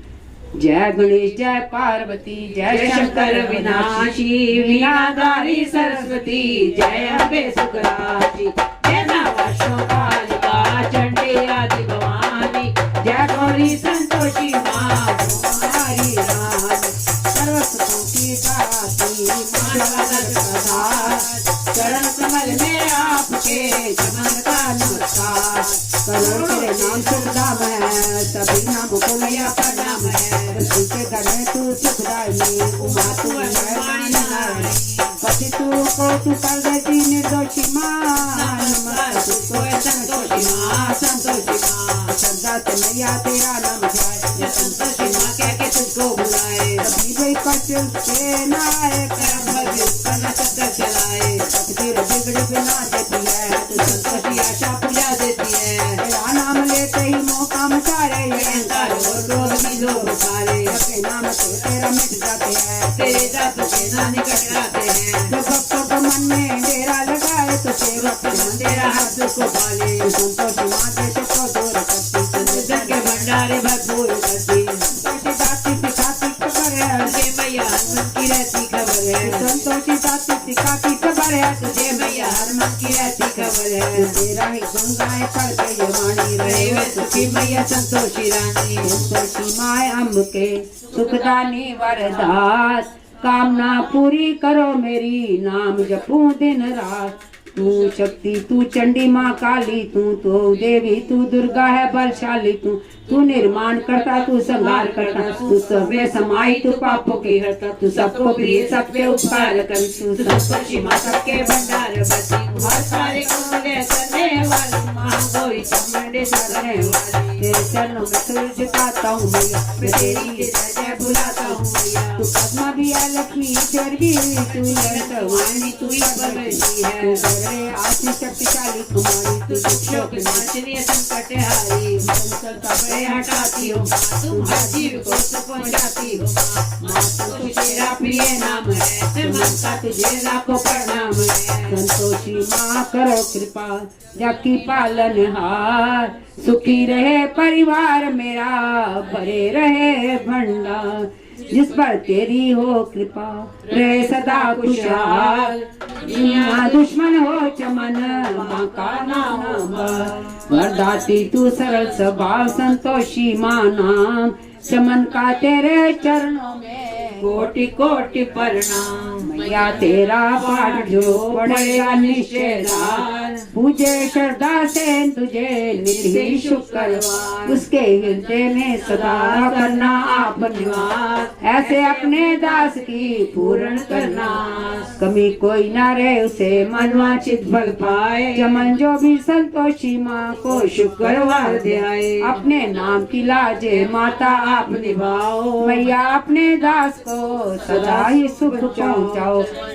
जय गणेश जय पार्वती जय शंकर विनाशी, वीणाधारी सरस्वती जय अम्बे सुखराशि। जय नवशो कालिका चंडी आदि भवानी, जय गौरी संतोषी माँ तुम्हारी रानी। सरस्वती दाती चरण कमल में आपके चमन का नमस्कार। करोड़ तेरे नाम सुखधाम है, सभी नाम को लिया प्रणाम है। के घर में तू सुखदायिनी, उमा तू है पति तू को तू कर देती निर्दोषी माँ। तू को संतोषी माँ, संतोषी माँ। श्रद्धा से मैया तेरा नाम जाए, संतोषी माँ कह के तुझको बुलाए। कभी भी कष्ट से ना आए, करम भजी उसका न चक्कर चलाए। तकदीर बिगड़ी बिना देती है, तू संतोषी तुझे ना निकट आते हैं। जब भक्तों को मन में डेरा लगाए तो सेवक तेरा हर दुख को पाले। संतोषी माँ देश को दूर करती, धन के भंडारे भरपूर करती, संतोषी दाती सिखाती खबर है, तुझे मैया हर मन की रहती खबर है। संतोषी दाती सिखाती खबर है, तुझे मैया हर मन की रहती खबर है। तेरा ही गुण गाए पढ़ते ये वाणी रहे रहे वे सुखी मैया संतोषी रानी। संतोषी माए अम्बके सुखदानी वरदात, कामना पूरी करो मेरी, नाम जपूं दिन रात। तू शक्ति तू चंडी माँ काली, तू तो देवी तू दुर्गा है बलशाली। तू निर्माण करता तू संहार करता, तू सब में समाई तू पापों की हरता। तू सबको प्रिय सबके उपकार कर, तू संतोषी माँ सबके भंडार बसी, हर सारे कुंडले करने वाली, महागौरी चामुंडे सरने वाली। तेरे चरणों में सिर झुकाता हूँ मैया, मैं तेरी जय बुलाता हूँ मैया। तू पद्मा भी है लक्ष्मी ईश्वर भी, तू वाणी तू ही परमेश्वरी है। रे आदि शक्तिशाली कुमारी, तू दुष्टों की नाचनी संकट हारी, बड़े हटाती हो तुम हर जीव को सुख पहुंचाती हो। माँ संतोषी तेरा प्रिय नाम है, मन का तुझे लाखों प्रणाम है। संतोषी माँ करो कृपा जाकी पालनहार, सुखी रहे परिवार मेरा, भरे रहे भंडार। जिस पर तेरी हो कृपा रहे सदा खुशहाल, दुनिया दुश्मन हो चमन माँ का नाम वरदाती तू सरल स्वभाव, संतोषी माँ नाम चमन का तेरे चरणों में कोटि कोटि प्रणाम। मैया तेरा पाठ जो पढ़ेगा निश्चयदार, पूजे श्रद्धा से तुझे निर्भय शुक्रवार। उसके हृदय में सदा करना आप निवास, ऐसे अपने दास की पूर्ण करना। कमी कोई ना रहे उसे मनवांचित फल पाए, चमन जो भी संतोषी माँ को शुक्रवार दे आए। अपने नाम की लाजे माता आप निभाओ, मैया अपने दास को सदा ही सुख पहुँचाओ।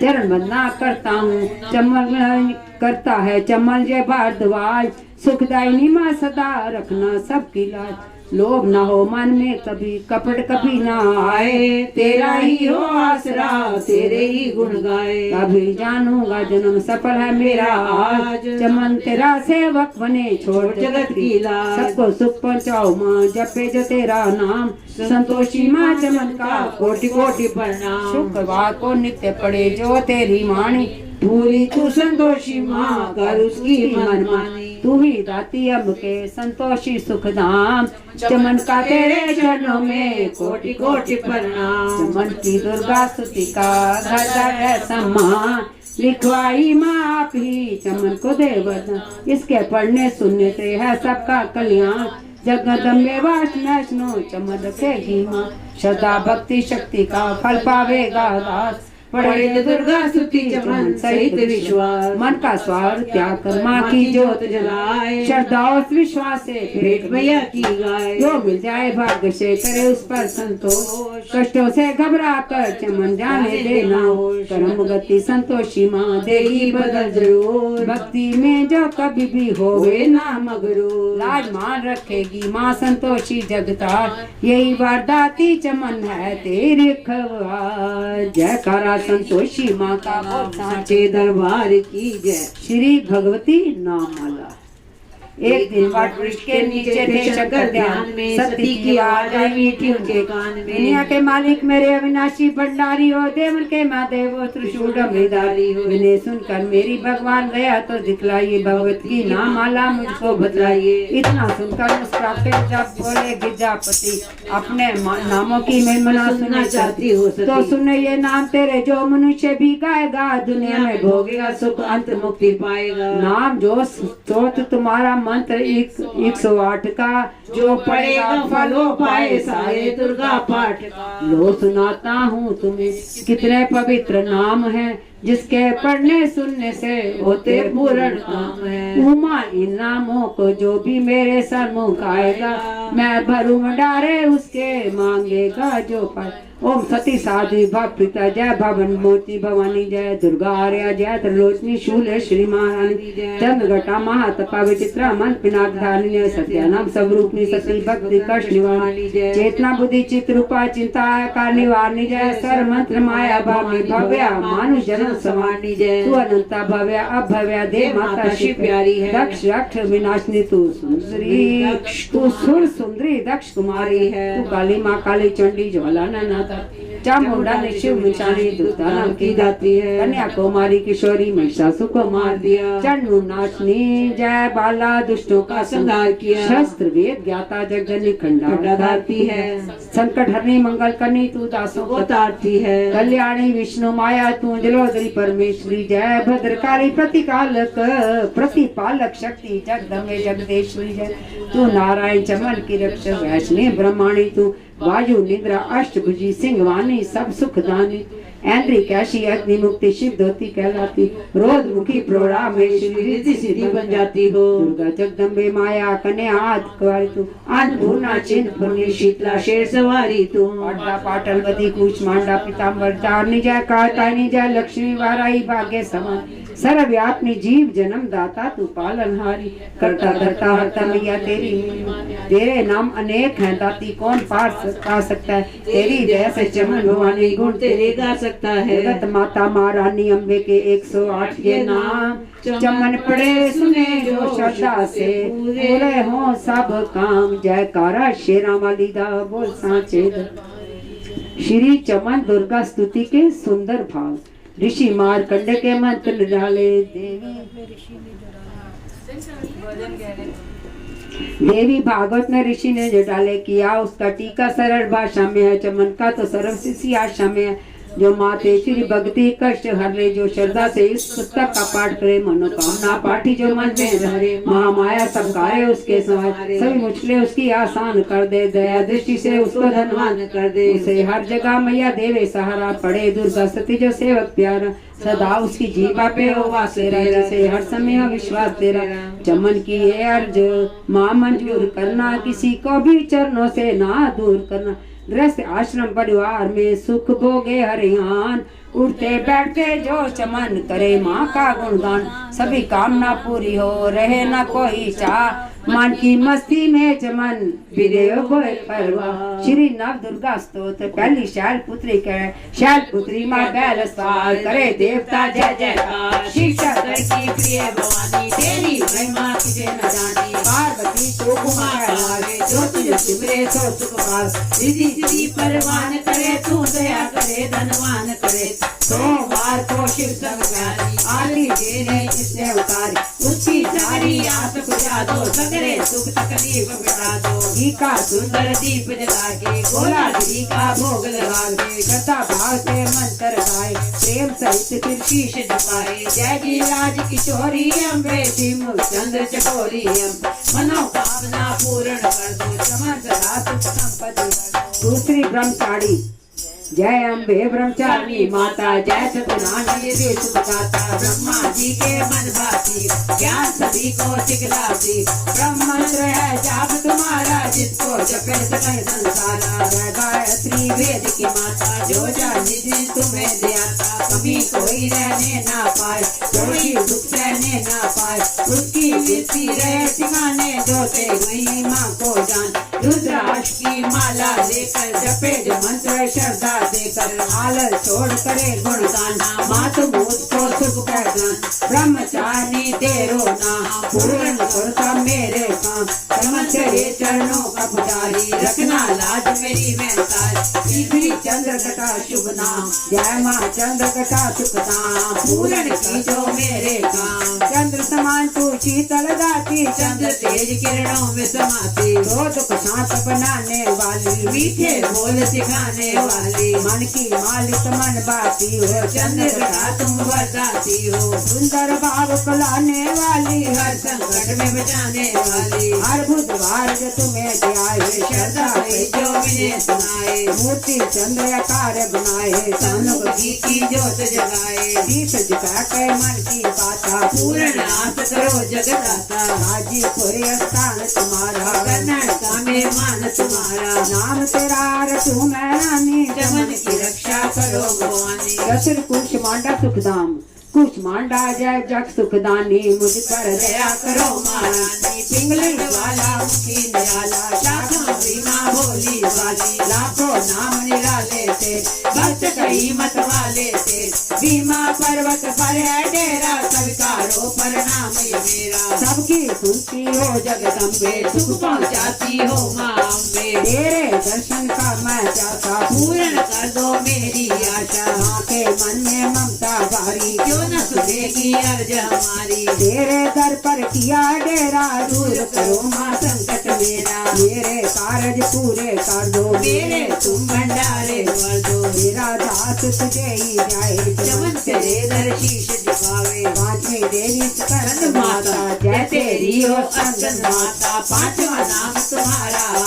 चरण वंदना करता हूँ चमन करता है चमन जय भारद्वाज, सुखदायिनी माँ सदा रखना सबकी लाज। लोभ न हो मन में कभी कपट कभी ना आए, तेरा ही हो आसरा तेरे ही गुण गाए। कभी जानूंगा जन्म सफल है मेरा आज, चमन तेरा सेवक बने छोड़ जगत की लाज। सबको सुख पहुँचाओ माँ जपे जो तेरा नाम, संतोषी माँ चमन का कोटि कोटि प्रणाम। शुक्रवार को नित्य पड़े जो तेरी वाणी, भूली तू संतोषी माँ कर उसकी मनमानी। तू ही दाती अब के संतोषी सुखधाम, चमन का तेरे चरणों में कोटि कोटि प्रणाम। चमन की दुर्गा स्तुति का घर घर है सम्मान, लिखवाई माँ आप ही चमन को दे वरदान। इसके पढ़ने सुनने से है सबका कल्याण, जगदम्बे वैष्णो चमन रखेगी माँ। श्रद्धा भक्ति शक्ति का फल पावेगा दास, पढ़े जो दुर्गा स्तुति चमन सहित विश्वास। मन का स्वार्थ त्याग कर माँ की जोत जलाए, श्रद्धा और विश्वास से भेंट मैया की गाए। जो मिल जाए भाग्य से करे उस पर संतोष, कष्टों से घबरा कर चमन जाने देना होश। कर्म गति संतोषी माँ देगी बदल जरूर, भक्ति में जो कभी भी होवे ना मगरूर। लाज मान रखेगी माँ संतोषी जगतार, यही वारदाती चमन है तेरी खबर। जयकारा संतोषी माँ का बोल सांचे दरबार की जय। श्री भगवती नाम माला। एक दिन वट वृक्ष के नीचे थे शंकर ध्यान में, सती की आवाज आई मीठी उनके कान में। दुनिया के मालिक मेरे अविनाशी भंडारी हो, देवन के महादेव हो, त्रिशूल मृदारी हो। इन्हें सुनकर मेरी भगवान गया तो दिखलाइए, भगवत की नाम माला मुझको बतलाइए। इतना सुनकर मुस्कुराते जब बोले गिरजापति, अपने नामों की महिमा सुनना चाहती हो तो सुन ये नाम तेरे, जो मनुष्य भी गाएगा दुनिया में भोगेगा सुख, अंत मुक्ति पाएगा। नाम जो स्रोत तुम्हारा मंत्र 108 का, जो पढ़ेगा फलो पाए सारे दुर्गा पाठ का। लो सुनाता हूँ तुम्हें कितने पवित्र नाम है, जिसके पढ़ने सुनने से होते पूर्ण काम है। उमा इन नामों को जो भी मेरे सन्मुख आएगा, मैं भरू भंडारे उसके मांगेगा जो पाए। ओम सती साध्वी भव पिता जय भवन मूर्ति भवानी जय दुर्गा आर्या जय त्रिलोचनी शूल श्री महारानी चंद्र घटा महातपा विचित्रा मन पिनाक धारिणी जय सत्यानाम स्वरूपनी सती भक्ति कष्ट निवारणी जय चेतना बुद्धि चित रूपा चिंता का निवारणी जय सर मंत्र माया भावी भव्या मानुष जन्म सवारणी जय तू अनंता भव्या अभव्या देव माता शिव प्यारी है। दक्ष रक्ष विनाशनी तू सुंदरी, तू सुर सुंदरी दक्ष कुमारी है। तू काली माँ काली चंडी ज्वाला नाथ चामुंडा ने शिव मिचानी दुर्गा नाम की दाती है। कन्याकुमारी किशोरी महिषासुर को मार दिया। चंडू नाचनी जय बाला दुष्टों का संहार किया। शस्त्र वेद ज्ञाता जगजनी खंडा धारती है। संकट हरनी मंगल करनी तू दासों को तारती है। कल्याणी विष्णु माया तू जलोदरी परमेश्वरी जय भद्रकाली प्रतिकालक प्रतिपालक शक्ति जगदम्बे जगदेश्वरी जय तू नारायण चमन की रक्षा वैष्णवी ब्रह्माणी तू वायु निद्रा अष्टभुजी सिंहवानी सब सुखदानी ऐन्द्री कैशी अग्नि मुक्ति शिव धोती कहलाती। रोध मुखी प्रोड़ा में रिद्धि सिद्धि बन जाती हो। दुर्गा जगदम्बे माया कन्या आदि कुंवारी तू अन्नपूर्णा चिंतपूर्णी शीतला शेर सवारी तू पाटला पाटलवती कूच मांडा पीताम्बर चारणी जय कात्यायनी जय लक्ष्मी वाराई भाग्य समान सर्वव्यापनी जीव जन्म दाता तू पालनहारी करता धरता हरता मैया तेरे नाम अनेक हैं दाती कौन पा सकता है। तेरी जैसे चमन भवानी गुण तेरे गा सकता है। जगत माता महारानी अम्बे के 108 ये नाम चमन पड़े सुने जो श्रद्धा से पूरे हो सब काम। जयकारा शेरा वाली दा बोल सांचे श्री चमन दुर्गा स्तुति के सुंदर भाव ऋषि मार्कंड के मंत्र डाले। देवी भागवत में ऋषि ने जो डाले किया उसका टीका सरल भाषा में है। चमन का तो सरल सी आशा में है। जो माते श्री भक्ति कष्ट हर ले जो श्रद्धा से इस पुस्तक का पाठ करे मनोकामना पाठी जो मन में धरे। महामाया सब कार्य उसके सहारे सभी मुश्किलें उसकी आसान कर दे। दया दृष्टि से उसको धनवान कर दे। उसे हर जगह मैया देवे सहारा पड़े। दुर्गा सती जो सेवक प्यारा सदा उसकी जीवा पे हो वासेरा से हर समय विश्वास तेरा। चमन की ये अर्ज माँ मंजूर करना किसी को भी चरणों से ना दूर करना। गृहस्थ आश्रम परिवार में सुख भोगे हरियान उठते बैठते जो चमन करे माँ का गुणगान। सभी कामना पूरी हो रहे न कोई चाह मन की मस्ती में चमन विदेव कोई परवाह। श्री नव दुर्गा स्तोत्र पहली शैल पुत्री करे शैल पुत्री माँ बैल सवार करे देवता जय जयकार। शिक्षा की प्रिय भवानी तेरी महिमा किसे न जानी। पार्वती तो कुमार जो तुझे सिमरे सो सुख पाल। रिद्धि सिद्धि परवान करे तू दया करे धनवान करे। सोमवार को शिव संग प्यारी आरती देने जिसने उतारी उसकी सारी आस बुझा दो सगरे सुख तकलीफ मिटा दो। घी का सुंदर दीप जला के गोला गिरी का भोग लगा दे। कथा भाव से मंत्र गाए प्रेम सहित फिर शीश झुकाए। जय जी राज किशोरी अम्बे सिंह चंद्र चकोरी मनोकामना पूर्ण कर दो। चमन सदा सुख संपत्ति। दूसरी ब्रह्मचारी जय अम्बे ब्रह्मचारिणी माता जय सतनामी सुखदाता। ब्रह्मा जी के मन भाती ज्ञान सभी को सिखलाती। ब्रह्म मंत्र है जाप तुम्हारा जिसको जपे सके संसारा। गायत्री वेद की माता जो जाने दिन तुम्हें दियाता। कभी कोई रहने ना पाए कोई दुख सहने ना पाए। उसकी विधि रहे सिखाने दो ते वही माँ को जान। रुद्राक्ष की माला लेकर जपे जो मंत्र श्रद्धा देकर आलस छोड़ करे गुणगान। मात मूत को सुख पहचान ब्रह्मचारी तेरो नाम पूर्ण करता मेरे काम। समझे चरणों का पुजारी रखना लाज मेरी महतार। श्री चंद्र कटा शुभ नाम जय माँ चंद्र कटा सुख नाम। पूर्ण की जो मेरे काम चंद्र समान तू शीतल दाती। चंद्र तेज किरणों में समाती। दो दुख शांत बनाने वाली मीठे बोल सिखाने वाली। मन की मालिक मन बाती हो चंद्र का तुम बरसाती हो। सुंदर भाव को लाने वाली, हर संकट में बचाने वाली, हर बुधवार जो तुम्हें ध्याए, श्रद्धा से जो विनय सुनाए, मूर्ति चंद्र कार्य बनाए, सनुग घी की जोत जगाए, शीश झुका के मन की बाता, पूर्ण आस करो जगदाता, हाजीपुर स्थान तुम्हारा, कर्नाटका में मान तुम्हारा, नाम तेरा रटू मैं रानी, चमन की रक्षा करो भवानी, दसर कुश मांडा सुखदाम, कुछ मांडा जय जग सुखदानी, मुझ पर दया करो महारानी, पिंगली वाला मुखी निराला, शाखा बीमा भोली वाली, लाखों नाम निराले थे, भक्त कई मत वाले थे, भीमा पर्वत पर है डेरा, स्वीकारो प्रणाम ये मेरा, सबकी सुनती हो जगदम्बे सुख पहुँचाती हो माँ अम्बे, तेरे दर्शन का मैं चाहता, पूर्ण कर दो मेरी आशा, माँ के मन में ममता भारी, क्यों न सुनेगी अर्ज हमारी, तेरे दर पर किया डेरा, दूर करो माँ संकट मेरा, मेरे कारज पूरे कर दो, मेरे तुम भंडारे भर दो, मेरा दास तुझे ही जाए, चमन तेरे दर शीश झुकावे, पांचवी देवी स्कंद स्कंद माता जय तेरी हो स्कंद स्कंद माता, पांचवा नाम तुम्हारा,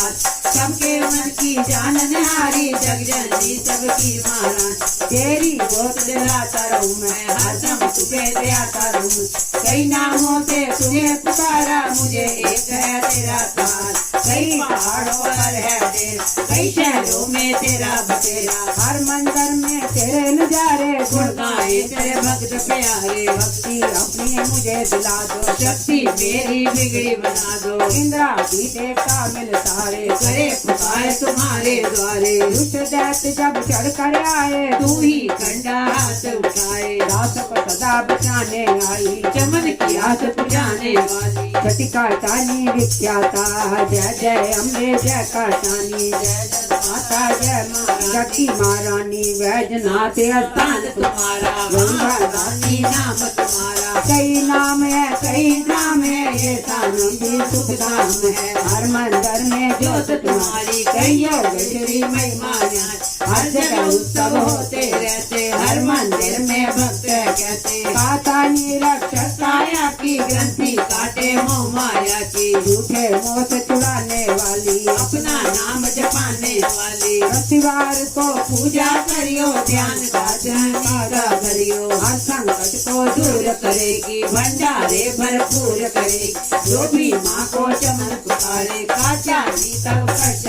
सबके मन की जाननहारी, जग जननी सबकी महारानी, तेरी जोत दिलाता रहूं मैं, हरदम तुम्हें दयाता रहूं, कई नामों से तुम्हें पुकारा, मुझे एक है तेरा तार, कई पहाड़ों पर है डेर, कई शहरों में तेरा बसेरा, हर मंदिर में तेरे नजारे, गुण गाए तेरे भक्त प्यारे, भक्ति अपनी मुझे दिला दो, शक्ति मेरी बिगड़ी बना दो, इंद्रा की देवता मिल सारे, करे पुकार तुम्हारे द्वारे, दुष्ट दैत्य जब चढ़ कर आए, तू ही कंडा हाथ उठाए, दास को सदा बचाने आई, चमन की आस पुजाने वाली, छटिका टानी विख्याता, जय जय अम्बे जय काटानी, जय जय माता जय माँ जगती महारानी, वैजनाथ स्थान स्थान तुम्हारा, गंगा रानी नाम तुम्हारा, कई नाम है कई नाम है, ये स्थान भी सुख धाम है, हर मंदिर में जोत ज्योत तुम्हारी, कई योगेश्वरी महिमा ज्ञान, हर जगह उत्सव होते रहते, हर मंदिर में भक्त कहते, कातानी रक्षक काया की ग्रंथि काटे मोह माया की, झूठे मोह से छुड़ाने वाली, अपना नाम जपाने वाली, रविवार को पूजा करियो ध्यान का ध्यान करियो, हर संकट को दूर करेगी, भंडारे भरपूर करेगी, जो भी माँ को चमन पुकारे, काचा तब कट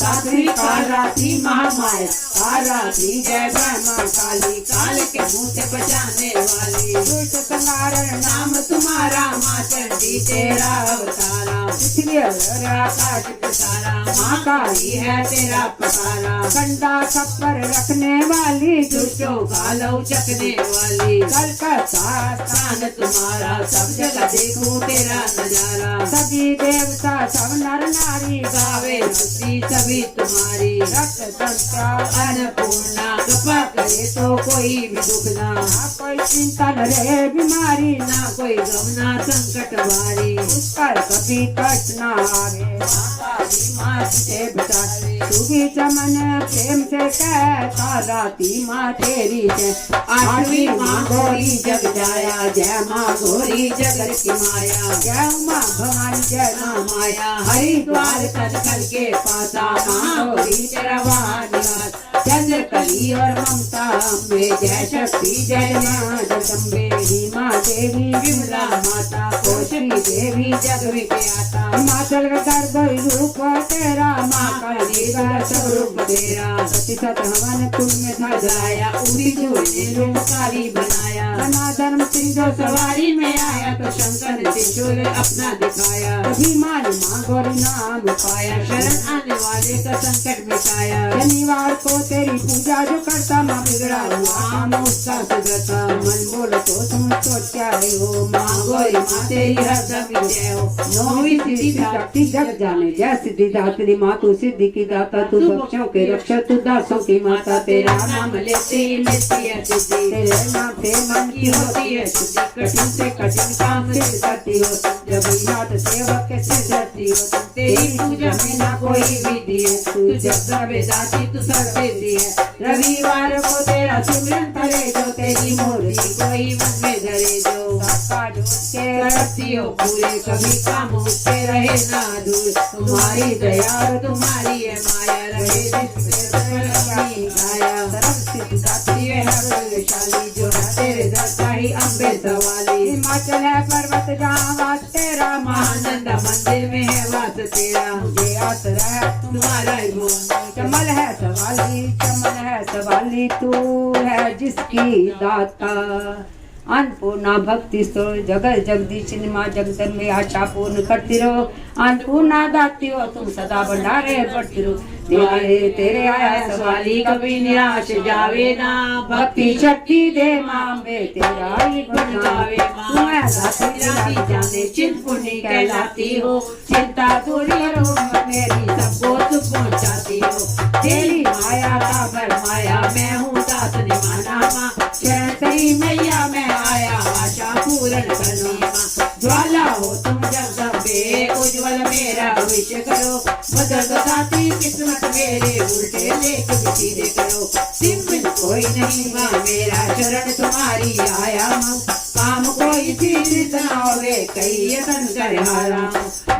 सात्री काराती महामाया, काराती जय ब्रह्मा काली, काल के मुँह से बचाने वाली, दुष्ट संहारण नाम तुम्हारा माँ चंडी तेरा अवतारा, इसलिए आकाश पसारा, माँ काली है तेरा पसारा, कंडा सब पर रखने वाली, दुष्टों का लौ चकने वाली, कलकत्ता स्थान तुम्हारा, सब जगह देखो तेरा नजारा, सभी देवता सब नर नारी, गावे भक्ति सभी तुम्हारी, रक्त तंत्र अन्नपूर्णा कृपा करे तो कोई भी दुख ना, ना कोई चिंता न रहे बीमारी, ना कोई गम ना संकट भारी, उस पर कभी कष्ट न आवे, माँ से बचावे, तू भी चमन प्रेम से कहता, राती माँ तेरी जय, आठवीं माँ गौरी जग जाया, जय माँ गौरी जगत की माया, जय माँ भवानी जय माँ माया, हरिद्वार कल कल के पासा, माँ गौरी तेरा वहाँ निवास, चंद्र कली और ममता अम्बे, जय शक्ति जय माँ जगदम्बे, रीमा देवी विमला माता, कोशली देवी जग विख्याता, हिमाचल का गर्भ रूप तेरा, माँ काली का सब रूप तेरा, प्रतिशत हवन कुल में था सजाया उड़ी ने रूपकारी बनाया, बना धर्म सिंह जो सवारी में आया तो शंकर ने त्रिशूल अपना दिखाया, अभिमान माँ गौरी नाम पाया शरण आने वाले का संकट मिटाया, शनिवार को तेरी पूजा जो करता, माँ बिगड़ा हुआ आम उसका सुधरता, मन बोलो तो तुम सोच क्या रहे हो, माँ गौरी माँ तेरी हरदम जय हो, नौवीं सिद्धि शक्ति जग जाने, जय सिद्धिदात्री माँ तू सिद्धि की दाता, तू बख्शों के रक्षक, तू दासों की माता, तेरा तेरा नाम लेते ही मिलती है सिद्धि, तेरे नाम से मन की होती है शुद्धि, कठिन से कठिन काम सिद्ध करती हो, जब याद सेवक के सिर धरती करती हो तुम, तेरी पूजा में ना कोई विधि है, तू जब सबे जाती तू सब देती है। रविवार को तेरा सिमरन करे जो, तेरी मूर्ति कोई मन में धरे जो, सबका जोड़ के करती हो पूरे कभी काम उससे रहे ना दूर। तुम्हारी दया और तुम्हारी है माया, रहे छाया गाती है हर्षशाली, जो है तेरे दर का ही अम्बे सवाली। हिमाचल है पर्वत जहाँ वास तेरा, महानंद मंदिर में है वास तेरा, मुझे आसरा है तुम्हारा ही गुण। चमल है सवाली, चमन है सवाली, तू है जिसकी दाता। अन्नपूर्णा भक्ति स्तो जगत जगदीश माँ जगदन में आशा पूर्ण करती रहो। अन्नपूर्णा दाती हो तुम सदा भंडारे बढ़ती रहो। तेरे आया सवाली कभी निराश जावे ना, भक्ति शक्ति दे माँ बे तेरा ही गुण गावे। तू है दाती जाने चिंतपुर्णी कहलाती हो, चिंता दूरी करो मेरी सबको तू पहुँचाती हो। तेरी माया का फरमाया मैं हूँ दास ने माना माँ, शरण तेरी मैया मैं आया आशा पूर्ण करनी माँ। ज्वाला हो तुम जगदम्बे उज्ज्वल मेरा भविष्य करो, बदल बताती किस्मत मेरे उल्टे लेख सीधे करो। सिंह कोई नहीं माँ मेरा शरण तुम्हारी आया माँ, काम कोई चीज न होवे कई यतन कर हारा।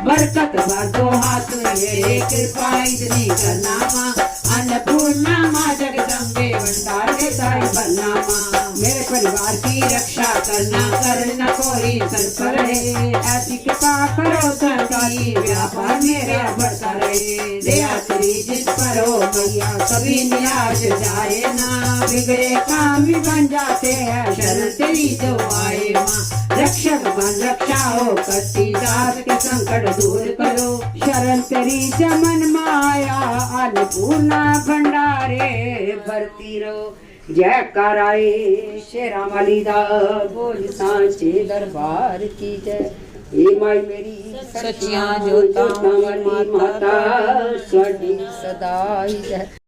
बरकत भर दो हाथ मेरे कृपा इतनी करना माँ, अन्नपूर्णा माँ जगदम्बे भंडार के साई बनना माँ। मेरे परिवार की रक्षा करना कर न कोई सर पर रहे, ऐसी कृपा करो सरकारी व्यापार मेरा बढ़ता रहे। दया तेरी जिस पर हो मैया कभी निराश जाए ना, बिगड़े काम भी बन जाते हैं शरण तेरी जो आए माँ। रक्षक बन रक्षा हो करती दास के संकट दूर करो, शरण तेरी चमन माया अन्नपूर्णा भंडारे भरती रहो। जय कराए शेरा वाली दा बोल सांचे दरबार की जय। हे माई मेरी सचियां जोतां वाली माता, स्वाडी सदा ही जय।